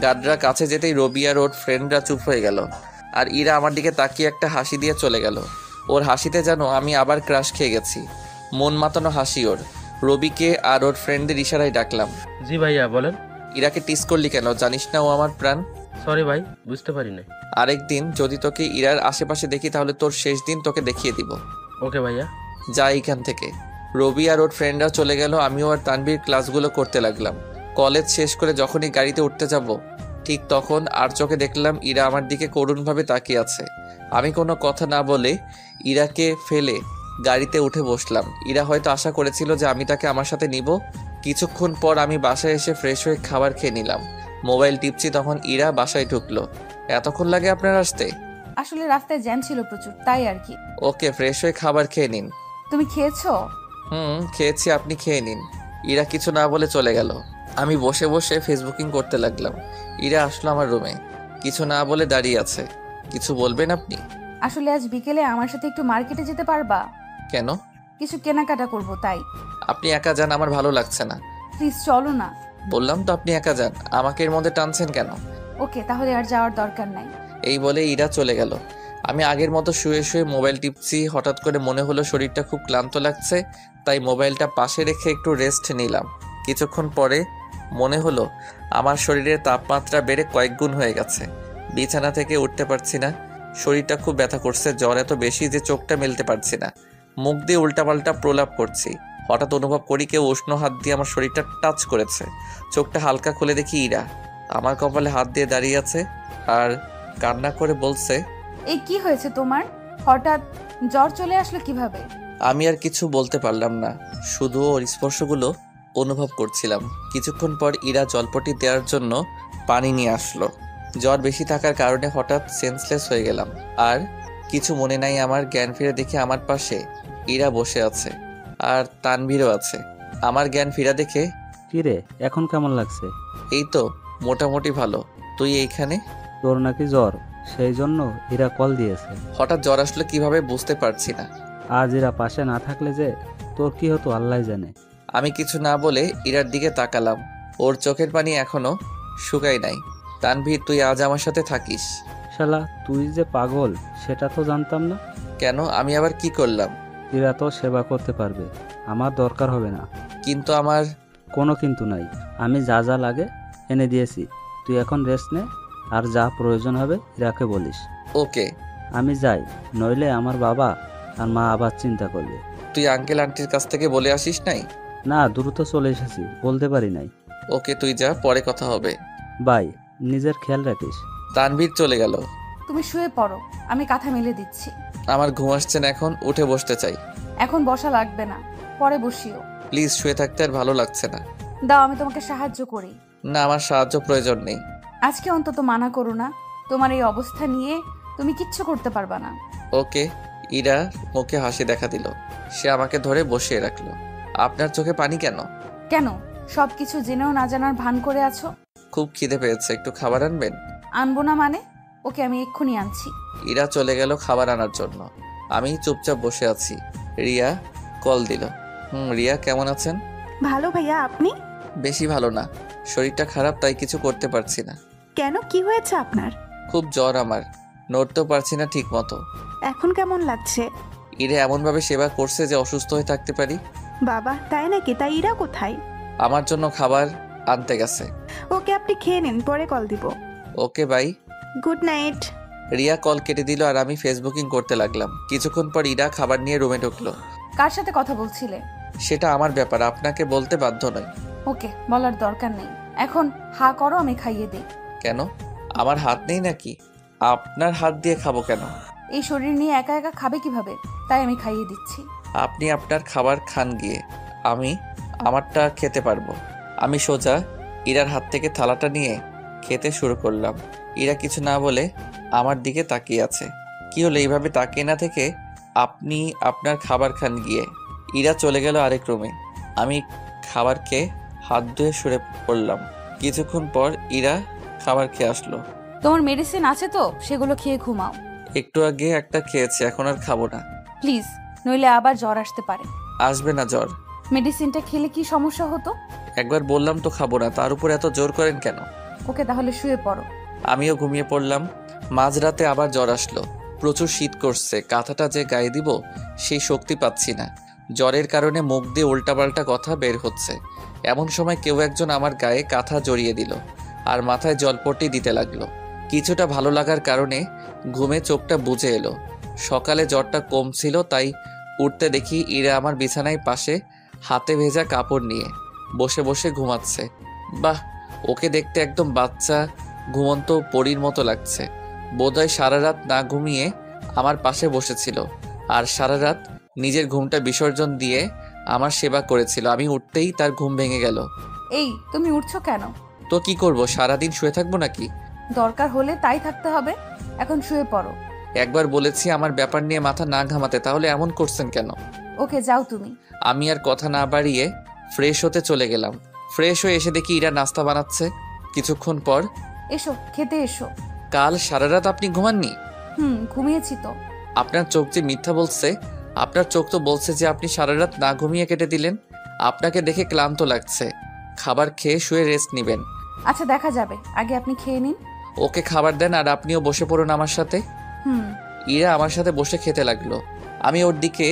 গার্ডরা কাছে যেতেই রবি আর ওর ফ্রেন্ডরা চুপ হয়ে গেল, আর ইরা আমার দিকে তাকিয়ে একটা হাসি দিয়ে চলে গেল। ওর হাসিতে যেন আমি আবার ক্রাশ খেয়ে গেছি। মন মাতানো হাসি ওর। রবিকে আর ওর ফ্রেন্ডদের ইশারায় ডাকলাম। জি ভাইয়া বলেন। ইরাকে টিস করলি কেন? জানিস না ও আমার প্রাণ। সরি ভাই, বুঝতে পারি না। আরেকদিন যদি তোকে ইরার আশেপাশে দেখি তাহলে তোর শেষ দিন তোকে দেখিয়ে দিব। ওকে ভাইয়া। যা এইখান থেকে। রবি আর ওর ফ্রেন্ডরা চলে গেল। আমিও আর তানভীর ক্লাসগুলো করতে লাগলাম। কলেজ শেষ করে যখনই গাড়িতে উঠতে যাব, ঠিক তখন আর চোখে দেখলাম ইরা আমার দিকে করুণভাবে তাকিয়ে আছে। আমি কোনো কথা না বলে ইরাকে ফেলে গাড়িতে উঠে বসলাম। ইরা হয়তো আশা করেছিল যে আমি তাকে আমার সাথে নিব। কিছুক্ষণ পর আমি বাসায় এসে ফ্রেশ হয়ে খাবার খেয়ে নিলাম। মোবাইল টিপছি, তখন ইরা বাসায় ঢুকলো। এতক্ষণ লাগে আপনার আসতে? আসলে রাস্তায় জ্যাম ছিল প্রচুর, তাই আর কি। ওকে, ফ্রেশ হয়ে খাবার খেয়ে নিন। তুমি খেয়েছো? খেয়েছি, আপনি খেয়ে নিন। ইরা কিছু না বলে চলে গেল। আমি বসে বসে ফেসবুকিং করতে লাগলাম। ইরা আসলো আমার রুমে, কিছু না বলে দাঁড়িয়ে আছে। কিছু বলবেন আপনি? আসলে আজ বিকেলে আমার সাথে একটু মার্কেটে যেতে পারবা? কেন? কিছু কেনাকাটা করব তাই। আপনি একা যান, আমার ভালো লাগছে না। প্লিজ চলো না। বললাম তো আপনি একা যান, আমাকে এর মধ্যে টানছেন কেন? ওকে, তাহলে আর যাওয়ার দরকার নাই। এই বলে ইরা চলে গেল। আমি আগের মতো শুয়ে শুয়ে মোবাইল টিপছি। হঠাৎ করে মনে হলো শরীরটা খুব ক্লান্ত লাগছে, তাই মোবাইলটা পাশে রেখে একটু রেস্ট নিলাম। কিছুক্ষণ পরে মনে হলো আমার শরীরের তাপমাত্রা বেড়ে কয়েক গুণ হয়ে গেছে। বিছানা থেকে উঠতে পারছি না, শরীরটা খুব ব্যথা করছে। জ্বর এত বেশি যে চোখটা মেলতে পারছি না, মুখ দিয়ে উল্টাপাল্টা প্রলাপ করছি। হঠাৎ অনুভব করি কেউ উষ্ণ হাত দিয়ে আমার শরীরটা টাচ করেছে। চোখটা হালকা খুলে দেখি ইরা আমার কপালে হাত দিয়ে দাঁড়িয়ে আছে আর কান্না করে বলছে, এই কি হয়েছে তোমার? হঠাৎ জ্বর চলে আসলো কিভাবে? আমি আর কিছু বলতে পারলাম না, শুধু ওর স্পর্শগুলো অনুভব করছিলাম। কিছুক্ষণ পর ইরা জলপটি দেওয়ার জন্য পানি নিয়ে আসলো। জ্বর বেশি থাকার কারণে হঠাৎ সেন্সলেস হয়ে গেলাম। আর কিছু মনে নাই আমার। জ্ঞান ফিরে দেখে আমার পাশে ইরা বসে আছে আর তানভীরও আছে। আমার জ্ঞান ফিরা দেখে, কিরে, এখন কেমন লাগছে? এই তো মোটামুটি ভালো। তুই এইখানে? তোর নাকি জ্বর, সেই জন্য ইরা কল দিয়েছে। হঠাৎ জ্বর আসলো কিভাবে বুঝতে পারছি না। আজ ইরা পাশে না থাকলে যে তোর কি হতো আল্লাহ জানে। আমি কিছু না বলে ইরার দিকে তাকালাম। ওর চোখের পানি এখনো শুকাই নাই। তানভীর, তুই আজ আমার সাথে থাকিস? শালা, তুই যে পাগল সেটা তো জানতাম না। কেন? আমি আবার কি করলাম? ইরা তো সেবা করতে পারবে, আমার দরকার হবে না। কিন্তু আমার কোনো কিন্তু নাই, আমি যা যা লাগে এনে দিয়েছি। তুই এখন রেস্ট নে, আর যা প্রয়োজন হবে ইরাকে বলিস। ওকে। আমি যাই, নইলে আমার বাবা আর মা আবার চিন্তা করবে। তুই আঙ্কেল আন্টির কাছ থেকে বলে আসিস নাই? না, দ্রুত চলে এসেছি, বলতে পারি নাই। ওকে, তুই যা, পরে কথা হবে। বাই, নিজের খেয়াল রাখিস। তানভীর চলে গেল। তুমি শুয়ে পড়ো, আমি কাঁথা মেলে দিচ্ছি। আমার ঘুম আসছে না, এখন উঠে বসতে চাই। এখন বসা লাগবে না, পরে বসিও। প্লিজ, শুয়ে থাকতে আর ভালো লাগছে না। দাও, আমি তোমাকে সাহায্য করি। না, আমার সাহায্য প্রয়োজন নেই। আজকে অন্তত মানা করো না, তোমার এই অবস্থা নিয়ে তুমি কিচ্ছু করতে পারবা না। ওকে। ইরা মুখে হাসি দেখা দিল। সে আমাকে ধরে বসিয়ে রাখলো। আপনার চোখে পানি কেন? কেন? সবকিছু জেনেও না জানার ভান করে আছো? খুব খিদে পেয়েছে, একটু খাবার আনবেন? আনবো না মানে? ওকে, আমি এক্ষুনি আনছি। ইরা চলে গেল খাবার আনার জন্য। আমি চুপচাপ বসে আছি। রিয়া কল দিল। রিয়া, কেমন আছেন? ভালো ভাইয়া, আপনি? বেশি ভালো না, শরীরটা খারাপ, তাই কিছু করতে পারছি না। কেন, কি হয়েছে আপনার? খুব জ্বর আমার, নড়তেও পারছি না ঠিক মতো। এখন কেমন লাগছে? ইরা এমনভাবে সেবা করছে যে অসুস্থ হয়ে থাকতে পারি। বাবা, তাই নাকি? তাই ইরা কোথায়? আমার জন্য খাবার আনতে গেছে। ওকে, আপনি খেয়ে নিন, পরে কল দিব। Okay, bye. Good night. Riya call কেটে দিল আর আমি ফেসবুকিং করতে লাগলাম। কিছুক্ষণ পর ইরা খাবার নিয়ে রুমে ঢুকলো। কার সাথে কথা বলছিলে? সেটা আমার ব্যাপার, আপনাকে বলতে বাধ্য নই। ওকে, বলার দরকার নেই। এখন হা করো, আমি খাইয়ে দিই। কেন? আমার হাত নেই নাকি? আপনার হাত দিয়ে খাবো কেন? এই শরীর নিয়ে একা একা খাবে কিভাবে, তাই আমি খাইয়ে দিচ্ছি। আপনি আপনার খাবার খান গিয়ে, আমি আমারটা খেতে পারবো। আমি সোজা ইরার হাত থেকে থালাটা নিয়ে খেতে শুরু করলাম। ইরা কিছু না বলে আমার দিকে তাকিয়ে আছে। কি হলো, এইভাবে তাকিয়ে না থেকে আপনি আপনার খাবার খান গিয়ে। ইরা চলে গেল আরেক রুমে। আমি খাবার খেয়ে হাত ধুয়ে সরে পড়লাম। কিছুক্ষণ পর ইরা খাবার খেয়ে আসলো। তোমার মেডিসিন আছে তো, সেগুলো খেয়ে ঘুমাও। একটু আগে একটা খেয়েছি, এখন আর খাবো না। প্লিজ, নইলে আবার জ্বর আসতে পারে। আসবে না জ্বর। মেডিসিনটা খেলে কি সমস্যা হতো? একবার বললাম তো খাবো না, তার উপর এত জোর করেন কেন? ওকে, তাহলে শুয়ে পড়ো। আমিও ঘুমিয়ে পড়লাম। মাঝরাতে আবার জ্বর আসলো। প্রচুর শীত করছে, কাঁথাটা যে গায়ে দিব সেই শক্তি পাচ্ছি না। জ্বরের কারণে মুখ দিয়ে উল্টাপাল্টা কথা বের হচ্ছে। এমন সময় কেউ একজন আমার গায়ে কাঁথা জড়িয়ে দিল আর মাথায় জলপট্টি দিতে লাগলো। কিছুটা ভালো লাগার কারণে ঘুমে চোখটা বুজে এলো। সকালে জ্বরটা কম ছিল, তাই উঠতে দেখি ইরা আমার বিছানায় পাশে হাতে ভেজা কাপড় নিয়ে বসে বসে ঘুমাচ্ছে। বাহ, ওকে দেখতে একদম বাচ্চা ঘুমন্ত পরীর মতো লাগছে। বোধহয় সারা রাত না ঘুমিয়ে আমার পাশে বসেছিল আর সারা রাত নিজের ঘুমটা বিসর্জন দিয়ে আমার সেবা করেছিল। আমি উঠতেই তার ঘুম ভেঙে গেল। এই, তুমি উঠছো কেন? তো কি করব, সারাদিন শুয়ে থাকবো নাকি? দরকার হলে তাই থাকতে হবে। এখন শুয়ে পড়ো। একবার বলেছি আমার ব্যাপার নিয়ে মাথা না ঘামাতে, তাহলে এমন করছেন কেন? ওকে যাও তুমি। আমি আর কথা না বাড়িয়ে ফ্রেশ হতে চলে গেলাম। ফ্রেশ হয়ে এসে দেখি ইরা নাস্তা বানাচ্ছে। কিছুক্ষণ পর, এসো খেতে এসো। কাল সারা রাত আপনি ঘুমাননি? ঘুমিয়েছি তো। আপনার চোখ যে মিথ্যা বলছে। আপনার চোখ তো বলছে যে আপনি সারা রাত না ঘুমিয়ে কেটে দিলেন। আপনাকে দেখে ক্লান্ত লাগছে, খাবার খেয়ে শুয়ে রেস্ট নেবেন। আচ্ছা দেখা যাবে, আগে আপনি খেয়ে নিন। ওকে খাবার দেন আর আপনিও বসে পড়ুন আমার সাথে। ইরা আমার সাথে বসে খেতে লাগলো। আমি ওর দিকে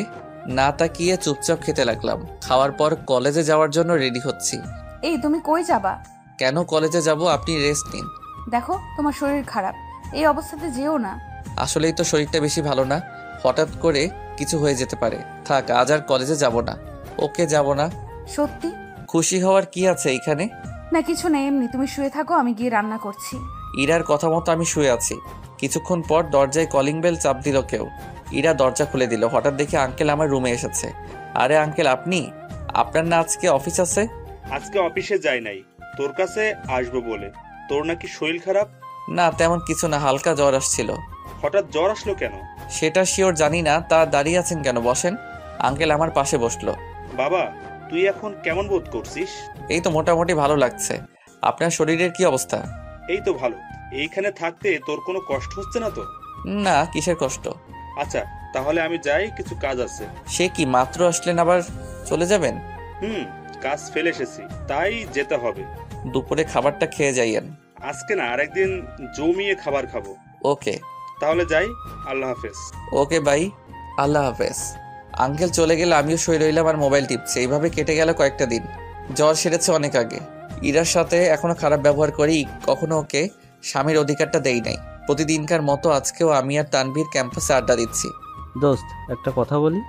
না তাকিয়ে চুপচাপ খেতে লাগলাম। খাওয়ার পর কলেজে যাওয়ার জন্য রেডি হচ্ছি। এই তুমি কই যাবা? কেন কলেজে যাব? আপনি রেস্ট নিন। দেখো তোমার শরীর খারাপ, এই অবস্থাতে যেও না। আসলেই তো শরীরটা বেশি ভালো না, হঠাৎ করে কিছু হয়ে যেতে পারে। থাক, আজ আর কলেজে যাব না। ওকে যাব না। সত্যি? খুশি হওয়ার কি আছে এখানে? না কিছু নেই, এমনি। তুমি শুয়ে থাকো, আমি গিয়ে রান্না করছি। ইরার কথা মতো আমি শুয়ে আছি। কিছুক্ষণ পর দরজায় কলিং বেল চাপ দিল কেউ। ইরা দরজা খুলে দিল। হঠাৎ দেখে আঙ্কেল আমার রুমে এসেছে। আরে আঙ্কেল, আপনি? আপনার না আজকে অফিস আছে? আজকে অফিসে যাই নাই, তোর কাছে আসবো বলে। তোর নাকি শরীর খারাপ? না তেমন কিছু না, হালকা জ্বর আসছিল। হঠাৎ জ্বর আসলো কেন? সেটা শিওর জানি না। তা দাঁড়িয়ে আছেন কেন? বসেন। আঙ্কেল আমার পাশে বসলো। বাবা, তুই এখন কেমন বোধ করছিস? এই তো মোটামুটি ভালো লাগছে। আপনার শরীরের কি অবস্থা? এই তো ভালো। এইখানে থাকতে তোর কোনো কষ্ট হচ্ছে না তো? না, কিসের কষ্ট? আচ্ছা তাহলে আমি যাই, কিছু কাজ আছে। সে কি, মাত্র আসলেন আবার চলে যাবেন? কাজ ফেলে এসেছি, তাই যেতে হবে। দুপুরে খাবারটা খেয়ে যাইয়েন। আজকে না, আরেকদিন জমিয়ে খাবার খাবো। ওকে তাহলে যাই, আল্লাহ হাফেজ। ওকে বাই, আল্লাহ হাফেজ। আঙ্কেল চলে গেলে আমিও শুয়ে রইলাম আর মোবাইল টিপছি। এইভাবে কেটে গেল কয়েকটা দিন। জ্বর সেরেছে অনেক আগে। ইরার সাথে এখনো খারাপ ব্যবহার করি, কখনো ওকে স্বামীর অধিকারটা দেই নাই। প্রতিদিনকার মতো আজকেও আমি আর তানভীর ক্যাম্পাসে আড্ডা দিচ্ছি। দোস্ত, একটা কথা বলি।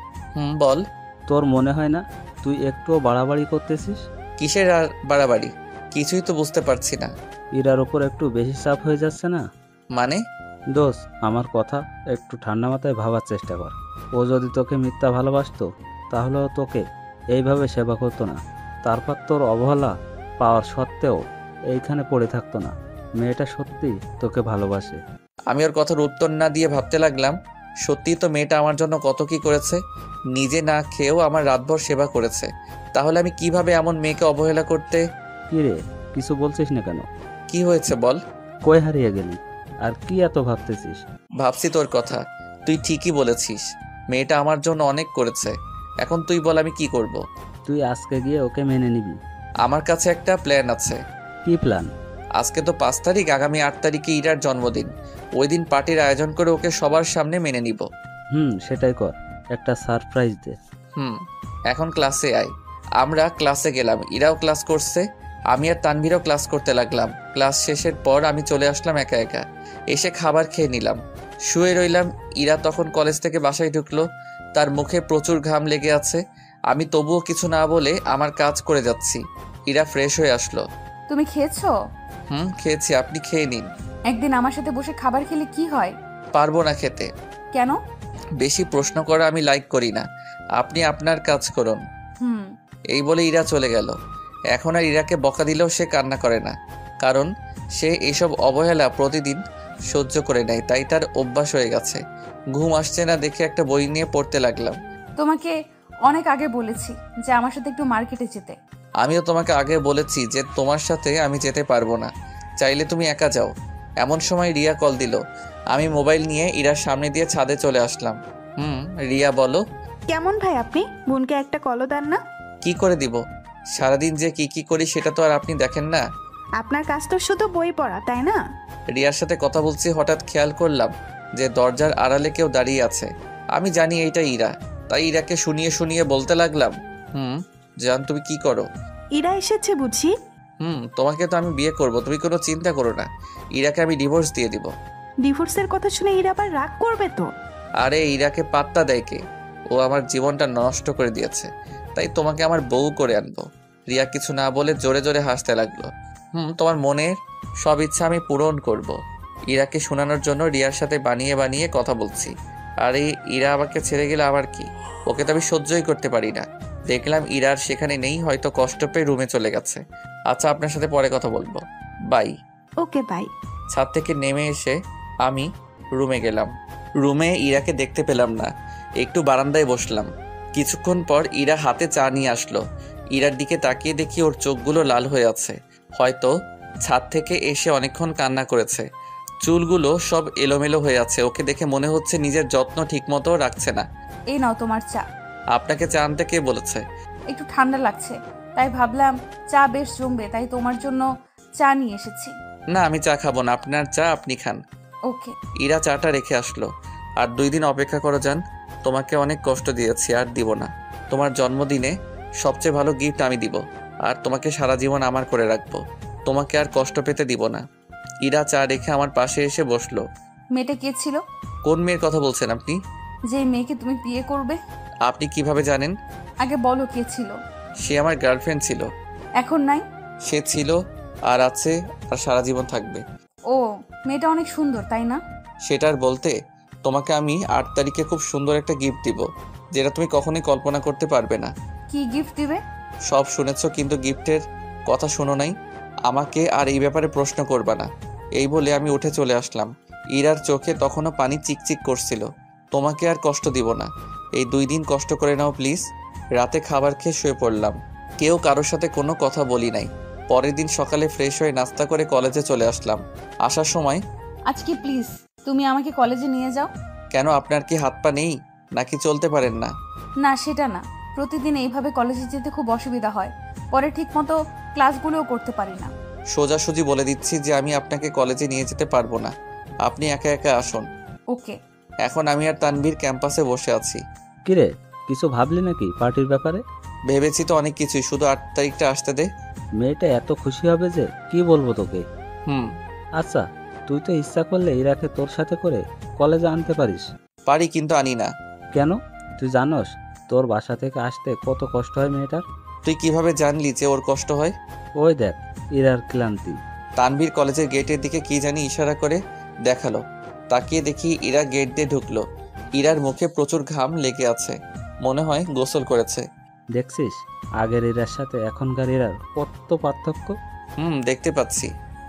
বল। তোর মনে হয় না তুই একটুও বাড়াবাড়ি করতেছিস? কিসের আর বাড়াবাড়ি? কিছুই তো বুঝতে পারছি না। ইরার ওপর একটু বেশি চাপ হয়ে যাচ্ছে না? মানে? দোস্ত, আমার কথা একটু ঠান্ডা মাথায় ভাবার চেষ্টা কর। ও যদি তোকে মিথ্যা ভালোবাসতো তাহলে ও তোকে এইভাবে সেবা করতো না। তারপর তোর অবহেলা পাওয়ার সত্ত্বেও এইখানে পড়ে থাকতো না। মেয়েটা সত্যি তোকে ভালোবাসে। আমি ওর কথার উত্তর না দিয়ে ভাবতে লাগলাম, সত্যিই তো মেয়েটা আমার জন্য কত কি করেছে। নিজে না খেয়েও আমার রাতভর সেবা করেছে। তাহলে আমি কিভাবে এমন মেয়েকে অবহেলা করতে? কি রে, কিছু বলছিস না কেন? কি হয়েছে বল। কই হারিয়ে গেলি? আর কি এত ভাবতেছিস? ভাবছি তোর কথা। তুই ঠিকই বলেছিস, মেয়েটা আমার জন্য অনেক করেছে। এখন তুই বল আমি কি করব? তুই আজকে গিয়ে ওকে মেনে নিবি। আমার কাছে একটা প্ল্যান আছে। কি প্ল্যান? আজকে তো 5 তারিখ, আগামী 8 তারিখে ইরার জন্মদিন। ওই দিন পার্টির আয়োজন করে ওকে সবার সামনে মেনে নিব। সেটাই কর, একটা সারপ্রাইজ দে। এখন ক্লাসে আয়। আমরা ক্লাসে গেলাম। ইরাও ক্লাস করছে, আমি আর তানভীরও ক্লাস করতে লাগলাম। ক্লাস শেষের পর আমি চলে আসলাম একা একা। এসে খাবার খেয়ে নিলাম, শুয়ে রইলাম। ইরা তখন কলেজ থেকে বাসায় ঢুকলো। তার মুখে প্রচুর ঘাম লেগে আছে। আমি তবুও কিছু না বলে আমার কাজ করে যাচ্ছি। ইরা ফ্রেশ হয়ে আসলো। তুমি খেয়েছো? খেয়েছি, আপনি খেয়ে নিন। একদিন আমার সাথে বসে খাবার খেলে কি হয়? পারবো না খেতে। কেন? বেশি প্রশ্ন করা আমি লাইক করি না। আপনি আপনার কাজ করুন। এই বলে ইরা চলে গেল। এখন আর ইরাকে বকা দিলেও সে কান্না করে না, কারণ সে এইসব অবহেলা প্রতিদিন সহ্য করে নেয়, তাই তার অভ্যাস হয়ে গেছে। ঘুম আসছে না দেখে একটা বই নিয়ে পড়তে লাগলাম। তোমাকে অনেক আগে বলেছি যে আমার সাথে একটু মার্কেটে যেতে। আমিও তোমাকে আগে বলেছি যে তোমার সাথে আমি যেতে পারবো না, চাইলে তুমি একা যাও। এমন সময় রিয়া কল দিল। আমি মোবাইল নিয়ে ইরার সামনে দিয়ে ছাদে চলে আসলাম। রিয়া বলো। কেমন ভাই আপনি? বোনকে একটা কলও দেন না? কি করে দিব? সারাদিন যে কি করি সেটা তো আর আপনি দেখেন না। আপনার কাজ তো শুধু বই পড়া, তাই না? রিয়ার সাথে কথা বলছি, হঠাৎ খেয়াল করলাম যে দরজার আড়ালে কেউ দাঁড়িয়ে আছে। আমি জানি এইটা ইরা, তাই ইরাকে শুনিয়ে শুনিয়ে বলতে লাগলাম, জান তুমি কি করো? ইরা এসেছে বুঝি? তোমাকে তো আমি বিয়ে করব, তুমি কোনো চিন্তা করো না। ইরাকে আমি ডিভোর্স দিয়ে দিব। ডিভোর্সের কথা শুনে ইরা আবার রাগ করবে তো? আরে ইরাকে পাত্তা দেয় কে? ও আমার জীবনটা নষ্ট করে দিয়েছে, তাই তোমাকে আমার বউ করে আনবো। রিয়া কিছু না বলে জোরে জোরে হাসতে লাগলো। তোমার মনের সব ইচ্ছা আমি পূরণ করব। ইরাকে শোনানোর জন্য রিয়ার সাথে বানিয়ে বানিয়ে কথা বলছি। আরে ইরা আমাকে ছেড়ে গেলে আবার কি? ওকে তো আমি সহ্যই করতে পারি না। দেখলাম ইরার সেখানে নেই, হয়তো কষ্ট পেয়ে রুমে চলে গেছে। আচ্ছা, আপনার সাথে পরে কথা বলবো, বাই। Okay bye. ছাদ থেকে নেমে এসে আমি রুমে গেলাম। রুমে ইরাকে দেখতে পেলাম না। একটু বারান্দায় বসলাম। কিছুক্ষণ পর ইরা হাতে চা নিয়ে আসলো। ইরার দিকে তাকিয়ে দেখি ওর চোখগুলো লাল হয়ে আছে। হয়তো ছাদ থেকে এসে অনেকক্ষণ কান্না করেছে। চুলগুলো সব এলোমেলো হয়ে আছে। ওকে দেখে মনে হচ্ছে নিজের যত্ন ঠিকমতো রাখছে না। এই নাও তোমার চা। আপনাকে চা আনতে কে বলেছে? একটু ঠান্ডা লাগছে, তাই ভাবলাম চা বেশ জমবে, তাই তোমার জন্য চা নিয়ে এসেছি। না, আমি চা খাবো না। আপনার চা আপনি খান। ওকে। ইরা চাটা রেখে আসলো। আর 2 দিন অপেক্ষা করো যান। তোমাকে অনেক কষ্ট দিয়েছি, আর দিব না। তোমার জন্মদিনে সবচেয়ে ভালো গিফট আমি দিব, আর তোমাকে সারা জীবন আমার করে রাখবো। তোমাকে আর কষ্ট পেতে দিব না। ইরা চা রেখে আমার পাশে এসে বসলো। মেয়েটা কে ছিল? কোন মেয়ের কথা বলছেন আপনি? যে মেয়েকে তুমি বিয়ে করবে। আপনি কিভাবে জানেন? আগে বলো কে ছিল। সে আমার গার্লফ্রেন্ড ছিল। এখন নাই? সে ছিল, আর আছে, আর সারা জীবন থাকবে। ও, মেয়েটা অনেক সুন্দর তাই না? সেটার বলতে, তোমাকে আমি 8 তারিখে খুব সুন্দর একটা গিফট দিব, যেটা তুমি কখনোই কল্পনা করতে পারবে না। কি গিফট দিবে? সব শুনেছো, কিন্তু গিফটের কথা শোনো নাই। আমাকে আর এই ব্যাপারে প্রশ্ন করবা না। এই বলে আমি উঠে চলে আসলাম। ইরার চোখে তখনও পানি চিকচিক করছিল। তোমাকে আর কষ্ট দিব না। এই 2 দিন কষ্ট করে নাও প্লিজ। রাতে খাবার খেয়ে শুয়ে পড়লাম। কেউ কারোর সাথে কোনো কথা বলি নাই। পরের দিন সকালে ফ্রেশ হয়ে নাস্তা করে কলেজে চলে আসলাম। আসার সময়, আজকে প্লিজ তুমি আমাকে কলেজে নিয়ে যাও। কেন, আপনার কি হাত পা নেই নাকি চলতে পারেন না? না, সেটা না। প্রতিদিন এইভাবে কলেজে যেতে খুব অসুবিধা হয়, পরে ঠিকমতো ক্লাসগুলোও করতে পারি না। সোজাসুজি বলে দিচ্ছি যে আমি আপনাকে কলেজে নিয়ে যেতে পারবো না। আপনি একা একা আসুন। ওকে। এখন আমি আর তানভীর ক্যাম্পাসে বসে আছি। কিরে, কিছু ভাবলি নাকি পার্টির ব্যাপারে? ভেবেছি তো অনেক কিছুই, শুধু 8 তারিখটা আসতে দে। মেয়েটা এত খুশি হবে যে কি বলবো তোকে। হুম, আচ্ছা, তুই তো ইচ্ছা করলে ইরাকে তোর সাথে করে কলেজে আনতে পারিস। পারি, কিন্তু আনি না। কেন? তুই জানোস তোর বাসা থেকে আসতে কত কষ্ট হয় মেয়েটার? তুই কিভাবে জানলি যে ওর কষ্ট হয়? ওই দেখ, ইরার ক্লান্তি। তানভীর কলেজের গেটের দিকে কি জানি ইশারা করে দেখালো। তাকিয়ে দেখি ইরা গেট দিয়ে ঢুকলো। ইরার মুখে প্রচুর ঘাম লেগে আছে, মনে হয় গোসল করেছে। দেখছিস আগের ইরার সাথে এখনকার ইরার কত পার্থক্য। দেখতে পাচ্ছি।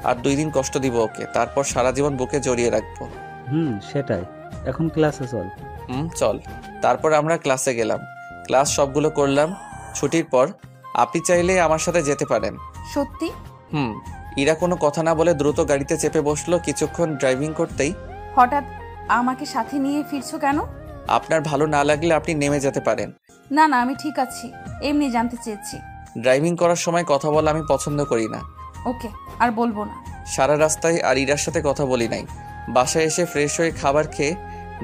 আর 2 দিন কষ্ট দিব ওকে, তারপর সারা জীবন বুকে জড়িয়ে রাখবো। সেটাই। এখন ক্লাসে চল। চল। তারপর আমরা ক্লাসে গেলাম। ক্লাস সবগুলো করলাম। ছুটির পর আপনি চাইলে আমার সাথে যেতে পারেন। সত্যি? ইরা কোনো কথা না বলে দ্রুত গাড়িতে চেপে বসলো। কিছুক্ষণ ড্রাইভিং করতেই, হঠাৎ আমাকে সাথে নিয়ে ফিরছো কেন? আপনার ভালো না লাগলে আপনি নেমে যেতে পারেন। না না, আমি ঠিক আছি, এমনি জানতে চেয়েছি। ড্রাইভিং করার সময় কথা বলা আমি পছন্দ করি না। ওকে, আর বলবো না। সারা রাস্তায় আর ইরার সাথে কথা বলি নাই। বাসায় এসে ফ্রেশ হয়ে খাবার খেয়ে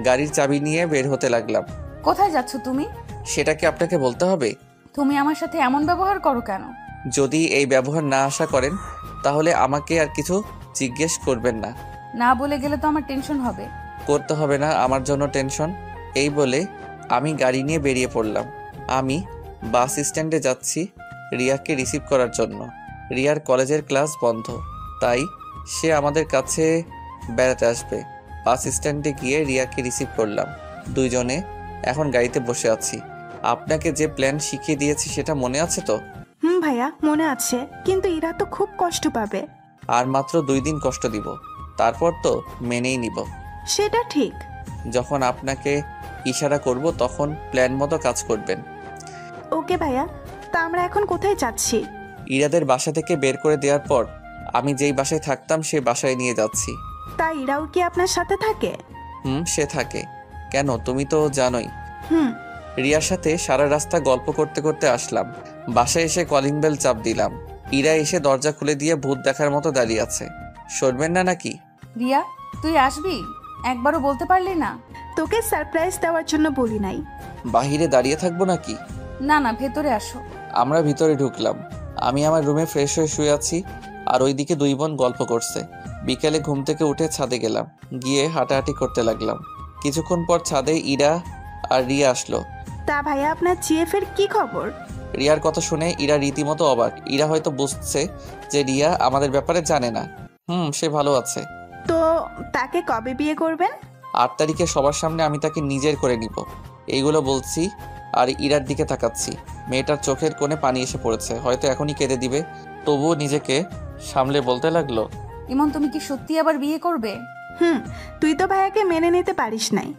গাড়ির চাবি নিয়ে বের হতে লাগলাম। কোথায় যাচ্ছ তুমি? সেটা কি আপনাকে বলতে হবে? তুমি আমার সাথে এমন ব্যবহার করো কেন? যদি এই ব্যবহার না আশা করেন তাহলে আমাকে আর কিছু জিজ্ঞেস করবেন না। না বলে গেলে তো আমার টেনশন হবে। করতে হবে না আমার জন্য টেনশন। এই বলে আমি গাড়ি নিয়ে বেরিয়ে পড়লাম। আমি বাস স্ট্যান্ডে যাচ্ছি রিয়াকে রিসিভ করার জন্য। রিয়ার কলেজের ক্লাস বন্ধ, তাই সে আমাদের কাছে বেড়াতে আসবে। বাস স্ট্যান্ডে গিয়ে রিয়াকে রিসিভ করলাম। 2 জনে এখন গাড়িতে বসে আছি। আপনাকে যে প্ল্যান শিখিয়ে দিয়েছি সেটা মনে আছে তো? ভাইয়া, মনে আছে, কিন্তু ইরা তো খুব কষ্ট পাবে। আর মাত্র 2 দিন কষ্ট দিব, তারপর তো মেনেই নিব। সেটা ঠিক। যখন আপনাকে ইশারা করব তখন প্ল্যান মতো কাজ করবেন। ওকে ভাইয়া, তা আমরা এখন কোথায় যাচ্ছি? ইরাদের বাসা থেকে বের করে দেওয়ার পর আমি যেই বাসায় থাকতাম সেই বাসায় নিয়ে যাচ্ছি। তা ইরাও কি আপনার সাথে থাকে? সে থাকে। কেন, তুমি তো জানোই। হুম। রিয়ার সাথে সারা রাস্তা গল্প করতে করতে আসলাম। বাসায় এসে কলিং বেল চাপ দিলাম। ইরা এসে দরজা খুলে দিয়ে ভূত দেখার মতো দাঁড়িয়ে আছে। সরবেন না নাকি? রিয়া, তুই আসবি? একবারও বলতে পারলি না? তোকে সারপ্রাইজ দেওয়ার জন্য বলি নাই। বাহিরে দাঁড়িয়ে থাকবো নাকি? না না, ভেতরে আসো। আমরা ভিতরে ঢুকলাম। আমি আমার রুমে ফ্রেশ হয়ে শুয়ে আছি, আর ওইদিকে 2 বোন গল্প করছে। বিকালে ঘুম থেকে উঠে ছাদে গেলাম, গিয়ে হাঁটাহাঁটি করতে লাগলাম। কিছুক্ষণ পর ছাদে ইরা আর রিয়া আসলো। তা ভাইয়া, আপনার জিএফ এর কি খবর? রিয়ার কথা শুনে ইরা রীতিমতো অবাক। ইরা হয়তো বুঝছে যে রিয়া আমাদের ব্যাপারে জানে না। সে ভালো আছে। তো তাকে কবে বিয়ে করবেন? 8 তারিখে সবার সামনে আমি তাকে নিজের করে নিব। এইগুলো বলছি আর ইরার দিকে তাকাচ্ছি। মেয়েটার চোখের কোণে পানি এসে পড়েছে, হয়তো এখনই কেঁদে দিবে। তবুও নিজেকে সামলে বলতে লাগলো, ইমন, তুমি কি সত্যি আবার বিয়ে করবে? তুই তো ভাইয়াকে মেনে নিতে পারিস নাই।